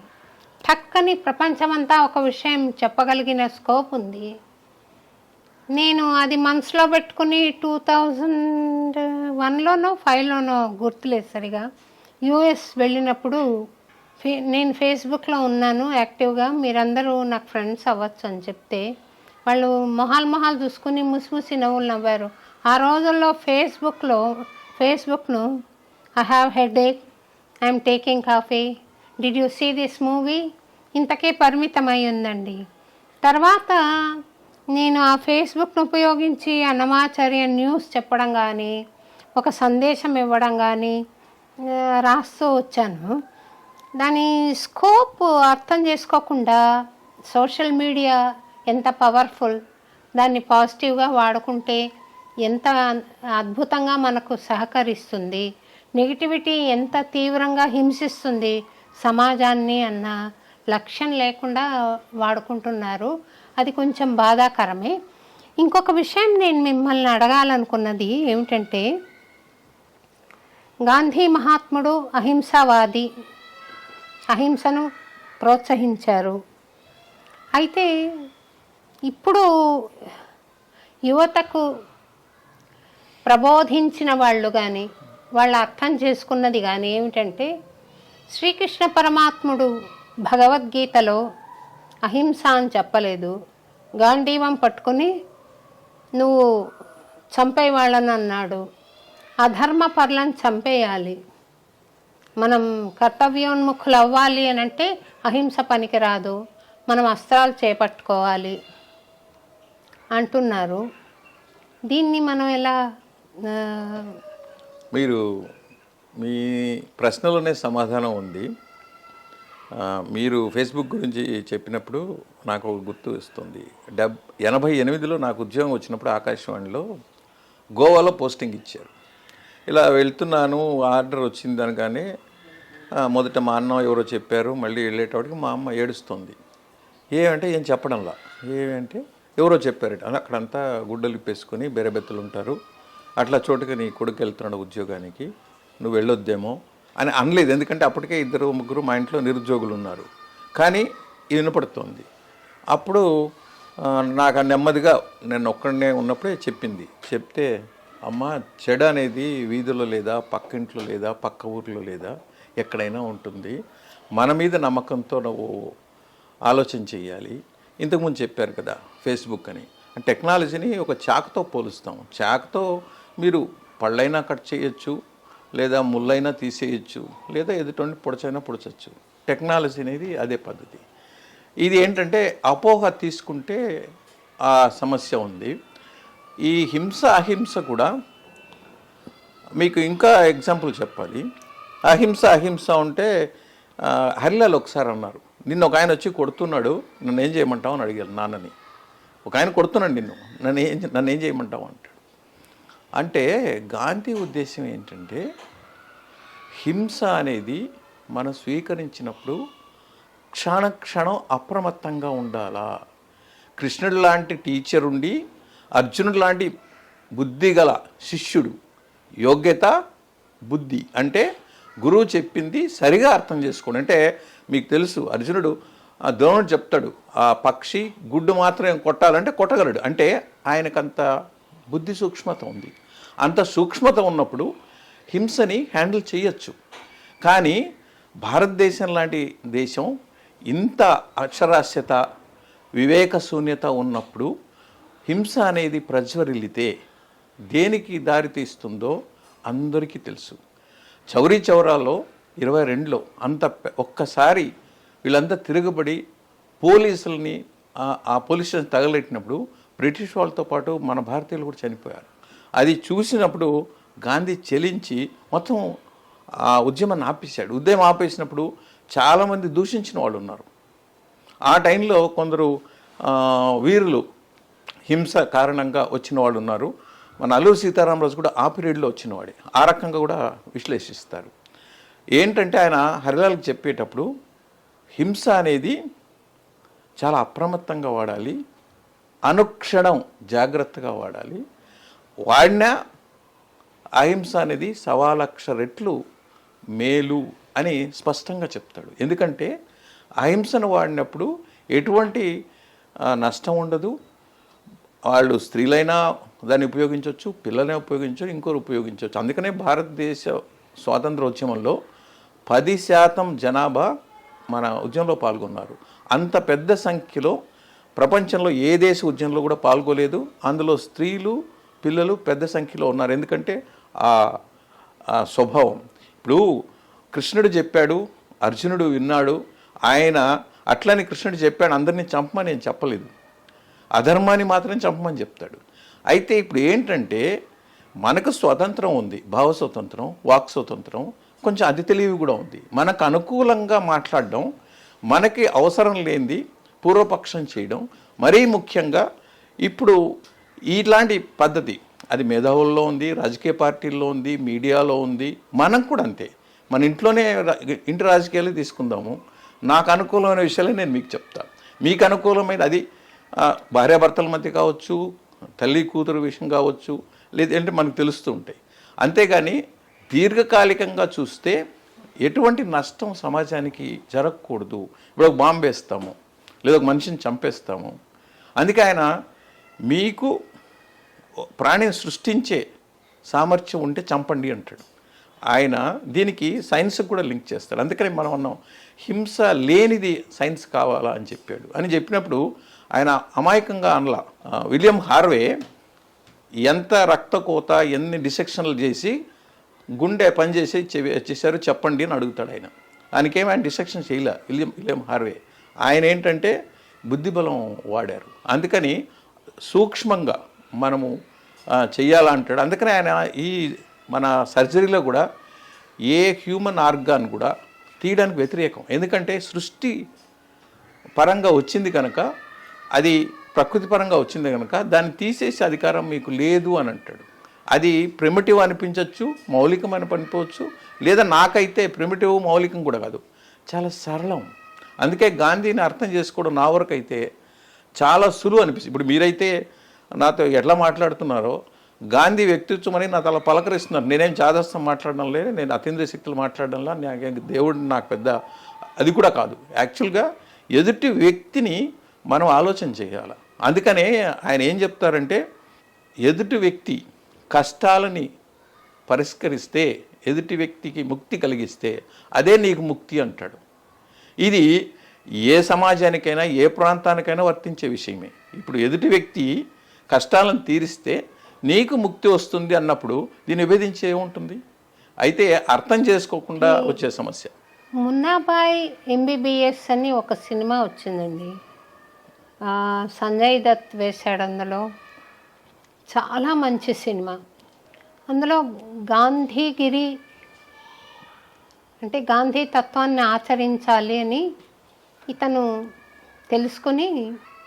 టక్కని ప్రపంచమంతా ఒక విషయం చెప్పగలిగిన స్కోప్ ఉంది. నేను అది మనసులో పెట్టుకుని 2001లోనో 2005లోనో గుర్తులేదు సరిగా, యూఎస్ వెళ్ళినప్పుడు నేను ఫేస్బుక్లో ఉన్నాను యాక్టివ్గా, మీరందరూ నాకు ఫ్రెండ్స్ అవ్వచ్చు అని చెప్తే వాళ్ళు మొహాలు చూసుకుని ముసిముసి నవ్వులు నవ్వారు. ఆ రోజుల్లో ఫేస్బుక్ను I have headache, I'm taking coffee, did you see this movie, ఇంతకే పరిమితమై ఉందండి. తర్వాత నేను ఆ ఫేస్బుక్ను ఉపయోగించి అన్నమాచార్య న్యూస్ చెప్పడం కానీ, ఒక సందేశం ఇవ్వడం కానీ రాస్తూ వచ్చాను. దాని స్కోప్ అర్థం చేసుకోకుండా సోషల్ మీడియా ఎంత పవర్ఫుల్, దాన్ని పాజిటివ్గా వాడుకుంటే ఎంత అద్భుతంగా మనకు సహకరిస్తుంది, నెగిటివిటీ ఎంత తీవ్రంగా హింసిస్తుంది సమాజాన్ని అన్న లక్ష్యం లేకుండా వాడుకుంటున్నారు. అది కొంచెం బాధాకరమే. ఇంకొక విషయం నేను మిమ్మల్ని అడగాలనుకున్నది ఏమిటంటే, గాంధీ మహాత్ముడు అహింసావాది, అహింసను ప్రోత్సహించారు. అయితే ఇప్పుడు యువతకు ప్రబోధించిన వాళ్ళు కానీ వాళ్ళు అర్థం చేసుకున్నది కానీ ఏమిటంటే, శ్రీకృష్ణ పరమాత్ముడు భగవద్గీతలో అహింస అని చెప్పలేదు, గాంధీవం పట్టుకుని నువ్వు చంపేవాళ్ళని అన్నాడు. అధర్మ పరులను చంపేయాలి, మనం కర్తవ్యోన్ముఖులు అవ్వాలి అని అంటే అహింస పనికిరాదు, మనం అస్త్రాలు చేపట్టుకోవాలి అంటున్నారు. దీన్ని మనం ఎలా మీరు మీ ప్రశ్నలోనే సమాధానం ఉంది. మీరు ఫేస్బుక్ గురించి చెప్పినప్పుడు నాకు ఒక గుర్తు వస్తుంది. 88లో నాకు ఉద్యోగం వచ్చినప్పుడు ఆకాశవాణిలో గోవాలో పోస్టింగ్ ఇచ్చారు. ఇలా వెళ్తున్నాను, ఆర్డర్ వచ్చింది అనగానే మొదట మా అన్న ఎవరో చెప్పారు, మళ్ళీ వెళ్ళేటప్పటికి మా అమ్మ ఏడుస్తుంది. ఏమంటే ఏం చెప్పడంలా, ఏమంటే ఎవరో చెప్పారట, అక్కడంతా గుడ్డలు ఇప్పేసుకొని బెరబెత్తలు ఉంటారు, అట్లా చోటుగా నీ కొడుకు వెళ్తున్నాడు ఉద్యోగానికి, నువ్వు వెళ్ళొద్దేమో అని అనలేదు. ఎందుకంటే అప్పటికే 2-3 మా ఇంట్లో నిరుద్యోగులు ఉన్నారు. కానీ ఇది వినపడుతోంది. అప్పుడు నాకు నెమ్మదిగా నేను ఒక్కడనే ఉన్నప్పుడే చెప్పింది. చెప్తే, అమ్మ చెడు అనేది వీధిలో లేదా, పక్కింట్లో లేదా, పక్క ఊర్లో లేదా, ఎక్కడైనా ఉంటుంది. మన మీద నమ్మకంతో నువ్వు ఆలోచన చేయాలి. ఇంతకుముందు చెప్పారు కదా ఫేస్బుక్ అని. టెక్నాలజీని ఒక చాకుతో పోలుస్తాం. చాకుతో మీరు పళ్ళైనా కట్ చేయొచ్చు, లేదా ముళ్ళైనా తీసేయచ్చు, లేదా ఎదుటి పొడచైనా పొడచచ్చు. టెక్నాలజీ అనేది అదే పద్ధతి. ఇది ఏంటంటే అపోహ తీసుకుంటే ఆ సమస్య ఉంది. ఈ హింస అహింస కూడా మీకు ఇంకా ఎగ్జాంపుల్ చెప్పాలి. అహింస ఉంటే హరిలాల్ ఒకసారి అన్నారు, నిన్న ఒక ఆయన వచ్చి కొడుతున్నాడు, నన్ను ఏం చేయమంటావు అని అడిగారు నాన్నని. ఒక ఆయన కొడుతున్నాడు నిన్ను, నన్ను ఏం చేయమంటావు అంటాడు. అంటే గాంధీ ఉద్దేశం ఏంటంటే, హింస అనేది మనం స్వీకరించినప్పుడు క్షణం అప్రమత్తంగా ఉండాలా. కృష్ణుడు లాంటి టీచర్ ఉండి అర్జునుడు లాంటి బుద్ధి గల శిష్యుడు, యోగ్యత బుద్ధి అంటే గురువు చెప్పింది సరిగా అర్థం చేసుకోండి. అంటే మీకు తెలుసు, అర్జునుడు ద్రోణుడు చెప్తాడు, ఆ పక్షి గుడ్డు మాత్రం కొట్టాలంటే కొట్టగలడు. అంటే ఆయనకంత బుద్ధి సూక్ష్మత ఉంది. అంత సూక్ష్మత ఉన్నప్పుడు హింసని హ్యాండిల్ చేయొచ్చు. కానీ భారతదేశం లాంటి దేశం ఇంత అక్షరాస్యత, వివేక శూన్యత ఉన్నప్పుడు హింస అనేది ప్రజ్వరిల్లితే దేనికి దారితీస్తుందో అందరికీ తెలుసు. చౌరీ చౌరాలో 22లో ఒక్కసారి వీళ్ళంతా తిరగబడి పోలీసులని ఆ పోలీస్ స్టేషన్ తగలెట్టినప్పుడు బ్రిటిష్ వాళ్ళతో పాటు మన భారతీయులు కూడా చనిపోయారు. అది చూసినప్పుడు గాంధీ చెలించి మొత్తం ఆ ఉద్యమాన్ని ఆపేశాడు. ఉద్యమం ఆపేసినప్పుడు చాలామంది దూషించిన వాళ్ళు ఉన్నారు. ఆ టైంలో కొందరు వీరులు హింస కారణంగా వచ్చిన వాళ్ళు ఉన్నారు. మన అల్లూరి సీతారామరాజు కూడా ఆ పీరియడ్లో వచ్చినవాడే. ఆ రకంగా కూడా విశ్లేషిస్తారు. ఏంటంటే ఆయన హరిలాల్కి చెప్పేటప్పుడు హింస అనేది చాలా అప్రమత్తంగా వాడాలి, అనుక్షణం జాగ్రత్తగా వాడాలి. వాడిన అహింస అనేది 1,00,000 రెట్లు మేలు అని స్పష్టంగా చెప్తాడు. ఎందుకంటే అహింసను వాడినప్పుడు ఎటువంటి నష్టం ఉండదు. వాళ్ళు స్త్రీలైనా దాన్ని ఉపయోగించవచ్చు, పిల్లలనే ఉపయోగించవచ్చు, ఇంకోరు ఉపయోగించవచ్చు. అందుకనే భారతదేశ స్వాతంత్రోద్యమంలో 10% జనాభా మన ఉద్యమంలో పాల్గొన్నారు. అంత పెద్ద సంఖ్యలో ప్రపంచంలో ఏ దేశ ఉద్యమంలో కూడా పాల్గొలేదు. అందులో స్త్రీలు, పిల్లలు పెద్ద సంఖ్యలో ఉన్నారు. ఎందుకంటే ఆ స్వభావం. ఇప్పుడు కృష్ణుడు చెప్పాడు, అర్జునుడు విన్నాడు. ఆయన అట్లని కృష్ణుడు చెప్పాడు, అందరినీ చంపమని నేను చెప్పలేదు, అధర్మాన్ని మాత్రం చంపమని చెప్తాడు. అయితే ఇప్పుడు ఏంటంటే మనకు స్వతంత్రం ఉంది, భావ స్వతంత్రం, వాక్ స్వతంత్రం, కొంచెం అతి తెలివి కూడా ఉంది. మనకు అనుకూలంగా మాట్లాడడం, మనకి అవసరం లేనిది పూర్వపక్షం చేయడం, మరీ ముఖ్యంగా ఇప్పుడు ఇట్లాంటి పద్ధతి అది మేధావుల్లో ఉంది, రాజకీయ పార్టీల్లో ఉంది, మీడియాలో ఉంది, మనం కూడా అంతే. మన ఇంట్లోనే ఇంటి రాజకీయాలు తీసుకుందాము. నాకు అనుకూలమైన విషయాలే నేను మీకు చెప్తాను. మీకు అనుకూలమైన అది భార్యాభర్తల మధ్య కావచ్చు, తల్లి కూతురు విషయం కావచ్చు, లేదంటే మనకు తెలుస్తూ ఉంటాయి. అంతేగాని దీర్ఘకాలికంగా చూస్తే ఎటువంటి నష్టం సమాజానికి జరగకూడదు. ఇప్పుడు ఒక బాంబు వేస్తాము, లేదా ఒక మనిషిని చంపేస్తాము. అందుకే ఆయన మీకు ప్రాణిని సృష్టించే సామర్థ్యం ఉంటే చంపండి అంటాడు. ఆయన దీనికి సైన్స్కి కూడా లింక్ చేస్తాడు. అందుకని మనం అన్నాం హింస లేనిది సైన్స్ కావాలా అని చెప్పాడు. అని చెప్పినప్పుడు ఆయన అమాయకంగా అనలా. విలియం హార్వే ఎంత రక్తకోత, ఎన్ని డిసెక్షన్లు చేసి గుండె పనిచేసి చేశారు చెప్పండి అని అడుగుతాడు ఆయన. ఆయనకేమీ ఆయన డిసెక్షన్ చేయలే విలియం హార్వే. ఆయన ఏంటంటే బుద్ధిబలం వాడారు. అందుకని సూక్ష్మంగా మనము చెయ్యాలంటాడు. అందుకని ఆయన ఈ మన సర్జరీలో కూడా ఏ హ్యూమన్ ఆర్గాన్ కూడా తీయడానికి వ్యతిరేకం. ఎందుకంటే సృష్టి పరంగా వచ్చింది కనుక, అది ప్రకృతి పరంగా వచ్చింది కనుక దాన్ని తీసేసే అధికారం మీకు లేదు అని అంటాడు. అది ప్రిమిటివ్ అనిపించవచ్చు, మౌలికమని పనిపోవచ్చు, లేదా నాకైతే ప్రిమిటివ్ మౌలికం కూడా కాదు, చాలా సరళం. అందుకే గాంధీని అర్థం చేసుకోవడం నా వరకు అయితే చాలా సులువు అనిపిస్తుంది. ఇప్పుడు మీరైతే నాతో ఎట్లా మాట్లాడుతున్నారో, గాంధీ వ్యక్తిత్వం అని నాతో అలా పలకరిస్తున్నారు. నేనేం చాదస్తం మాట్లాడడం లేదు, నేను అతీంద్రియ శక్తులు మాట్లాడడంలా, దేవుడు నాకు పెద్ద అది కూడా కాదు. యాక్చువల్గా ఎదుటి వ్యక్తిని మనం ఆలోచన చేయాలి. అందుకనే ఆయన ఏం చెప్తారంటే, ఎదుటి వ్యక్తి కష్టాలని పరిష్కరిస్తే, ఎదుటి వ్యక్తికి ముక్తి కలిగిస్తే అదే నీకు ముక్తి అంటాడు. ఇది ఏ సమాజానికైనా ఏ ప్రాంతానికైనా వర్తించే విషయమే. ఇప్పుడు ఎదుటి వ్యక్తి కష్టాలను తీరిస్తే నీకు ముక్తి వస్తుంది అన్నప్పుడు దీన్ని విభేదించే ఏముంటుంది? అయితే అర్థం చేసుకోకుండా వచ్చే సమస్య. మున్నాబాయ్ ఎంబీబీఎస్ అని ఒక సినిమా వచ్చిందండి, సంజయ్ దత్ వేశాడు. అందులో చాలా మంచి సినిమా. అందులో గాంధీగిరి అంటే గాంధీ తత్వాన్ని ఆచరించాలి అని ఇతను తెలుసుకొని,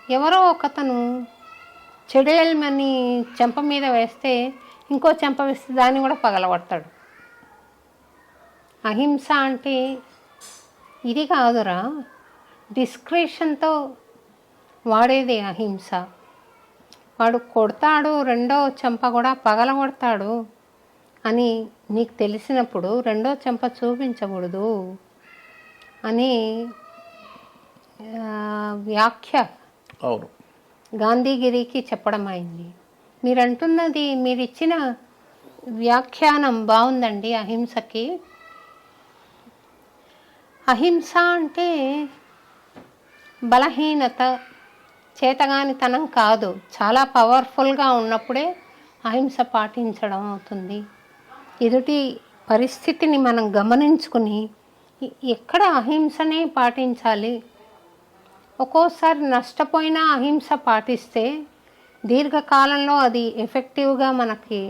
ఎవరో ఒకతను చెడేల్మని చెంప మీద వేస్తే ఇంకో చెంప వేస్తే దాన్ని కూడా పగలగొడతాడు. అహింస అంటే ఇది కాదురా, డిస్క్రిషన్తో వాడేది అహింస. వాడు కొడతాడు, రెండో చెంప కూడా పగలగొడతాడు అని నీకు తెలిసినప్పుడు రెండో చెంప చూపించకూడదు అని వ్యాఖ్య అవును గాంధీగిరికి చెప్పడం అయింది. మీరు అంటున్నది, మీరు ఇచ్చిన వ్యాఖ్యానం బాగుందండి. అహింసకి అహింస అంటే బలహీనత, చేతగానితనం కాదు. చాలా పవర్ఫుల్గా ఉన్నప్పుడే అహింస పాటించడం అవుతుంది. ఎదుటి పరిస్థితిని మనం గమనించుకుని ఎక్కడ అహింసనే పాటించాలి. ఒక్కోసారి నష్టపోయినా అహింస పాటిస్తే దీర్ఘకాలంలో అది ఎఫెక్టివ్గా మనకి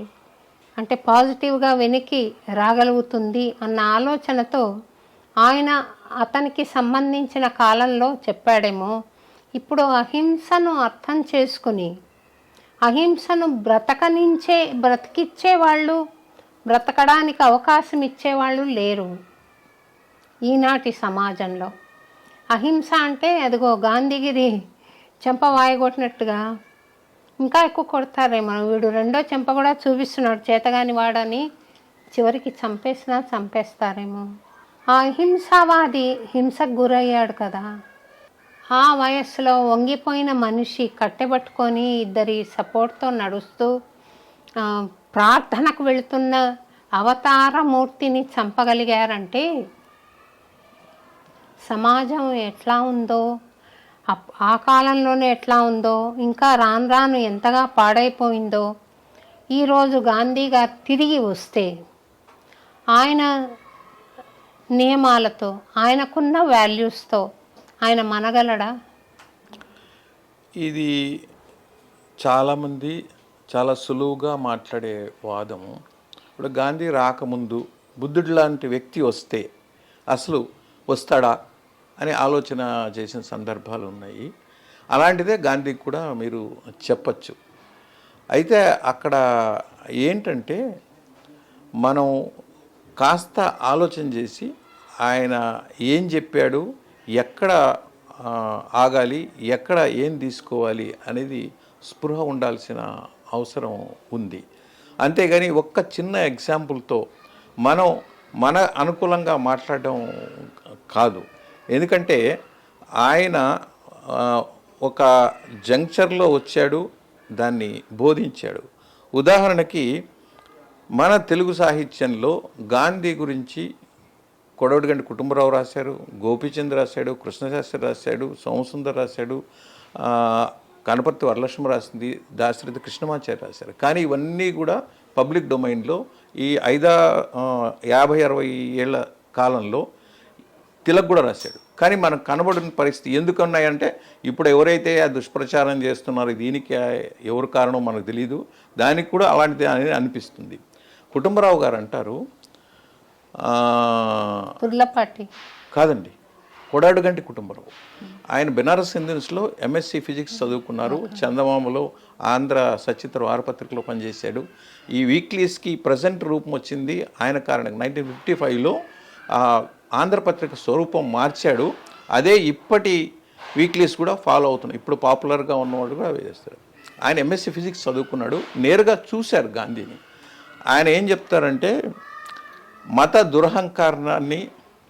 అంటే పాజిటివ్గా వెనక్కి రాగలుగుతుంది అన్న ఆలోచనతో ఆయన అతనికి సంబంధించిన కాలంలో చెప్పాడేమో. ఇప్పుడు అహింసను అర్థం చేసుకుని అహింసను బ్రతికిచ్చేవాళ్ళు, బ్రతకడానికి అవకాశం ఇచ్చేవాళ్ళు లేరు ఈనాటి సమాజంలో. అహింస అంటే అదిగో గాంధీగిరి చెంప వాయగొట్టినట్టుగా ఇంకా ఎక్కువ కొడతారేమో. వీడు రెండో చెంప కూడా చూపిస్తున్నాడు చేతగాని వాడని, చివరికి చంపేస్తారేమో. ఆ అహింసావాది హింసకు గురయ్యాడు కదా. ఆ వయస్సులో వంగిపోయిన మనిషి కట్టెబట్టుకొని ఇద్దరి సపోర్ట్తో నడుస్తూ ప్రార్థనకు వెళుతున్న అవతారమూర్తిని చంపగలిగారంటే సమాజం ఎట్లా ఉందో, ఆ కాలంలోనే ఎట్లా ఉందో, ఇంకా రాను రాను ఎంతగా పాడైపోయిందో. ఈరోజు గాంధీ గారు తిరిగి వస్తే ఆయన నియమాలతో, ఆయనకున్న వాల్యూస్తో ఆయన మనగలడా? ఇది చాలామంది చాలా సులువుగా మాట్లాడే వాదము. ఇప్పుడు గాంధీ రాకముందు బుద్ధుడు లాంటి వ్యక్తి వస్తే అసలు వస్తాడా అని ఆలోచన చేసిన సందర్భాలు ఉన్నాయి. అలాంటిదే గాంధీకి కూడా మీరు చెప్పచ్చు. అయితే అక్కడ ఏంటంటే మనం కాస్త ఆలోచన చేసి ఆయన ఏం చెప్పాడు, ఎక్కడ ఆగాలి, ఎక్కడ ఏం తీసుకోవాలి అనేది స్పృహ ఉండాల్సిన అవసరం ఉంది. అంతేగాని ఒక్క చిన్న ఎగ్జాంపుల్తో మనం మన అనుకూలంగా మాట్లాడడం కాదు. ఎందుకంటే ఆయన ఒక జంక్చర్లో వచ్చాడు, దాన్ని బోధించాడు. ఉదాహరణకి మన తెలుగు సాహిత్యంలో గాంధీ గురించి కొడవటిగంటి కుటుంబరావు రాశారు, గోపీచంద్ రాశాడు, కృష్ణశాస్త్రి రాశాడు, సోమసుందర్ రాశాడు, కనపర్తి వరలక్ష్మి రాసింది, దాశరథి కృష్ణమాచారి రాశారు. కానీ ఇవన్నీ కూడా పబ్లిక్ డొమైన్లో ఈ 50-60 ఏళ్ల కాలంలో తిలక్ కూడా రాశాడు. కానీ మనకు కనబడిన పరిస్థితి ఎందుకు ఉన్నాయంటే ఇప్పుడు ఎవరైతే ఆ దుష్ప్రచారం చేస్తున్నారో దీనికి ఎవరు కారణం మనకు తెలియదు, దానికి కూడా అలాంటిది అనేది అనిపిస్తుంది. కుటుంబరావు గారు అంటారు, కాదండి, కొడాడుగంటి కుటుంబరావు. ఆయన బెనారస్ హిందూస్లో ఎంఎస్సి ఫిజిక్స్ చదువుకున్నారు, చందమామలో ఆంధ్ర సచిత్ర వారపత్రికలో పనిచేశాడు. ఈ వీక్లీస్కి ప్రజెంట్ రూపం వచ్చింది ఆయన కారణంగా. 1955లో ఆంధ్రపత్రిక స్వరూపం మార్చాడు. అదే ఇప్పటి వీక్లీస్ కూడా ఫాలో అవుతున్నాయి. ఇప్పుడు పాపులర్గా ఉన్నవాడు కూడా వేస్తారు. ఆయన ఎంఎస్సి ఫిజిక్స్ చదువుకున్నాడు, నేరుగా చూశారు గాంధీని. ఆయన ఏం చెప్తారంటే, మత దురహంకారాన్ని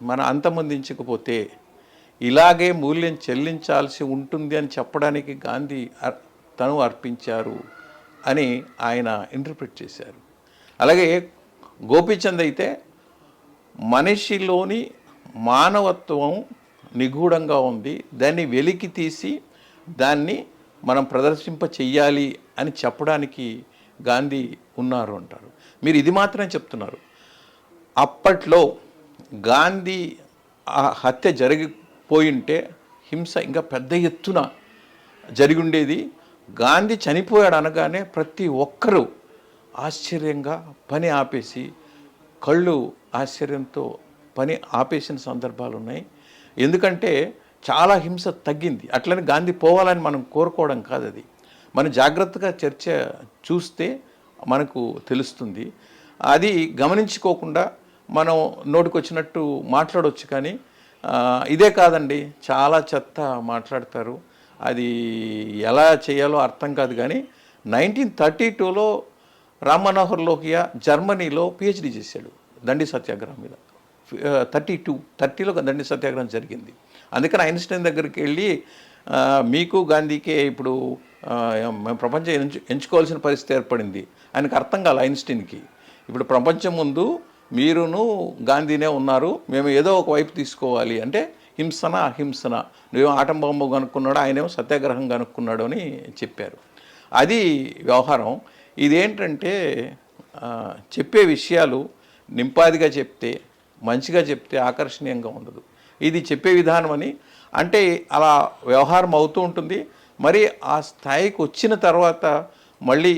మనం అంతమొందించకపోతే ఇలాగే మూల్యం చెల్లించాల్సి ఉంటుంది అని చెప్పడానికి గాంధీ తను అర్పించారు అని ఆయన ఇంటర్ప్రిట్ చేశారు. అలాగే గోపీచంద్ అయితే మనిషిలోని మానవత్వం నిగూఢంగా ఉంది, దాన్ని వెలికి తీసి దాన్ని మనం ప్రదర్శింప చెయ్యాలి అని చెప్పడానికి గాంధీ ఉన్నారు అంటారు. మీరు ఇది మాత్రమే చెప్తున్నారు. అప్పట్లో గాంధీ ఆ హత్య జరిగిపోయింటే హింస ఇంకా పెద్ద ఎత్తున జరిగి ఉండేది. గాంధీ చనిపోయాడు అనగానే ప్రతి ఒక్కరూ ఆశ్చర్యంగా పని ఆపేసి, కళ్ళు ఆశ్చర్యంతో పని ఆపేసిన సందర్భాలు ఉన్నాయి. ఎందుకంటే చాలా హింస తగ్గింది. అట్లని గాంధీ పోవాలని మనం కోరుకోవడం కాదు, అది మనం జాగ్రత్తగా చర్చ చూస్తే మనకు తెలుస్తుంది. అది గమనించుకోకుండా మనం నోటికొచ్చినట్టు మాట్లాడవచ్చు. కానీ ఇదే కాదండి, చాలా చెత్త మాట్లాడతారు. అది ఎలా చేయాలో అర్థం కాదు. కానీ 1932లో రామ్ మనోహర్ లోహియా జర్మనీలో పిహెచ్డి చేశాడు దండి సత్యాగ్రహం మీద. 30లో దండి సత్యాగ్రహం జరిగింది. అందుకని ఐన్స్టైన్ దగ్గరికి వెళ్ళి మీకు గాంధీకే ఇప్పుడు ప్రపంచం ఎంచుకోవాల్సిన పరిస్థితి ఏర్పడింది. ఆయనకు అర్థం కాదు ఐన్స్టైన్కి. ఇప్పుడు ప్రపంచం ముందు మీరును గాంధీనే ఉన్నారు, మేము ఏదో ఒక వైపు తీసుకోవాలి అంటే హింసన అహింసన, నువ్వేమో ఆటం బాంబు కనుక్కున్నాడు, ఆయనేమో సత్యాగ్రహం కనుక్కున్నాడు అని చెప్పారు. అది వ్యవహారం. ఇదేంటంటే చెప్పే విషయాలు నింపాదిగా చెప్తే, మంచిగా చెప్తే ఆకర్షణీయంగా ఉండదు. ఇది చెప్పే విధానం అని అంటే అలా వ్యవహారం అవుతూ ఉంటుంది. మరి ఆ స్థాయికి వచ్చిన తర్వాత మళ్ళీ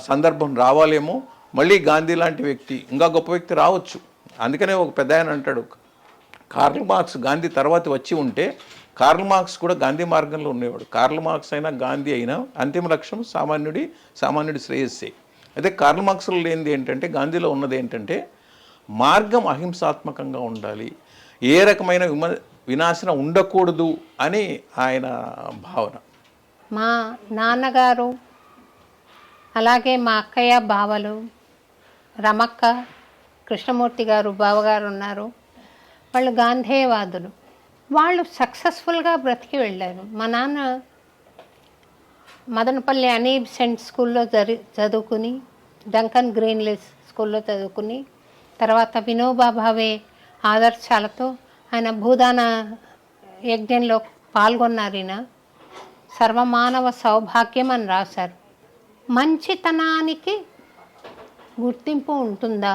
సందర్భం రావాలేమో, మళ్ళీ గాంధీ లాంటి వ్యక్తి, ఇంకా గొప్ప వ్యక్తి రావచ్చు. అందుకనే ఒక పెద్ద ఆయన అంటాడు, కార్ల్ మార్క్స్ గాంధీ తర్వాత వచ్చి ఉంటే కార్ల్ మార్క్స్ కూడా గాంధీ మార్గంలో ఉండేవాడు. కార్ల్ మార్క్స్ అయినా గాంధీ అయినా అంతిమ లక్ష్యం సామాన్యుడి శ్రేయస్సే. అయితే కార్ల్ మార్క్స్లో లేనిది ఏంటంటే, గాంధీలో ఉన్నది ఏంటంటే మార్గం అహింసాత్మకంగా ఉండాలి, ఏ రకమైన వినాశనం ఉండకూడదు అని ఆయన భావన. మా నాన్నగారు అలాగే మా అక్కయ్య బావలు, రమక్క, కృష్ణమూర్తి గారు బావగారు ఉన్నారు. వాళ్ళు గాంధేయవాదులు. వాళ్ళు సక్సెస్ఫుల్గా బ్రతికి వెళ్ళారు. మా నాన్న మదనపల్లి అనీబ్ సెంట్ స్కూల్లో చదువుకుని, డంకన్ గ్రీన్లీస్ స్కూల్లో చదువుకుని, తర్వాత వినోబా భావే ఆదర్శాలతో ఆయన భూదాన యజ్ఞంలో పాల్గొన్నారు. ఈయన సర్వమానవ సౌభాగ్యం అని రాశారు. మంచితనానికి గుర్తింపు ఉంటుందా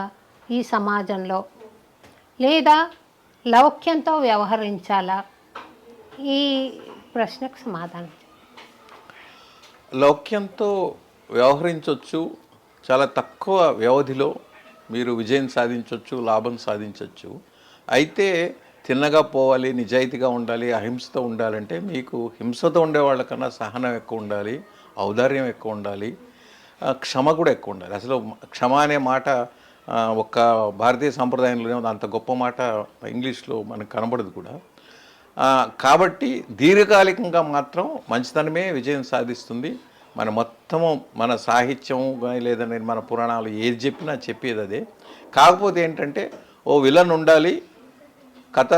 ఈ సమాజంలో, లేదా లౌక్యంతో వ్యవహరించాలా? ఈ ప్రశ్నకు సమాధానం. లౌక్యంతో వ్యవహరించవచ్చు, చాలా తక్కువ వ్యవధిలో మీరు విజయం సాధించవచ్చు, లాభం సాధించవచ్చు. అయితే తిన్నగా పోవాలి, నిజాయితీగా ఉండాలి, అహింసతో ఉండాలంటే మీకు హింసతో ఉండే వాళ్ళకన్నా సహనం ఎక్కువ ఉండాలి, ఔదార్యం ఎక్కువ ఉండాలి, క్షమ కూడా ఎక్కువ ఉండాలి. అసలు క్షమ అనే మాట ఒక్క భారతీయ సాంప్రదాయంలోనే ఉంది, అంత గొప్ప మాట ఇంగ్లీష్లో మనకు కనబడదు కూడా. కాబట్టి దీర్ఘకాలికంగా మాత్రం మంచితనమే విజయం సాధిస్తుంది. మన మొత్తము మన సాహిత్యం కానీ లేదంటే మన పురాణాలు ఏది చెప్పినా చెప్పేది అదే. కాకపోతే ఏంటంటే ఓ విలన్ ఉండాలి, కథ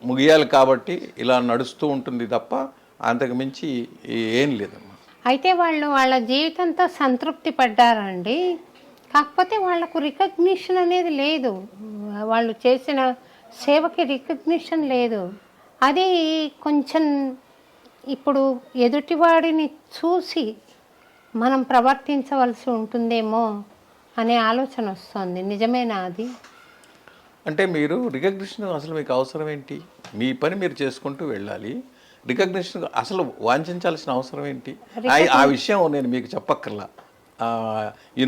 ముగియాలి, కాబట్టి ఇలా నడుస్తూ ఉంటుంది తప్ప అంతకు మించి ఏం లేదమ్మా. అయితే వాళ్ళు వాళ్ళ జీవితంతో సంతృప్తి పడ్డారండి, కాకపోతే వాళ్ళకు రికగ్నిషన్ అనేది లేదు, వాళ్ళు చేసిన సేవకి రికగ్నిషన్ లేదు. అది కొంచెం ఇప్పుడు ఎదుటివాడిని చూసి మనం ప్రవర్తించవలసి ఉంటుందేమో అనే ఆలోచన వస్తుంది. నిజమేనా అది? అంటే మీరు రికగ్నిషన్ అసలు మీకు అవసరం ఏంటి? మీ పని మీరు చేసుకుంటూ వెళ్ళాలి. రికగ్నిషన్ అసలు వాంఛించాల్సిన అవసరం ఏంటి? ఆ విషయం నేను మీకు చెప్పక్కర్లా.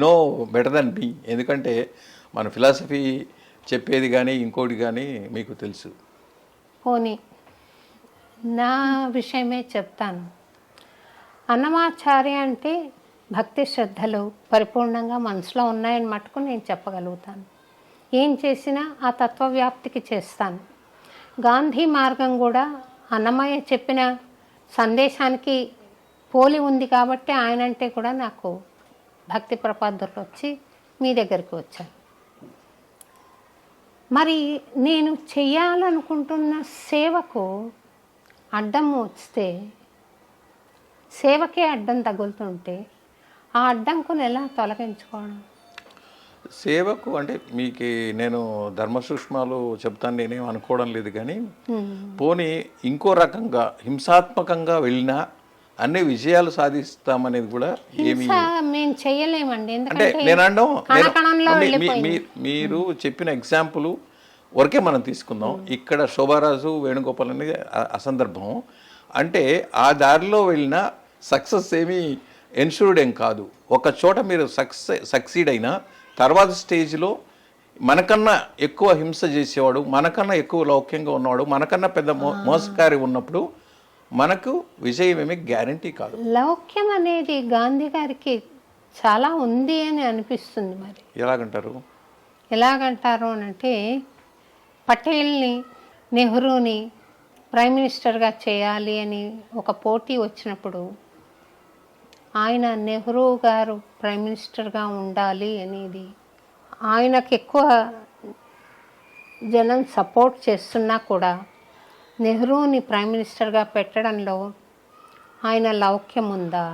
నో బెటర్ దెన్ మీ. ఎందుకంటే మన ఫిలాసఫీ చెప్పేది కానీ ఇంకోటి కానీ మీకు తెలుసు. పోనీ నా విషయమే చెప్తాను. అన్నమాచార్య అంటే భక్తి శ్రద్ధలు పరిపూర్ణంగా మనసులో ఉన్నాయని మటుకు నేను చెప్పగలుగుతాను. ఏం చేసినా ఆ తత్వవ్యాప్తికి చేస్తాను. గాంధీ మార్గం కూడా అన్నమయ్య చెప్పిన సందేశానికి పోలి ఉంది కాబట్టి ఆయనంటే కూడా నాకు భక్తి ప్రపాదులు వచ్చి మీ దగ్గరికి వచ్చాను. మరి నేను చెయ్యాలనుకుంటున్న సేవకు అడ్డం వస్తే, సేవకే అడ్డం తగులుతుంటే ఆ అడ్డంకును ఎలా తొలగించుకోవడం? సేవకు అంటే మీకు నేను ధర్మసూక్ష్మాలు చెప్తాను, నేనేం అనుకోవడం లేదు. కానీ పోనీ ఇంకో రకంగా హింసాత్మకంగా వెళ్ళినా అన్ని విజయాలు సాధిస్తామనేది కూడా ఏమి మేము చేయలేమండి. అంటే నేను అనడం, మీరు చెప్పిన ఎగ్జాంపుల్ వరకే మనం తీసుకుందాం. ఇక్కడ శోభారాజు వేణుగోపాల్ అనేది అసందర్భం. అంటే ఆ దారిలో వెళ్ళిన సక్సెస్ ఏమీ ఎన్షూర్డ్ ఏం కాదు. ఒక చోట మీరు సక్సీడ్ అయినా తర్వాత స్టేజ్లో మనకన్నా ఎక్కువ హింస చేసేవాడు, మనకన్నా ఎక్కువ లౌక్యంగా ఉన్నవాడు, మనకన్నా పెద్ద మోసకారి ఉన్నప్పుడు మనకు విజయం ఏమీ గ్యారంటీ కాదు. లౌక్యం అనేది గాంధీ గారికి చాలా ఉంది అని అనిపిస్తుంది. మరి ఎలాగంటారు అని అంటే, పటేల్ని నెహ్రూని ప్రైమ్ మినిస్టర్గా చేయాలి అని ఒక పోటీ వచ్చినప్పుడు ఆయన నెహ్రూ గారు ప్రైమ్ మినిస్టర్గా ఉండాలి అనేది ఆయనకు ఎక్కువ జనం సపోర్ట్ చేస్తున్నా కూడా నెహ్రూని ప్రైమ్ మినిస్టర్గా పెట్టడంలో ఆయన లౌక్యం ఉందా?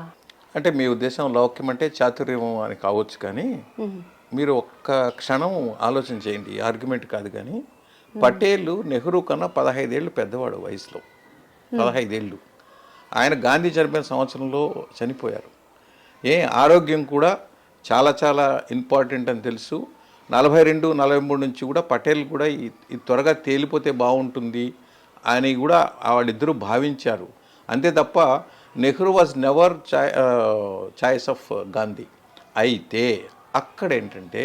అంటే మీ ఉద్దేశం లౌక్యం అంటే చాతుర్యం అని కావచ్చు. కానీ మీరు ఒక్క క్షణం ఆలోచన చేయండి, ఆర్గ్యుమెంట్ కాదు. కానీ పటేల్ నెహ్రూ కన్నా 15 ఏళ్ళు పెద్దవాడు వయసులో. 15 ఏళ్ళు. ఆయన గాంధీ చనిపోయిన సంవత్సరంలో చనిపోయారు. ఆరోగ్యం కూడా చాలా చాలా ఇంపార్టెంట్ అని తెలుసు. 42, 43 నుంచి కూడా పటేల్ కూడా ఈ త్వరగా తేలిపోతే బాగుంటుంది అని కూడా వాళ్ళిద్దరూ భావించారు. అంతే తప్ప Nehru was never choice of Gandhi. అయితే అక్కడ ఏంటంటే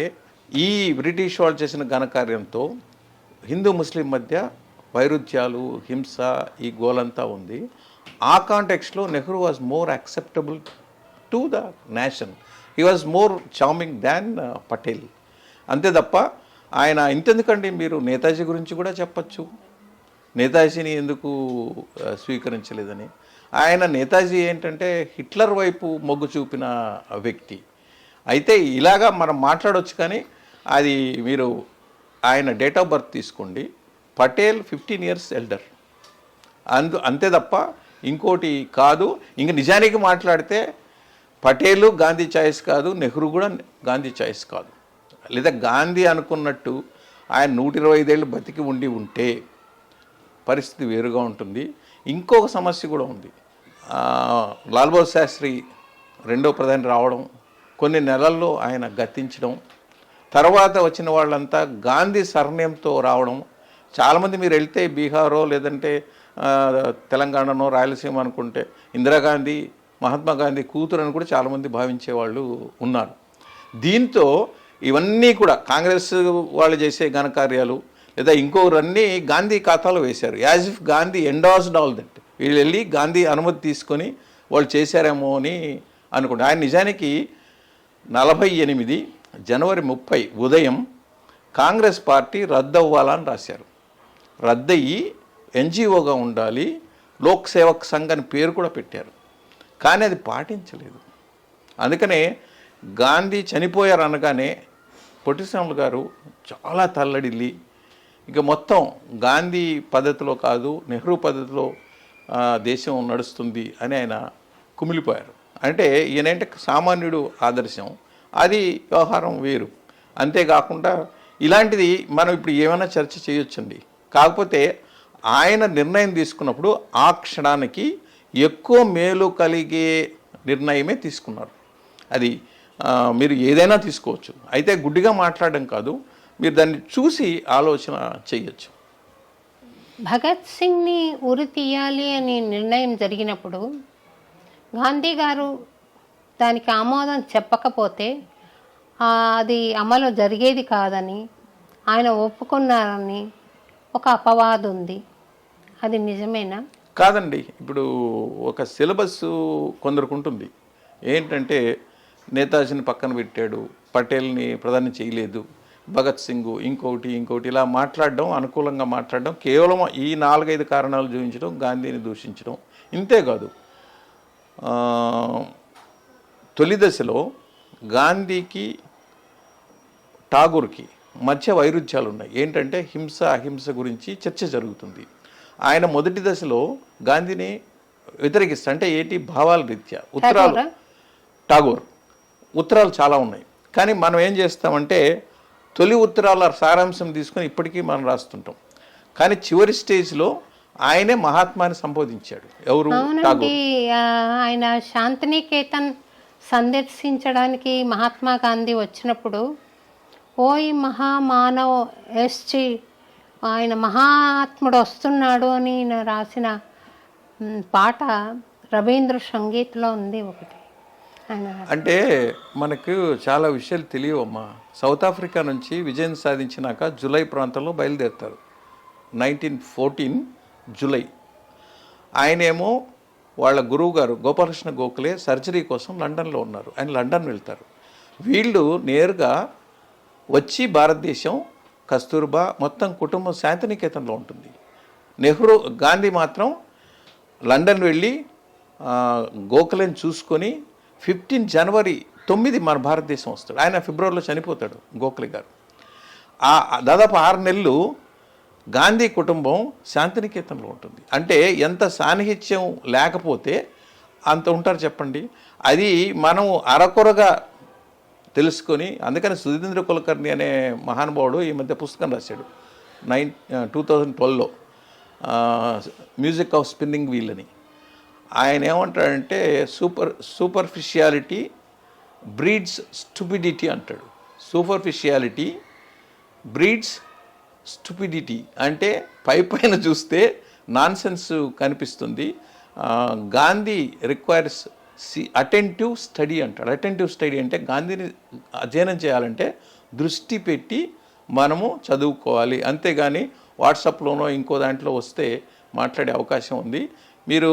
ఈ బ్రిటిష్ వాళ్ళు చేసిన ఘనకార్యంతో హిందూ ముస్లిం మధ్య వైరుధ్యాలు, హింస, ఈ గోలంతా ఉంది. ఆ కాంటెక్స్లో Nehru was more acceptable to the nation. He was more charming than Patel. అంతే తప్ప ఆయన ఇంతెందుకండి, మీరు నేతాజీ గురించి కూడా చెప్పచ్చు. నేతాజీని ఎందుకు స్వీకరించలేదని. నేతాజీ ఏంటంటే హిట్లర్ వైపు మొగ్గు చూపిన వ్యక్తి. అయితే ఇలాగా మనం మాట్లాడవచ్చు. కానీ అది మీరు ఆయన డేట్ ఆఫ్ బర్త్ తీసుకోండి, పటేల్ 15 years ఎల్డర్. అంతే తప్ప ఇంకోటి కాదు. ఇంక నిజానికి మాట్లాడితే పటేలు గాంధీ చాయిస్ కాదు, నెహ్రూ కూడా గాంధీ చాయిస్ కాదు. లేదా గాంధీ అనుకున్నట్టు ఆయన 125 ఏళ్ళు బతికి ఉంటే పరిస్థితి వేరుగా ఉంటుంది. ఇంకొక సమస్య కూడా ఉంది. లాల్ బహదూర్ శాస్త్రి రెండో ప్రధాని రావడం, కొన్ని నెలల్లో ఆయన గతించడం, తర్వాత వచ్చిన వాళ్ళంతా గాంధీ సర్నేమ్తో రావడం. చాలామంది మీరు వెళ్తే బీహారో లేదంటే తెలంగాణనో రాయలసీమ అనుకుంటే ఇందిరాగాంధీ మహాత్మా గాంధీ కూతురు అని కూడా చాలామంది భావించేవాళ్ళు ఉన్నారు. దీంతో ఇవన్నీ కూడా కాంగ్రెస్ వాళ్ళు చేసే ఘనకార్యాలు లేదా ఇంకొకరన్నీ గాంధీ ఖాతాలో వేశారు. As if Gandhi endorsed all that. వీళ్ళు వెళ్ళి గాంధీ అనుమతి తీసుకొని వాళ్ళు చేశారేమో అని అనుకోండి. ఆయన నిజానికి 48 జనవరి 30 ఉదయం కాంగ్రెస్ పార్టీ రద్దవ్వాలని రాశారు. రద్దయ్యి ఎన్జిఓగా ఉండాలి, లోక్ సేవక్ సంఘ్ అని పేరు కూడా పెట్టారు. కానీ అది పాటించలేదు. అందుకనే గాంధీ చనిపోయారు అనగానే పొట్టిశ్రాములు గారు చాలా తల్లడిల్లి ఇక మొత్తం గాంధీ పద్ధతిలో కాదు నెహ్రూ పద్ధతిలో దేశం నడుస్తుంది అని ఆయన కుమిలిపోయారు. అంటే ఈయనంటే సామాన్యుడు ఆదర్శం, అది వ్యవహారం వేరు. అంతేకాకుండా ఇలాంటిది మనం ఇప్పుడు ఏమైనా చర్చ చేయొచ్చండి. కాకపోతే ఆయన నిర్ణయం తీసుకున్నప్పుడు ఆ క్షణానికి ఎక్కువ మేలు కలిగే నిర్ణయమే తీసుకున్నారు. అది మీరు ఏదైనా తీసుకోవచ్చు. అయితే గుడ్డిగా మాట్లాడడం కాదు, మీరు దాన్ని చూసి ఆలోచన చేయొచ్చు. భగత్ సింగ్ని ఉరి తీయాలి అని నిర్ణయం జరిగినప్పుడు గాంధీ గారు దానికి ఆమోదం చెప్పకపోతే అది అమలు జరిగేది కాదని ఆయన ఒప్పుకున్నారని ఒక అపవాదు ఉంది. అది నిజమేనా? కాదండి. ఇప్పుడు ఒక సిలబస్ కొందరికి ఉంటుంది. ఏంటంటే నేతాజీని పక్కన పెట్టాడు, పటేల్ని ప్రధాని చేయలేదు, భగత్ సింగ్ ఇంకోటి ఇలా మాట్లాడడం, అనుకూలంగా మాట్లాడడం, కేవలం ఈ 4-5 కారణాలు చూపించడం, గాంధీని దూషించడం. ఇంతేకాదు, తొలి దశలో గాంధీకి ఠాగూర్కి మధ్య వైరుధ్యాలు ఉన్నాయి. ఏంటంటే హింస అహింస గురించి చర్చ జరుగుతుంది. ఆయన మొదటి దశలో గాంధీని వ్యతిరేకిస్తా అంటే ఏంటి భావాల రీత్యా ఉత్తరాలు, ఠాగూర్ ఉత్తరాలు చాలా ఉన్నాయి. కానీ మనం ఏం చేస్తామంటే తొలి ఉత్తరాల సారాంశం తీసుకొని ఇప్పటికీ మనం రాస్తుంటాం. కానీ చివరి స్టేజ్లో ఆయనే మహాత్మాని సంబోధించాడు. ఎవరు? ఠాగూర్. ఆయన శాంతినికేతన్ సందర్శించడానికి మహాత్మా గాంధీ వచ్చినప్పుడు ఓయ్ మహామానవ్ ఎస్చి ఆయన మహాత్ముడు వస్తున్నాడు అని రాసిన పాట రవీంద్ర సంగీత్లో ఉంది ఒకటి. అంటే మనకు చాలా విషయాలు తెలియవమ్మా. సౌత్ ఆఫ్రికా నుంచి విజయం సాధించినాక జూలై ప్రాంతంలో బయలుదేరుతారు. 1914 జూలై. ఆయనేమో వాళ్ళ గురువు గారు గోపాలకృష్ణ గోఖలే సర్జరీ కోసం లండన్లో ఉన్నారు. ఆయన లండన్ వెళ్తారు. వీళ్ళు నేరుగా వచ్చి భారతదేశం కస్తూర్బా మొత్తం కుటుంబం శాంతినికేతన్లో ఉంటుంది. గాంధీ మాత్రం లండన్ వెళ్ళి గోఖలేని చూసుకొని 15 జనవరి 9 మన భారతదేశం వస్తాడు. ఆయన ఫిబ్రవరిలో చనిపోతాడు గోఖలే గారు. దాదాపు 6 నెలలు గాంధీ కుటుంబం శాంతినికేతన్లో ఉంటుంది. అంటే ఎంత సాన్నిహిత్యం లేకపోతే అంత ఉంటారు చెప్పండి. అది మనం అరకొరగా తెలుసుకొని, అందుకని సుధీంద్ర కులకర్ణి అనే మహానుభావుడు ఈ మధ్య పుస్తకం రాశాడు 2012లో మ్యూజిక్ ఆఫ్ స్పిన్నింగ్ వీల్ అని. ఆయన ఏమంటాడంటే సూపర్ఫిషియాలిటీ బ్రీడ్స్ స్టూపిడిటీ అంటాడు. సూపర్ఫిషియాలిటీ బ్రీడ్స్ స్టూపిడిటీ అంటే పైన చూస్తే నాన్సెన్స్ కనిపిస్తుంది. గాంధీ రిక్వైర్స్ అటెంటివ్ స్టడీ అంటాడు. అటెంటివ్ స్టడీ అంటే గాంధీని అధ్యయనం చేయాలంటే దృష్టి పెట్టి మనము చదువుకోవాలి. అంతేగాని వాట్సాప్లోనో ఇంకో దాంట్లో వస్తే మాట్లాడే అవకాశం ఉంది. మీరు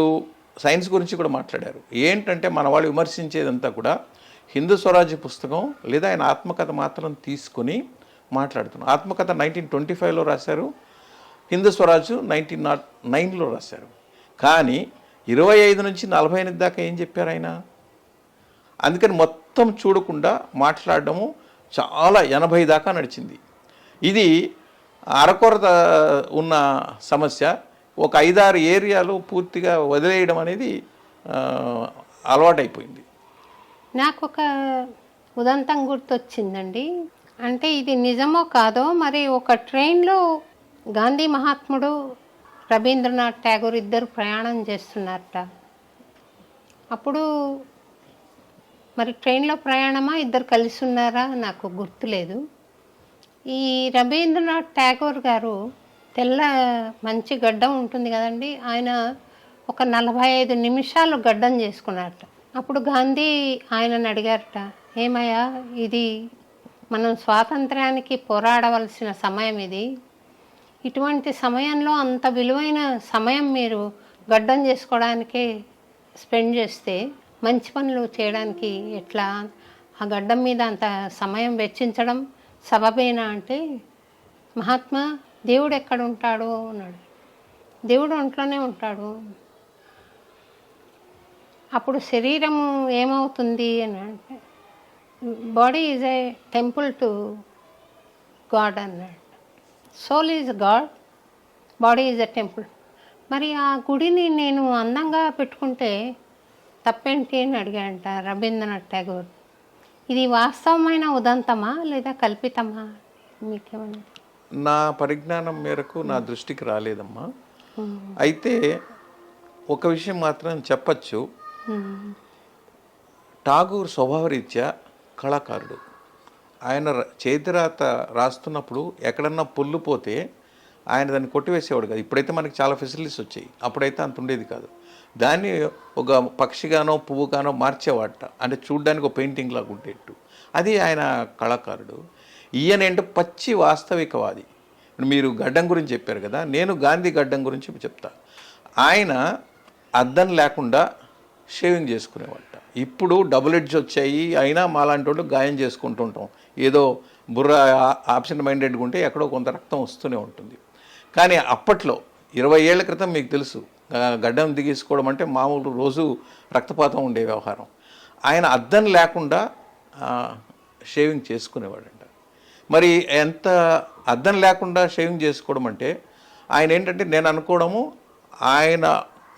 సైన్స్ గురించి కూడా మాట్లాడారు. ఏంటంటే మన వాళ్ళు విమర్శించేదంతా కూడా హిందూ స్వరాజ్య పుస్తకం లేదా ఆయన ఆత్మకథ మాత్రం తీసుకొని మాట్లాడుతున్నాం. ఆత్మకథ 1925లో రాశారు, హిందూ స్వరాజు 1909లో రాశారు. కానీ 25 నుంచి 48 దాకా ఏం చెప్పారు ఆయన? అందుకని మొత్తం చూడకుండా మాట్లాడడము చాలా 80 దాకా నడిచింది. ఇది అరకొరత ఉన్న సమస్య. ఒక 5-6 ఏరియాలు పూర్తిగా వదిలేయడం అనేది అలవాటైపోయింది. నాకు ఒక ఉదంతం గుర్తొచ్చిందండి. అంటే ఇది నిజమో కాదో మరి, ఒక ట్రైన్లో గాంధీ మహాత్ముడు రవీంద్రనాథ్ ఠాగూర్ ఇద్దరు ప్రయాణం చేస్తున్నారట. అప్పుడు మరి ట్రైన్లో ప్రయాణమా ఇద్దరు కలిసి ఉన్నారా నాకు గుర్తులేదు. ఈ రవీంద్రనాథ్ ఠాగూర్ గారు తెల్ల మంచి గడ్డం ఉంటుంది కదండి, ఆయన ఒక 45 నిమిషాలు గడ్డం చేసుకున్నారట. అప్పుడు గాంధీ ఆయనను అడిగారట, ఏమయ్యా ఇది మనం స్వాతంత్ర్యానికి పోరాడవలసిన సమయం ఇది, ఇటువంటి సమయంలో అంత విలువైన సమయం మీరు గడ్డం చేసుకోవడానికే స్పెండ్ చేస్తే మంచి పనులు చేయడానికి ఎట్లా ఆ గడ్డం మీద అంత సమయం వెచ్చించడం సబబేనా అంటే, మహాత్మా దేవుడు ఎక్కడ ఉంటాడు అన్నాడు. దేవుడు ఒంట్లోనే ఉంటాడు. అప్పుడు శరీరము ఏమవుతుంది అని అంటే, body is a temple to God అన్నాడు. Soul is God, body is a temple. మరి ఆ గుడిని నేను అందంగా పెట్టుకుంటే తప్పేంటి అని అడిగాడంట రవీంద్రనాథ్ ఠాగూర్. ఇది వాస్తవమైన ఉదంతమా లేదా కల్పితమా? మీకేమన్నా? నా పరిజ్ఞానం మేరకు నా దృష్టికి రాలేదమ్మా. అయితే ఒక విషయం మాత్రం చెప్పచ్చు, ఠాగూర్ స్వభావరీత్యా కళాకారుడు. ఆయన చేతిరాత రాస్తున్నప్పుడు ఎక్కడన్నా పొల్లు పోతే ఆయన దాన్ని కొట్టివేసేవాడు కాదు. ఇప్పుడైతే మనకి చాలా ఫెసిలిటీస్ వచ్చాయి, అప్పుడైతే అంత ఉండేది కాదు. దాన్ని ఒక పక్షిగానో పువ్వుగానో మార్చేవాట, అంటే చూడ్డానికి ఒక పెయింటింగ్ లాగా ఉండేట్టు. అది ఆయన కళాకారుడు. ఈయనేంటో పచ్చి వాస్తవికవాది. మీరు గడ్డం గురించి చెప్పారు కదా, నేను గాంధీ గడ్డం గురించి చెప్తా. ఆయన అద్దం లేకుండా షేవింగ్ చేసుకునేవాట. ఇప్పుడు డబుల్ ఎడ్జ్ వచ్చాయి, అయినా మాలాంటి వాళ్ళు గాయం చేసుకుంటుంటాం. ఏదో బుర్ర ఆబ్సెంట్ మైండెడ్గా ఉంటే ఎక్కడో కొంత రక్తం వస్తూనే ఉంటుంది. కానీ అప్పట్లో 20 ఏళ్ల క్రితం మీకు తెలుసు, గడ్డం దిగేసుకోవడం అంటే మామూలు రోజు రక్తపాతం ఉండే వ్యవహారం. ఆయన అద్దం లేకుండా షేవింగ్ చేసుకునేవాడంట. మరి ఎంత అద్దం లేకుండా షేవింగ్ చేసుకోవడం అంటే ఆయన ఏంటంటే, నేను అనుకోవడము ఆయన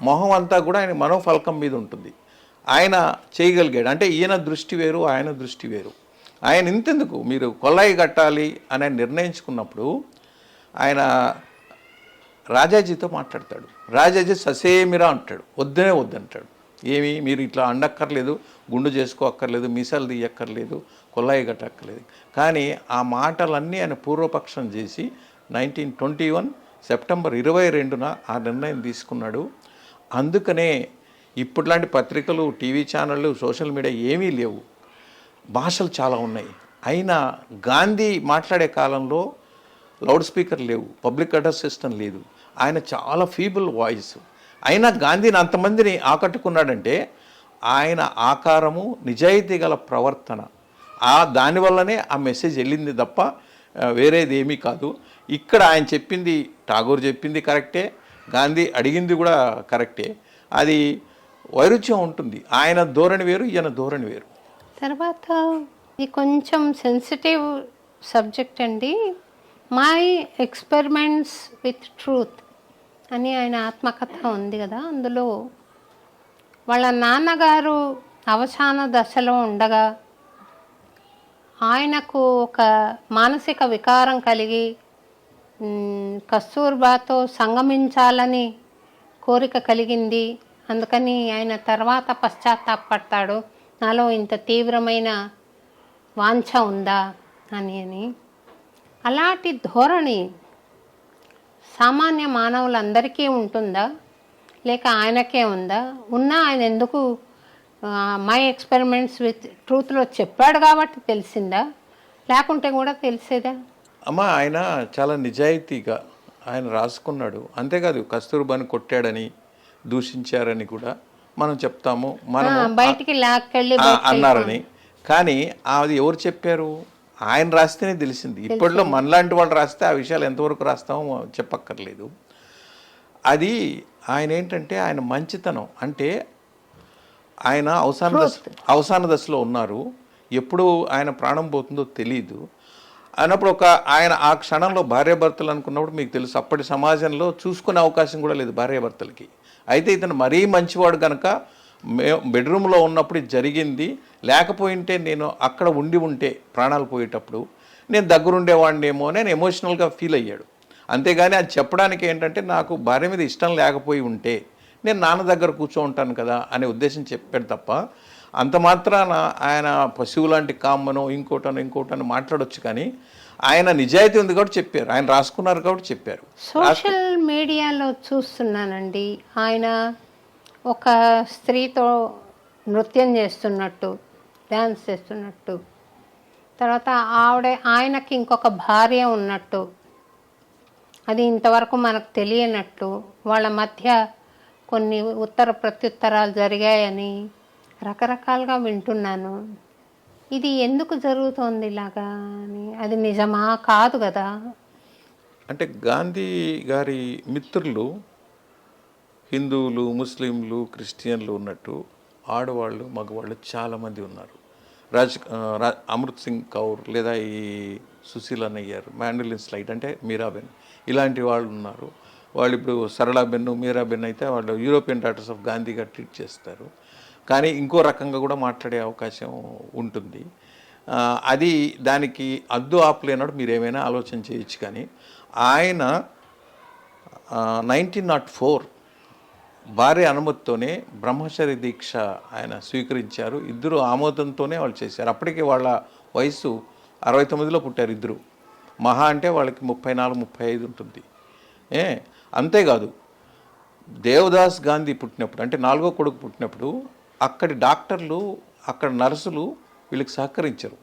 మొహం అంతా కూడా ఆయన మనోఫలకం మీద ఉంటుంది. ఆయన చేయగలిగాడు. అంటే ఈయన దృష్టి వేరు, ఆయన దృష్టి వేరు. ఆయన ఇంతెందుకు, మీరు కొల్లాయి కట్టాలి అని నిర్ణయించుకున్నప్పుడు ఆయన రాజాజీతో మాట్లాడతాడు. రాజాజీ ససేమిరా అంటాడు, వద్దనే వద్దంటాడు. ఏమి మీరు ఇట్లా అండక్కర్లేదు, గుండు చేసుకోక్కర్లేదు, మీసాలు తీయక్కర్లేదు, కొల్లాయి కట్టక్కర్లేదు. కానీ ఆ మాటలన్నీ ఆయన పూర్వపక్షం చేసి 1921 సెప్టెంబర్ 22న ఆ నిర్ణయం తీసుకున్నాడు. అందుకనే ఇప్పట్లాంటి పత్రికలు, టీవీ ఛానళ్ళు, సోషల్ మీడియా ఏమీ లేవు, భాషలు చాలా ఉన్నాయి. అయినా గాంధీ మాట్లాడే కాలంలో లౌడ్ స్పీకర్ లేవు, పబ్లిక్ అడ్రస్ సిస్టమ్ లేదు. ఆయన చాలా ఫీబుల్ వాయిస్. అయినా గాంధీని అంతమందిని ఆకట్టుకున్నాడంటే ఆయన ఆకారము, నిజాయితీ గల ప్రవర్తన, దానివల్లనే ఆ మెసేజ్ వెళ్ళింది తప్ప వేరేది ఏమీ కాదు. ఇక్కడ ఆయన చెప్పింది, ఠాగూర్ చెప్పింది కరెక్టే, గాంధీ అడిగింది కూడా కరెక్టే. అది వైరుధ్యం ఉంటుంది. ఆయన ధోరణి వేరు, ఈయన ధోరణి వేరు. తర్వాత ఇది కొంచెం సెన్సిటివ్ సబ్జెక్ట్ అండి. మై ఎక్స్పెరిమెంట్స్ విత్ ట్రూత్ అని ఆయన ఆత్మకథ ఉంది కదా, అందులో వాళ్ళ నాన్నగారు అవసాన దశలో ఉండగా ఆయనకు ఒక మానసిక వికారం కలిగి కస్తూర్బాతో సంగమించాలని కోరిక కలిగింది. అందుకని ఆయన తర్వాత పశ్చాత్తాపడతాడు, నాలో ఇంత తీవ్రమైన వాంఛ ఉందా అని. అలాంటి ధోరణి సామాన్య మానవులందరికీ ఉంటుందా లేక ఆయనకే ఉందా? ఉన్నా ఆయన ఎందుకు మై ఎక్స్పెరిమెంట్స్ విత్ ట్రూత్లో చెప్పాడు కాబట్టి తెలిసిందా, లేకుంటే కూడా తెలిసేదా? అమ్మ, ఆయన చాలా నిజాయితీగా ఆయన రాసుకున్నాడు. అంతేకాదు కస్తూర్బాని కొట్టాడని, దూషించారని కూడా మనం చెప్తాము, మనం బయటికి లాక్కెళ్ళి అన్నారని. కానీ అది ఎవరు చెప్పారు? ఆయన రాస్తేనే తెలిసింది. ఇప్పట్లో మనలాంటి వాళ్ళు రాస్తే ఆ విషయాలు ఎంతవరకు రాస్తామో చెప్పక్కర్లేదు. అది ఆయన ఏంటంటే ఆయన మంచితనం. అంటే ఆయన అవసాన దశలో ఉన్నారు, ఎప్పుడు ఆయన ప్రాణం పోతుందో తెలీదు అన్నప్పుడు ఆయన ఆ క్షణంలో భార్యాభర్తలు అనుకున్నప్పుడు మీకు తెలుసు, అప్పటి సమాజంలో చూసుకునే అవకాశం కూడా లేదు భార్యాభర్తలకి. అయితే ఇతను మరీ మంచివాడు కనుక బెడ్రూమ్లో ఉన్నప్పుడు జరిగింది, లేకపోయింటే నేను అక్కడ ఉంటే ప్రాణాలు పోయేటప్పుడు నేను దగ్గరుండేవాడినేమో అని ఎమోషనల్గా ఫీల్ అయ్యాడు. అంతేగాని అది చెప్పడానికి ఏంటంటే, నాకు భార్య మీద ఇష్టం లేకపోయి ఉంటే నేను నాన్న దగ్గర కూర్చోంటాను కదా అనే ఉద్దేశం చెప్పాడు తప్ప, అంత మాత్రాన ఆయన పశువు లాంటి కామ్మనో ఇంకోటని మాట్లాడొచ్చు. కానీ ఆయన నిజాయితీ ఉంది కాబట్టి చెప్పారు, ఆయన రాసుకున్నారు కాబట్టి చెప్పారు. సోషల్ మీడియాలో చూస్తున్నానండి, ఆయన ఒక స్త్రీతో నృత్యం చేస్తున్నట్టు, డ్యాన్స్ చేస్తున్నట్టు, తర్వాత ఆయనకి ఇంకొక భార్య ఉన్నట్టు, అది ఇంతవరకు మనకు తెలియనట్టు, వాళ్ళ మధ్య కొన్ని ఉత్తర ప్రత్యుత్తరాలు జరిగాయని రకరకాలుగా వింటున్నాను. ఇది ఎందుకు జరుగుతోంది ఇలాగా అని. అది నిజమా కాదు కదా. అంటే గాంధీ గారి మిత్రులు హిందువులు, ముస్లింలు, క్రిస్టియన్లు ఉన్నట్టు ఆడవాళ్ళు, మగవాళ్ళు చాలామంది ఉన్నారు. అమృత్ సింగ్ కౌర్ లేదా ఈ సుశీల నయ్యర్, మాండలిన్ స్లైడ్ అంటే మీరాబెన్, ఇలాంటి వాళ్ళు ఉన్నారు. వాళ్ళు ఇప్పుడు సరళాబెన్, మీరాబెన్ అయితే వాళ్ళు యూరోపియన్ డాటర్స్ ఆఫ్ గాంధీగా ట్రీట్ చేస్తారు. కానీ ఇంకో రకంగా కూడా మాట్లాడే అవకాశం ఉంటుంది. అది దానికి అద్దు ఆపలేనప్పుడు మీరు ఏమైనా ఆలోచన చేయొచ్చు. కానీ ఆయన 1904 భార్య అనుమతితోనే బ్రహ్మచర్య దీక్ష ఆయన స్వీకరించారు. ఇద్దరు ఆమోదంతోనే వాళ్ళు చేశారు. అప్పటికే వాళ్ళ వయసు 69లో పుట్టారు ఇద్దరు. మహా అంటే వాళ్ళకి 34, 35 ఉంటుంది. అంతేకాదు, దేవదాస్ గాంధీ పుట్టినప్పుడు అంటే 4వ కొడుకు పుట్టినప్పుడు అక్కడి డాక్టర్లు, అక్కడ నర్సులు వీళ్ళకి సహకరించరు.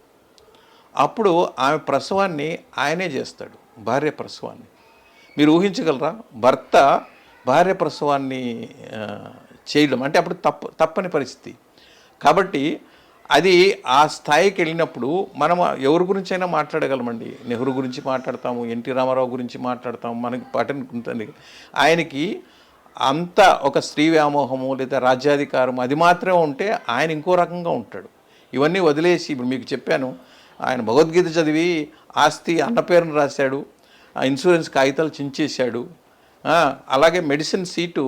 అప్పుడు ఆమె ప్రసవాన్ని ఆయనే చేస్తాడు, భార్య ప్రసవాన్ని. మీరు ఊహించగలరా? భర్త భార్య ప్రసవాన్ని చేయడం అంటే అప్పుడు తప్పని పరిస్థితి. కాబట్టి అది ఆ స్థాయికి వెళ్ళినప్పుడు మనం ఎవరి గురించి అయినా మాట్లాడగలమండి. నెహ్రూ గురించి మాట్లాడతాము, ఎన్టీ రామారావు గురించి మాట్లాడతాము, మనకి పట్టణ ఉంటుంది. ఆయనకి అంత ఒక స్త్రీ వ్యామోహము లేదా రాజ్యాధికారం అది మాత్రమే ఉంటే ఆయన ఇంకో రకంగా ఉంటాడు. ఇవన్నీ వదిలేసి ఇప్పుడు మీకు చెప్పాను, ఆయన భగవద్గీత చదివి ఆస్తి అన్న పేరును రాశాడు, ఇన్సూరెన్స్ కాగితాలు చించేశాడు. అలాగే మెడిసిన్ సీటు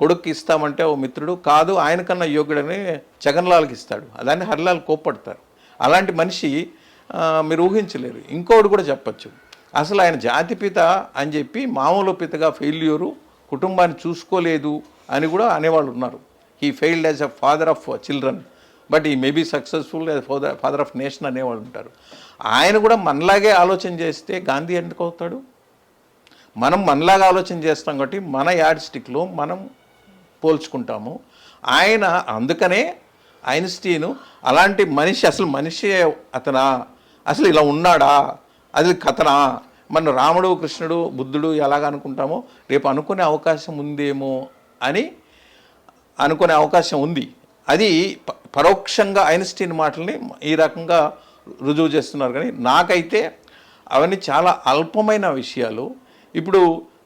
కొడుక్కి ఇస్తామంటే ఓ మిత్రుడు కాదు ఆయనకన్నా యోగ్యుడని జగన్లాల్కి ఇస్తాడు. దాన్ని హరిలాల్ కోప్పడతారు. అలాంటి మనిషి మీరు ఊహించలేరు. ఇంకోటి కూడా చెప్పచ్చు, అసలు ఆయన జాతిపిత అని చెప్పి మామూలు పితగా ఫెయిల్యూరు, కుటుంబాన్ని చూసుకోలేదు అని కూడా అనేవాళ్ళు ఉన్నారు. He failed as a father of children but he maybe successful as father of nation అనేవాళ్ళు ఉంటారు. ఆయన కూడా మనలాగే ఆలోచన చేస్తే గాంధీ ఎందుకు అవుతాడు? మనం మనలాగా ఆలోచన చేస్తాం కాబట్టి మన యాడ్ స్టిక్లో మనం పోల్చుకుంటాము. ఆయన అందుకనే ఐన్స్టీను అలాంటి మనిషి, అసలు మనిషి అతనా, అసలు ఇలా ఉన్నాడా, అది కథనా, మన రాముడు, కృష్ణుడు, బుద్ధుడు ఎలాగ అనుకుంటామో రేపు అనుకునే అవకాశం ఉందేమో అని అనుకునే అవకాశం ఉంది. అది పరోక్షంగా ఐన్స్టీన్ మాటల్ని ఈ రకంగా రుజువు చేస్తున్నారు. కానీ నాకైతే అవన్నీ చాలా అల్పమైన విషయాలు. ఇప్పుడు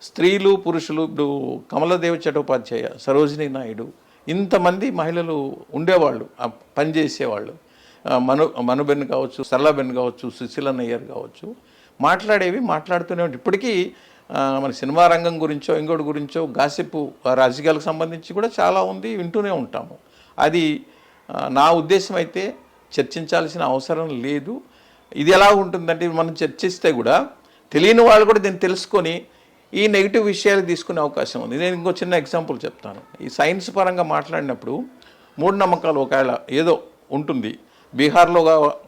స్త్రీలు, పురుషులు, ఇప్పుడు కమలదేవి చటోపాధ్యాయ, సరోజినీ నాయుడు, ఇంతమంది మహిళలు ఉండేవాళ్ళు, పనిచేసేవాళ్ళు. మనుబెన్ కావచ్చు, సరళాబెన్ కావచ్చు, సుశీల నయ్యర్ కావచ్చు, మాట్లాడేవి మాట్లాడుతూనే ఉంటాయి. ఇప్పటికీ మన సినిమా రంగం గురించో ఇంకోటి గురించో గాసిప్ రాజకీయాలకు సంబంధించి కూడా చాలా ఉంది, వింటూనే ఉంటాము. అది నా ఉద్దేశం అయితే చర్చించాల్సిన అవసరం లేదు. ఇది ఎలా ఉంటుందంటే మనం చర్చిస్తే కూడా తెలియని వాళ్ళు కూడా దీన్ని తెలుసుకొని ఈ నెగిటివ్ విషయాలు తీసుకునే అవకాశం ఉంది. నేను ఇంకో చిన్న ఎగ్జాంపుల్ చెప్తాను. ఈ సైన్స్ పరంగా మాట్లాడినప్పుడు మూఢనమ్మకాలు ఒకవేళ ఏదో ఉంటుంది, బీహార్లో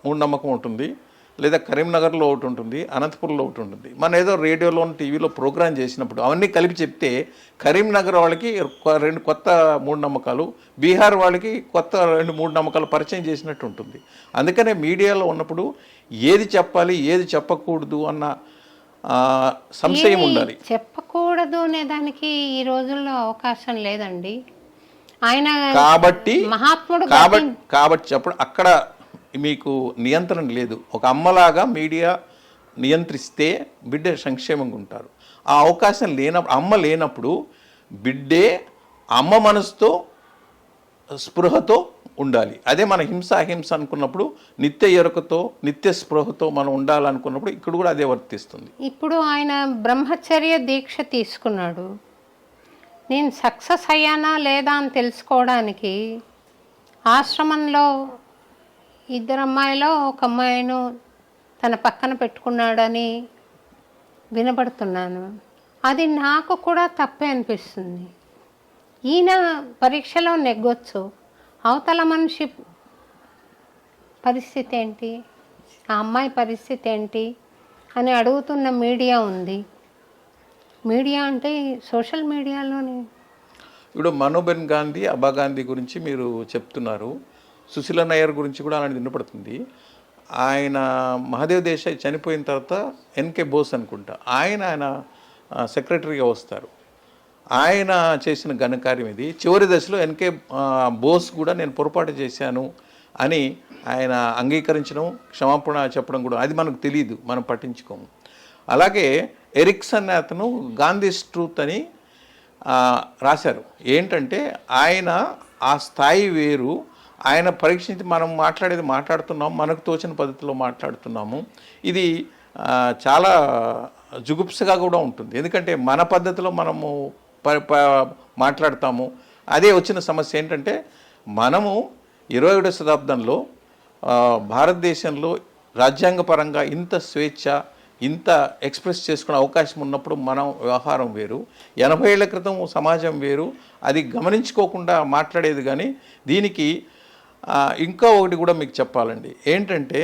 మూఢనమ్మకం ఉంటుంది, లేదా కరీంనగర్లో ఒకటి ఉంటుంది, అనంతపురంలో ఒకటి ఉంటుంది. మనం ఏదో రేడియోలో టీవీలో ప్రోగ్రాం చేసినప్పుడు అవన్నీ కలిపి చెప్తే కరీంనగర్ వాళ్ళకి 2 కొత్త మూఢనమ్మకాలు, బీహార్ వాళ్ళకి కొత్త 2 మూఢనమ్మకాలు పరిచయం చేసినట్టు ఉంటుంది. అందుకనే మీడియాలో ఉన్నప్పుడు ఏది చెప్పాలి ఏది చెప్పకూడదు అన్న సంశయం ఉండాలి. చెప్పకూడదు అనే దానికి ఈ రోజుల్లో అవకాశం లేదండి. ఆయన కాబట్టి మహాత్ముడు కాబట్టి చెప్పడం అక్కడ మీకు నియంత్రణ లేదు. ఒక అమ్మలాగా మీడియా నియంత్రిస్తే బిడ్డ సంక్షేమంగా ఉంటారు. ఆ అవకాశం అమ్మ లేనప్పుడు బిడ్డే అమ్మ మనసుతో స్పృహతో ఉండాలి. అదే మన హింస అహింస అనుకున్నప్పుడు నిత్య ఎరుకతో నిత్య స్పృహతో మనం ఉండాలనుకున్నప్పుడు ఇక్కడ కూడా అదే వర్తిస్తుంది. ఇప్పుడు ఆయన బ్రహ్మచర్య దీక్ష తీసుకున్నాడు. నేను సక్సెస్ అయ్యానా లేదా అని తెలుసుకోవడానికి ఆశ్రమంలో 2 అమ్మాయిలో ఒక అమ్మాయిను తన పక్కన పెట్టుకున్నాడని వినబడుతున్నాను. అది నాకు కూడా తప్పే అనిపిస్తుంది. ఈయన పరీక్షలో నెగ్గొచ్చు, అవతల మనిషి పరిస్థితి ఏంటి, ఆ అమ్మాయి పరిస్థితి ఏంటి అని అడుగుతున్న మీడియా ఉంది. మీడియా అంటే సోషల్ మీడియాలోనే. ఇప్పుడు మనుబెన్ గాంధీ, అబ్బా గాంధీ గురించి మీరు చెప్తున్నారు. సుశీల నయ్యర్ గురించి కూడా అలాంటి వినపడుతుంది. ఆయన మహాదేవ్ దేశాయ్ చనిపోయిన తర్వాత ఎన్కే బోస్ అనుకుంటా ఆయన సెక్రటరీగా వస్తారు. ఆయన చేసిన ఘనకార్యం ఇది. చివరి దశలో ఎన్కే బోస్ కూడా నేను పొరపాటు చేశాను అని ఆయన అంగీకరించడం, క్షమాపణ చెప్పడం కూడా అది మనకు తెలియదు, మనం పట్టించుకోము. అలాగే ఎరిక్సన్ అతను గాంధీస్ ట్రూత్ అని రాశారు. ఏంటంటే ఆయన ఆ స్థాయి వేరు, ఆయన పరీక్షించి మనం మాట్లాడేది మాట్లాడుతున్నాం, మనకు తోచిన పద్ధతిలో మాట్లాడుతున్నాము. ఇది చాలా జుగుప్సగా కూడా ఉంటుంది. ఎందుకంటే మన పద్ధతిలో మనము మాట్లాడతాము. అదే వచ్చిన సమస్య ఏంటంటే మనము 21వ శతాబ్దంలో భారతదేశంలో రాజ్యాంగపరంగా ఇంత స్వేచ్ఛ, ఇంత ఎక్స్ప్రెస్ చేసుకునే అవకాశం ఉన్నప్పుడు మనం వ్యవహారం వేరు, 80 ఏళ్ల క్రితం సమాజం వేరు, అది గమనించుకోకుండా మాట్లాడేది. కానీ దీనికి ఇంకా ఒకటి కూడా మీకు చెప్పాలండి. ఏంటంటే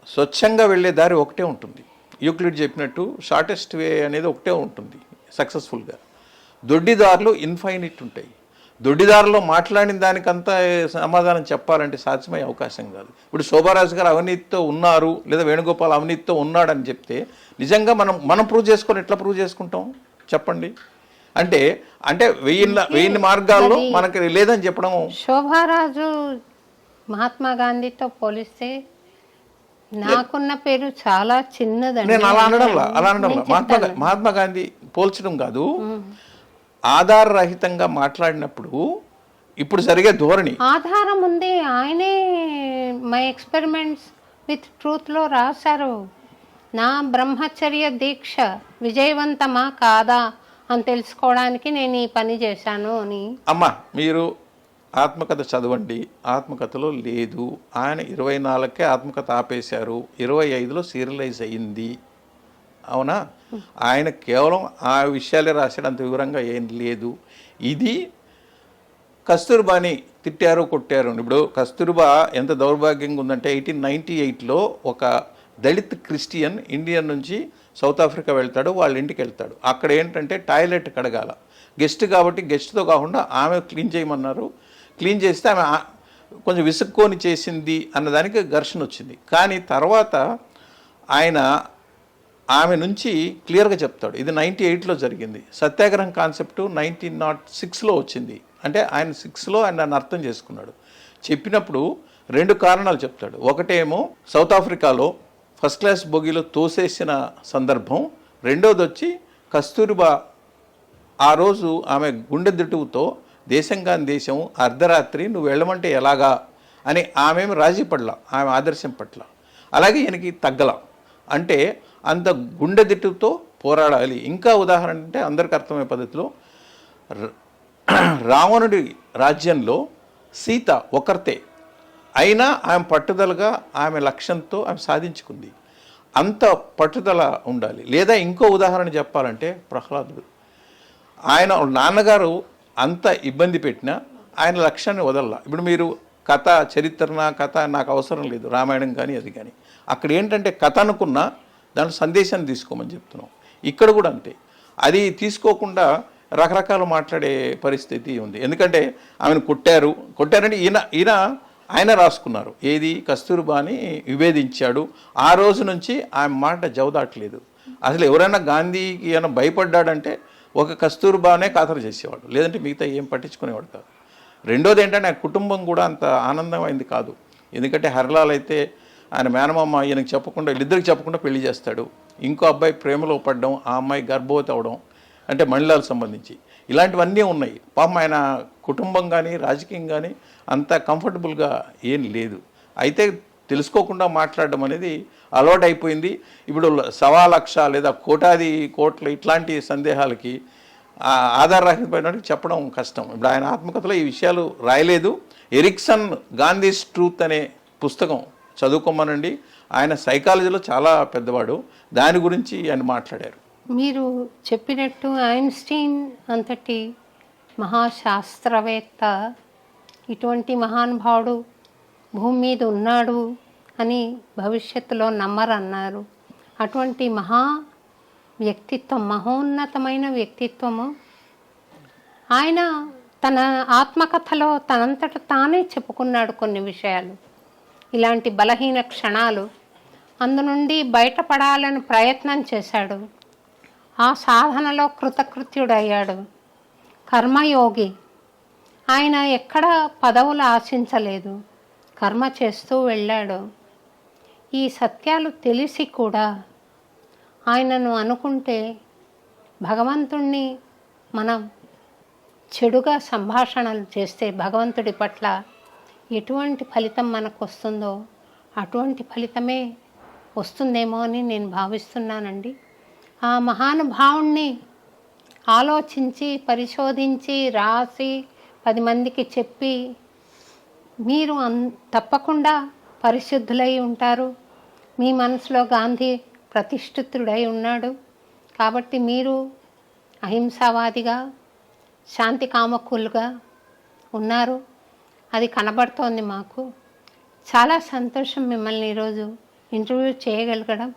స్వచ్ఛంగా వెళ్ళే దారి ఒకటే ఉంటుంది. యూక్లిడ్ చెప్పినట్టు షార్టెస్ట్ వే అనేది ఒకటే ఉంటుంది సక్సెస్ఫుల్గా. దొడ్డిదారులు ఇన్ఫైనిట్ ఉంటాయి. దొడ్డిదారులో మాట్లాడిన దానికంతా సమాధానం చెప్పాలంటే సాధ్యమయ్యే అవకాశం కాదు. ఇప్పుడు శోభారాజు గారు అవినీతితో ఉన్నారు, లేదా వేణుగోపాల్ అవినీతితో ఉన్నాడని చెప్తే నిజంగా మనం ప్రూవ్ చేసుకొని ఎట్లా ప్రూవ్ చేసుకుంటాం చెప్పండి? అంటే అంటే వెయ్యి మార్గాల్లో మనకి లేదని చెప్పడం. శోభారాజు మహాత్మా గాంధీతో పోలిస్తే నాకున్న పేరు చాలా చిన్నదండి. నేను అలా అనడంలా మహాత్మా గాంధీ పోల్చడం కాదు, ఆధారరహితంగా మాట్లాడినప్పుడు ఇప్పుడు జరిగే ధోరణి. ఆధారం ఉంది, ఆయనే మై ఎక్స్పెరిమెంట్స్ విత్ ట్రూత్లో రాశారు. నా బ్రహ్మచర్య దీక్ష విజయవంతమా కాదా అని తెలుసుకోవడానికి నేను ఈ పని చేశాను అని. అమ్మా మీరు ఆత్మకథ చదవండి, ఆత్మకథలో లేదు. ఆయన 24కే ఆత్మకథ ఆపేశారు, 25లో సీరియలైజ్ అయ్యింది. అవునా? ఆయన కేవలం ఆ విషయాలే రాశాడు, అంత వివరంగా ఏం లేదు. ఇది కస్తూర్బాని తిట్టారు కొట్టారు. ఇప్పుడు కస్తూర్బా ఎంత దౌర్భాగ్యంగా ఉందంటే 1898లో ఒక దళిత్ క్రిస్టియన్ ఇండియన్ నుంచి సౌత్ ఆఫ్రికా వెళ్తాడు, వాళ్ళ ఇంటికి వెళ్తాడు. అక్కడ ఏంటంటే టాయిలెట్ కడగాల, గెస్ట్ కాబట్టి గెస్ట్తో కాకుండా ఆమె క్లీన్ చేయమన్నారు. క్లీన్ చేస్తే ఆమె కొంచెం విసుక్కొని చేసింది అన్నదానికి ఘర్షణ వచ్చింది. కానీ తర్వాత ఆయన ఆమె నుంచి క్లియర్గా చెప్తాడు, ఇది 98లో జరిగింది. సత్యాగ్రహం కాన్సెప్టు 1906లో వచ్చింది. అంటే ఆయన 6లో ఆయన దాన్ని అర్థం చేసుకున్నాడు. చెప్పినప్పుడు 2 కారణాలు చెప్తాడు. ఒకటేమో సౌత్ ఆఫ్రికాలో ఫస్ట్ క్లాస్ బోగిలో తోసేసిన సందర్భం, రెండోది వచ్చి కస్తూరిబా ఆ రోజు ఆమె గుండె దిటువుతో దేశం కాని దేశం అర్ధరాత్రి నువ్వు వెళ్ళమంటే ఎలాగా అని ఆమె రాజీ పడలా, ఆమె ఆదర్శం పట్ల. అలాగే ఈయనకి తగ్గల, అంటే అంత గుండె దిట్టుతో పోరాడాలి. ఇంకా ఉదాహరణ అంటే అందరికి అర్థమయ్యే పద్ధతిలో రావణుడి రాజ్యంలో సీత ఒకరితే అయినా ఆమె పట్టుదలగా ఆమె లక్ష్యంతో ఆమె సాధించుకుంది. అంత పట్టుదల ఉండాలి. లేదా ఇంకో ఉదాహరణ చెప్పాలంటే ప్రహ్లాదుడు, ఆయన నాన్నగారు అంత ఇబ్బంది పెట్టినా ఆయన లక్ష్యాన్ని వదలలా. ఇప్పుడు మీరు కథ కథ నాకు అవసరం లేదు, రామాయణం కానీ అది కానీ. అక్కడ ఏంటంటే కథ అనుకున్నా దాంట్లో సందేశాన్ని తీసుకోమని చెప్తున్నాం. ఇక్కడ కూడా అంతే, అది తీసుకోకుండా రకరకాలు మాట్లాడే పరిస్థితి ఉంది. ఎందుకంటే ఆమెను కొట్టారంటే ఆయన రాసుకున్నారు, ఏది కస్తూర్బాని విభేదించాడు. ఆ రోజు నుంచి ఆమె మాట జవదాట్లేదు. అసలు ఎవరైనా గాంధీకి ఏమైనా భయపడ్డాడంటే ఒక కస్తూర్బానే ఖాతరు చేసేవాడు, లేదంటే మిగతా ఏం పట్టించుకునేవాడు కాదు. రెండోది ఏంటంటే ఆ కుటుంబం కూడా అంత ఆనందమైంది కాదు. ఎందుకంటే హరిలాల్ అయితే ఆయన మేనమామ ఈయనకి చెప్పకుండా, వీళ్ళిద్దరికి చెప్పకుండా పెళ్లి చేస్తాడు. ఇంకో అబ్బాయి ప్రేమలో పడడం, ఆ అమ్మాయి గర్భవతి అవడం, అంటే మహిళలకు సంబంధించి ఇలాంటివన్నీ ఉన్నాయి. పాపం ఆయన కుటుంబం కానీ రాజకీయం కానీ అంత కంఫర్టబుల్గా ఏం లేదు. అయితే తెలుసుకోకుండా మాట్లాడడం అనేది అలవాటు అయిపోయింది. ఇప్పుడు 1,00,000 లేదా కోట్ల ఇట్లాంటి సందేహాలకి ఆధారరహితమైన చెప్పడం కష్టం. ఇప్పుడు ఆయన ఆత్మకథలో ఈ విషయాలు రాయలేదు. ఎరిక్సన్ గాంధీస్ ట్రూత్ అనే పుస్తకం చదువుకోమనండి. ఆయన సైకాలజీలో చాలా పెద్దవాడు, దాని గురించి ఆయన మాట్లాడారు. మీరు చెప్పినట్టు ఐన్స్టీన్ అంతటి మహాశాస్త్రవేత్త ఇటువంటి మహానుభావుడు భూమి మీద ఉన్నాడు అని భవిష్యత్తులో నమ్మరన్నారు. అటువంటి వ్యక్తిత్వం, మహోన్నతమైన వ్యక్తిత్వము ఆయన తన ఆత్మకథలో తనంతట తానే చెప్పుకున్నాడు కొన్ని విషయాలు. ఇలాంటి బలహీన క్షణాలు అందు నుండి బయటపడాలని ప్రయత్నం చేశాడు. ఆ సాధనలో కృతకృత్యుడయ్యాడు. కర్మయోగి. ఆయన ఎక్కడ పదవులు ఆశించలేదు, కర్మ చేస్తూ వెళ్ళాడు. ఈ సత్యాలు తెలిసి కూడా ఆయనను అనుకుంటే భగవంతుణ్ణి మనం చెడుగా సంభాషణలు చేస్తే భగవంతుడి పట్ల ఎటువంటి ఫలితం మనకు వస్తుందో అటువంటి ఫలితమే వస్తుందేమో అని నేను భావిస్తున్నానండి. ఆ మహానుభావుణ్ణి ఆలోచించి పరిశోధించి రాసి 10 మందికి చెప్పి మీరు తప్పకుండా పరిశుద్ధులై ఉంటారు. మీ మనసులో గాంధీ ప్రతిష్ఠితుడై ఉన్నాడు కాబట్టి మీరు అహింసావాదిగా శాంతి కామకులుగా ఉన్నారు. అది కనబడుతోంది మాకు. చాలా సంతోషం మిమ్మల్ని ఈరోజు ఇంటర్వ్యూ చేయగలగడం.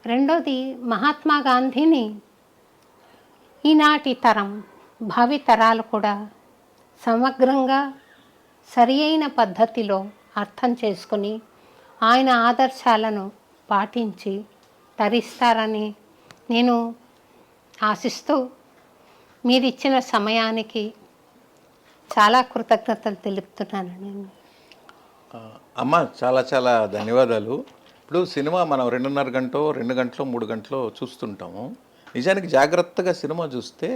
రెండోది, మహాత్మా గాంధీని ఈనాటి తరం భావి తరాలు కూడా సమగ్రంగా సరి అయిన పద్ధతిలో అర్థం చేసుకొని ఆయన ఆదర్శాలను పాటించి తరిస్తారని నేను ఆశిస్తూ మీరు ఇచ్చిన సమయానికి చాలా కృతజ్ఞతలు తెలుపుతున్నానండి. అమ్మ చాలా చాలా ధన్యవాదాలు. ఇప్పుడు సినిమా మనం 2.5 గంటలో 2 గంటలో 3 గంటలో చూస్తుంటాము. నిజానికి జాగ్రత్తగా సినిమా చూస్తే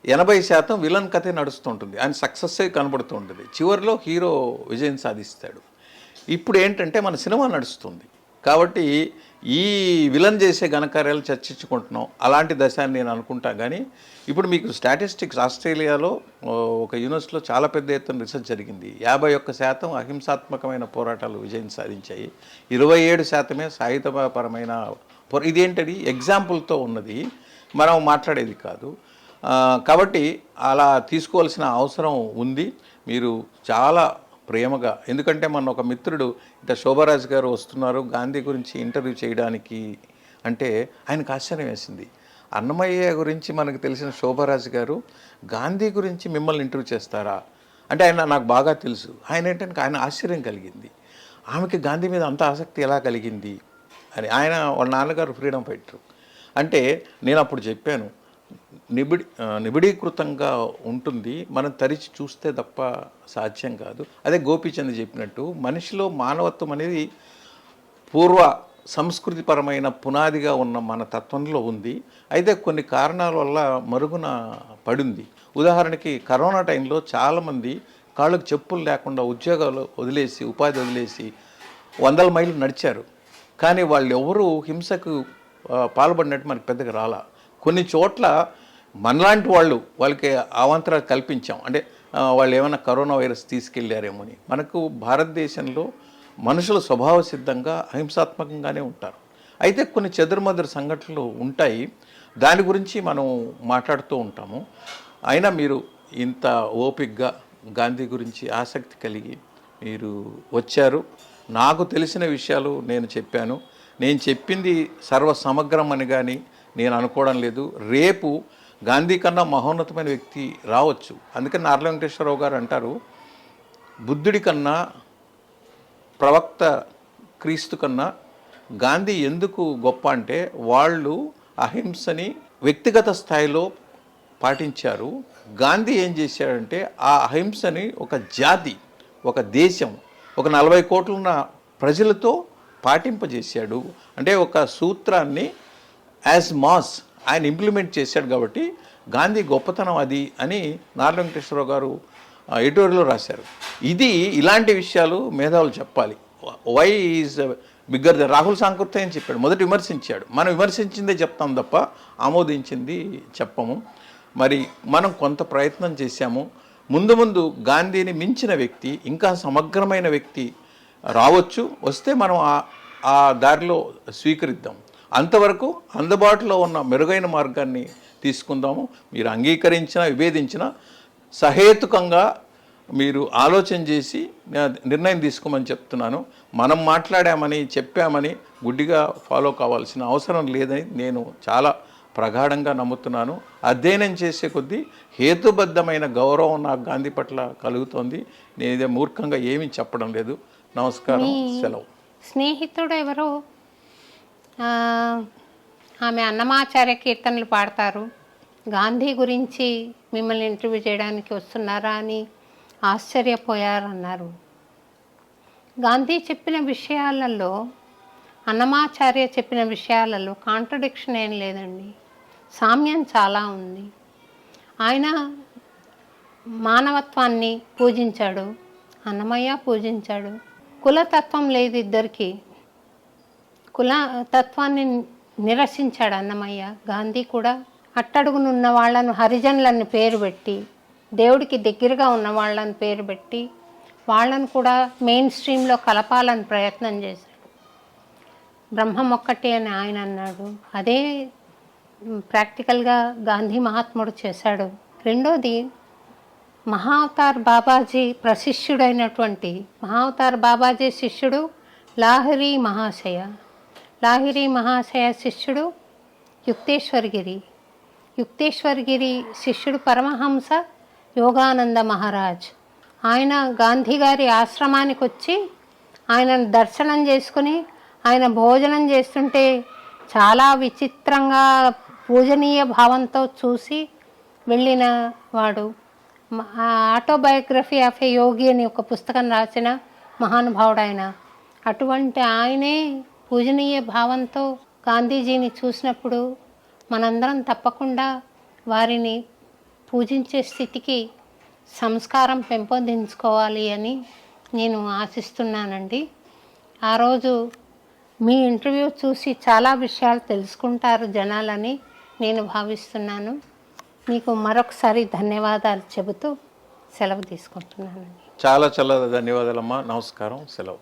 80% విలన్ కథే నడుస్తుంటుంది. ఆయన సక్సెస్సే కనబడుతూ ఉంటుంది. చివరిలో హీరో విజయం సాధిస్తాడు. ఇప్పుడు ఏంటంటే మన సినిమా నడుస్తుంది కాబట్టి ఈ విలన్ చేసే ఘనకార్యాలు చర్చించుకుంటున్నాం. అలాంటి దశ అని నేను అనుకుంటా. కానీ ఇప్పుడు మీకు స్టాటిస్టిక్స్ ఆస్ట్రేలియాలో ఒక యూనివర్సిటీలో చాలా పెద్ద ఎత్తున రీసెర్చ్ జరిగింది. 51% అహింసాత్మకమైన పోరాటాలు విజయం సాధించాయి. 27% సాహిత్యపరమైన ఇదేంటది ఎగ్జాంపుల్తో ఉన్నది, మనం మాట్లాడేది కాదు. కాబట్టి అలా తీసుకోవాల్సిన అవసరం ఉంది. మీరు చాలా ప్రేమగా, ఎందుకంటే మన ఒక మిత్రుడు ఇట్లా శోభరాజ్ గారు వస్తున్నారు గాంధీ గురించి ఇంటర్వ్యూ చేయడానికి అంటే ఆయనకు ఆశ్చర్యం వేసింది. అన్నమయ్య గురించి మనకు తెలిసిన శోభరాజ్ గారు గాంధీ గురించి మిమ్మల్ని ఇంటర్వ్యూ చేస్తారా అంటే ఆయన నాకు బాగా తెలుసు. ఆయన ఏంటంటే ఆయన ఆశ్చర్యం కలిగింది. ఆమెకి గాంధీ మీద అంత ఆసక్తి ఎలా కలిగింది అని. ఆయన వాళ్ళ నాన్నగారు ఫ్రీడమ్ ఫైటర్. అంటే నేను అప్పుడు చెప్పాను, నిబిడీకృతంగా ఉంటుంది, మనం తరిచి చూస్తే తప్ప సాధ్యం కాదు. అదే గోపీచంద్ చెప్పినట్టు మనిషిలో మానవత్వం అనేది పూర్వ సంస్కృతిపరమైన పునాదిగా ఉన్న మన తత్వంలో ఉంది. అయితే కొన్ని కారణాల వల్ల మరుగున పడింది. ఉదాహరణకి కరోనా టైంలో చాలామంది కాళ్ళకు చెప్పులు లేకుండా ఉద్యోగాలు వదిలేసి ఉపాధి వదిలేసి 100 మైళ్ళు నడిచారు. కానీ వాళ్ళు ఎవరూ హింసకు పాల్పడినట్టు మనకు పెద్దగా రాలా. కొన్ని చోట్ల మనలాంటి వాళ్ళకి అవాంతరాలు కల్పించాం. అంటే వాళ్ళు ఏమైనా కరోనా వైరస్ తీసుకెళ్ళారేమో అని. మనకు భారతదేశంలో మనుషులు స్వభావ సిద్ధంగా అహింసాత్మకంగానే ఉంటారు. అయితే కొన్ని చెదురుమదురు సంఘటనలు ఉంటాయి, దాని గురించి మనం మాట్లాడుతూ ఉంటాము. అయినా మీరు ఇంత ఓపికగా గాంధీ గురించి ఆసక్తి కలిగి మీరు వచ్చారు. నాకు తెలిసిన విషయాలు నేను చెప్పాను. నేను చెప్పింది సర్వసమగ్రం అని కానీ నేను అనుకోవడం లేదు. రేపు గాంధీ కన్నా మహోన్నతమైన వ్యక్తి రావచ్చు. అందుకని నార్ల వెంకటేశ్వరరావు గారు అంటారు, బుద్ధుడి కన్నా ప్రవక్త క్రీస్తు కన్నా గాంధీ ఎందుకు గొప్ప అంటే వాళ్ళు అహింసని వ్యక్తిగత స్థాయిలో పాటించారు. గాంధీ ఏం చేశాడంటే ఆ అహింసని ఒక జాతి, ఒక దేశం, ఒక 40 కోట్లున్న ప్రజలతో పాటింపజేశాడు. అంటే ఒక సూత్రాన్ని యాజ్ మాస్ ఆయన ఇంప్లిమెంట్ చేశాడు. కాబట్టి గాంధీ గొప్పతనం అది అని నార్ల వెంకటేశ్వరరావు గారు ఎడిటోరియల్లో రాశారు. ఇలాంటి విషయాలు మేధావులు చెప్పాలి. Why is bigger the Rahul Sankrityayan అని చెప్పాడు. మొదట విమర్శించాడు. మనం విమర్శించిందే చెప్తాం తప్ప ఆమోదించింది చెప్పము. మరి మనం కొంత ప్రయత్నం చేశాము. ముందు గాంధీని మించిన వ్యక్తి, ఇంకా సమగ్రమైన వ్యక్తి రావచ్చు. వస్తే మనం ఆ దారిలో స్వీకరిద్దాం. అంతవరకు అందుబాటులో ఉన్న మెరుగైన మార్గాన్ని తీసుకుందాము. మీరు అంగీకరించినా విభేదించినా సహేతుకంగా మీరు ఆలోచన చేసి నిర్ణయం తీసుకోమని చెప్తున్నాను. మనం మాట్లాడామని చెప్పామని గుడ్డిగా ఫాలో కావాల్సిన అవసరం లేదని నేను చాలా ప్రగాఢంగా నమ్ముతున్నాను. అధ్యయనం చేసే కొద్దీ హేతుబద్ధమైన గౌరవం నాకు గాంధీ పట్ల కలుగుతోంది. నేను ఇదే మూర్ఖంగా ఏమీ చెప్పడం లేదు. నమస్కారం, సెలవు. స్నేహితుడు ఎవరో ఆమె అన్నమాచార్య కీర్తనలు పాడతారు. గాంధీ గురించి మిమ్మల్ని ఇంటర్వ్యూ చేయడానికి వస్తున్నారా అని ఆశ్చర్యపోయారన్నారు. గాంధీ చెప్పిన విషయాలలో, అన్నమాచార్య చెప్పిన విషయాలలో కాంట్రడిక్షన్ ఏం లేదండి, సామ్యం చాలా ఉంది. ఆయన మానవత్వాన్ని పూజించాడు, అన్నమయ్య పూజించాడు. కులతత్వం లేదు ఇద్దరికి, కులతత్వాన్ని నిరసించాడు అన్నమయ్య. గాంధీ కూడా అట్టడుగునున్న వాళ్ళను హరిజనులను పేరు పెట్టి, దేవుడికి దగ్గరగా ఉన్న వాళ్ళని పేరు పెట్టి వాళ్ళను కూడా మెయిన్ స్ట్రీమ్లో కలపాలని ప్రయత్నం చేశాడు. బ్రహ్మం ఒక్కటే అని ఆయన అన్నాడు. అదే ప్రాక్టికల్గా గాంధీ మహాత్ముడు చేశాడు. రెండోది, మహావతార్ బాబాజీ ప్రశిష్యుడైనటువంటి మహావతార్ బాబాజీ శిష్యుడు లాహిరి మహాశయ. లాహిరి మహాశయ శిష్యుడు యుక్తేశ్వర్గిరి. యుక్తేశ్వర్గిరి శిష్యుడు పరమహంస యోగానంద మహారాజ్. ఆయన గాంధీ గారి ఆశ్రమానికి వచ్చి ఆయనను దర్శనం చేసుకుని ఆయన భోజనం చేస్తుంటే చాలా విచిత్రంగా పూజనీయ భావంతో చూసి వెళ్ళిన వాడు. ఆటోబయోగ్రఫీ ఆఫ్ ఏ యోగి అని ఒక పుస్తకం రాసిన మహానుభావుడు ఆయన. అటువంటి ఆయనే పూజనీయ భావంతో గాంధీజీని చూసినప్పుడు మనందరం తప్పకుండా వారిని పూజించే స్థితికి సంస్కారం పెంపొందించుకోవాలి అని నేను ఆశిస్తున్నానండి. ఆ రోజు మీ ఇంటర్వ్యూ చూసి చాలా విషయాలు తెలుసుకుంటారు జనాలని నేను భావిస్తున్నాను. మీకు మరొకసారి ధన్యవాదాలు చెబుతూ సెలవు తీసుకుంటున్నానండి. చాలా చాలా ధన్యవాదాలమ్మా. నమస్కారం. సెలవు.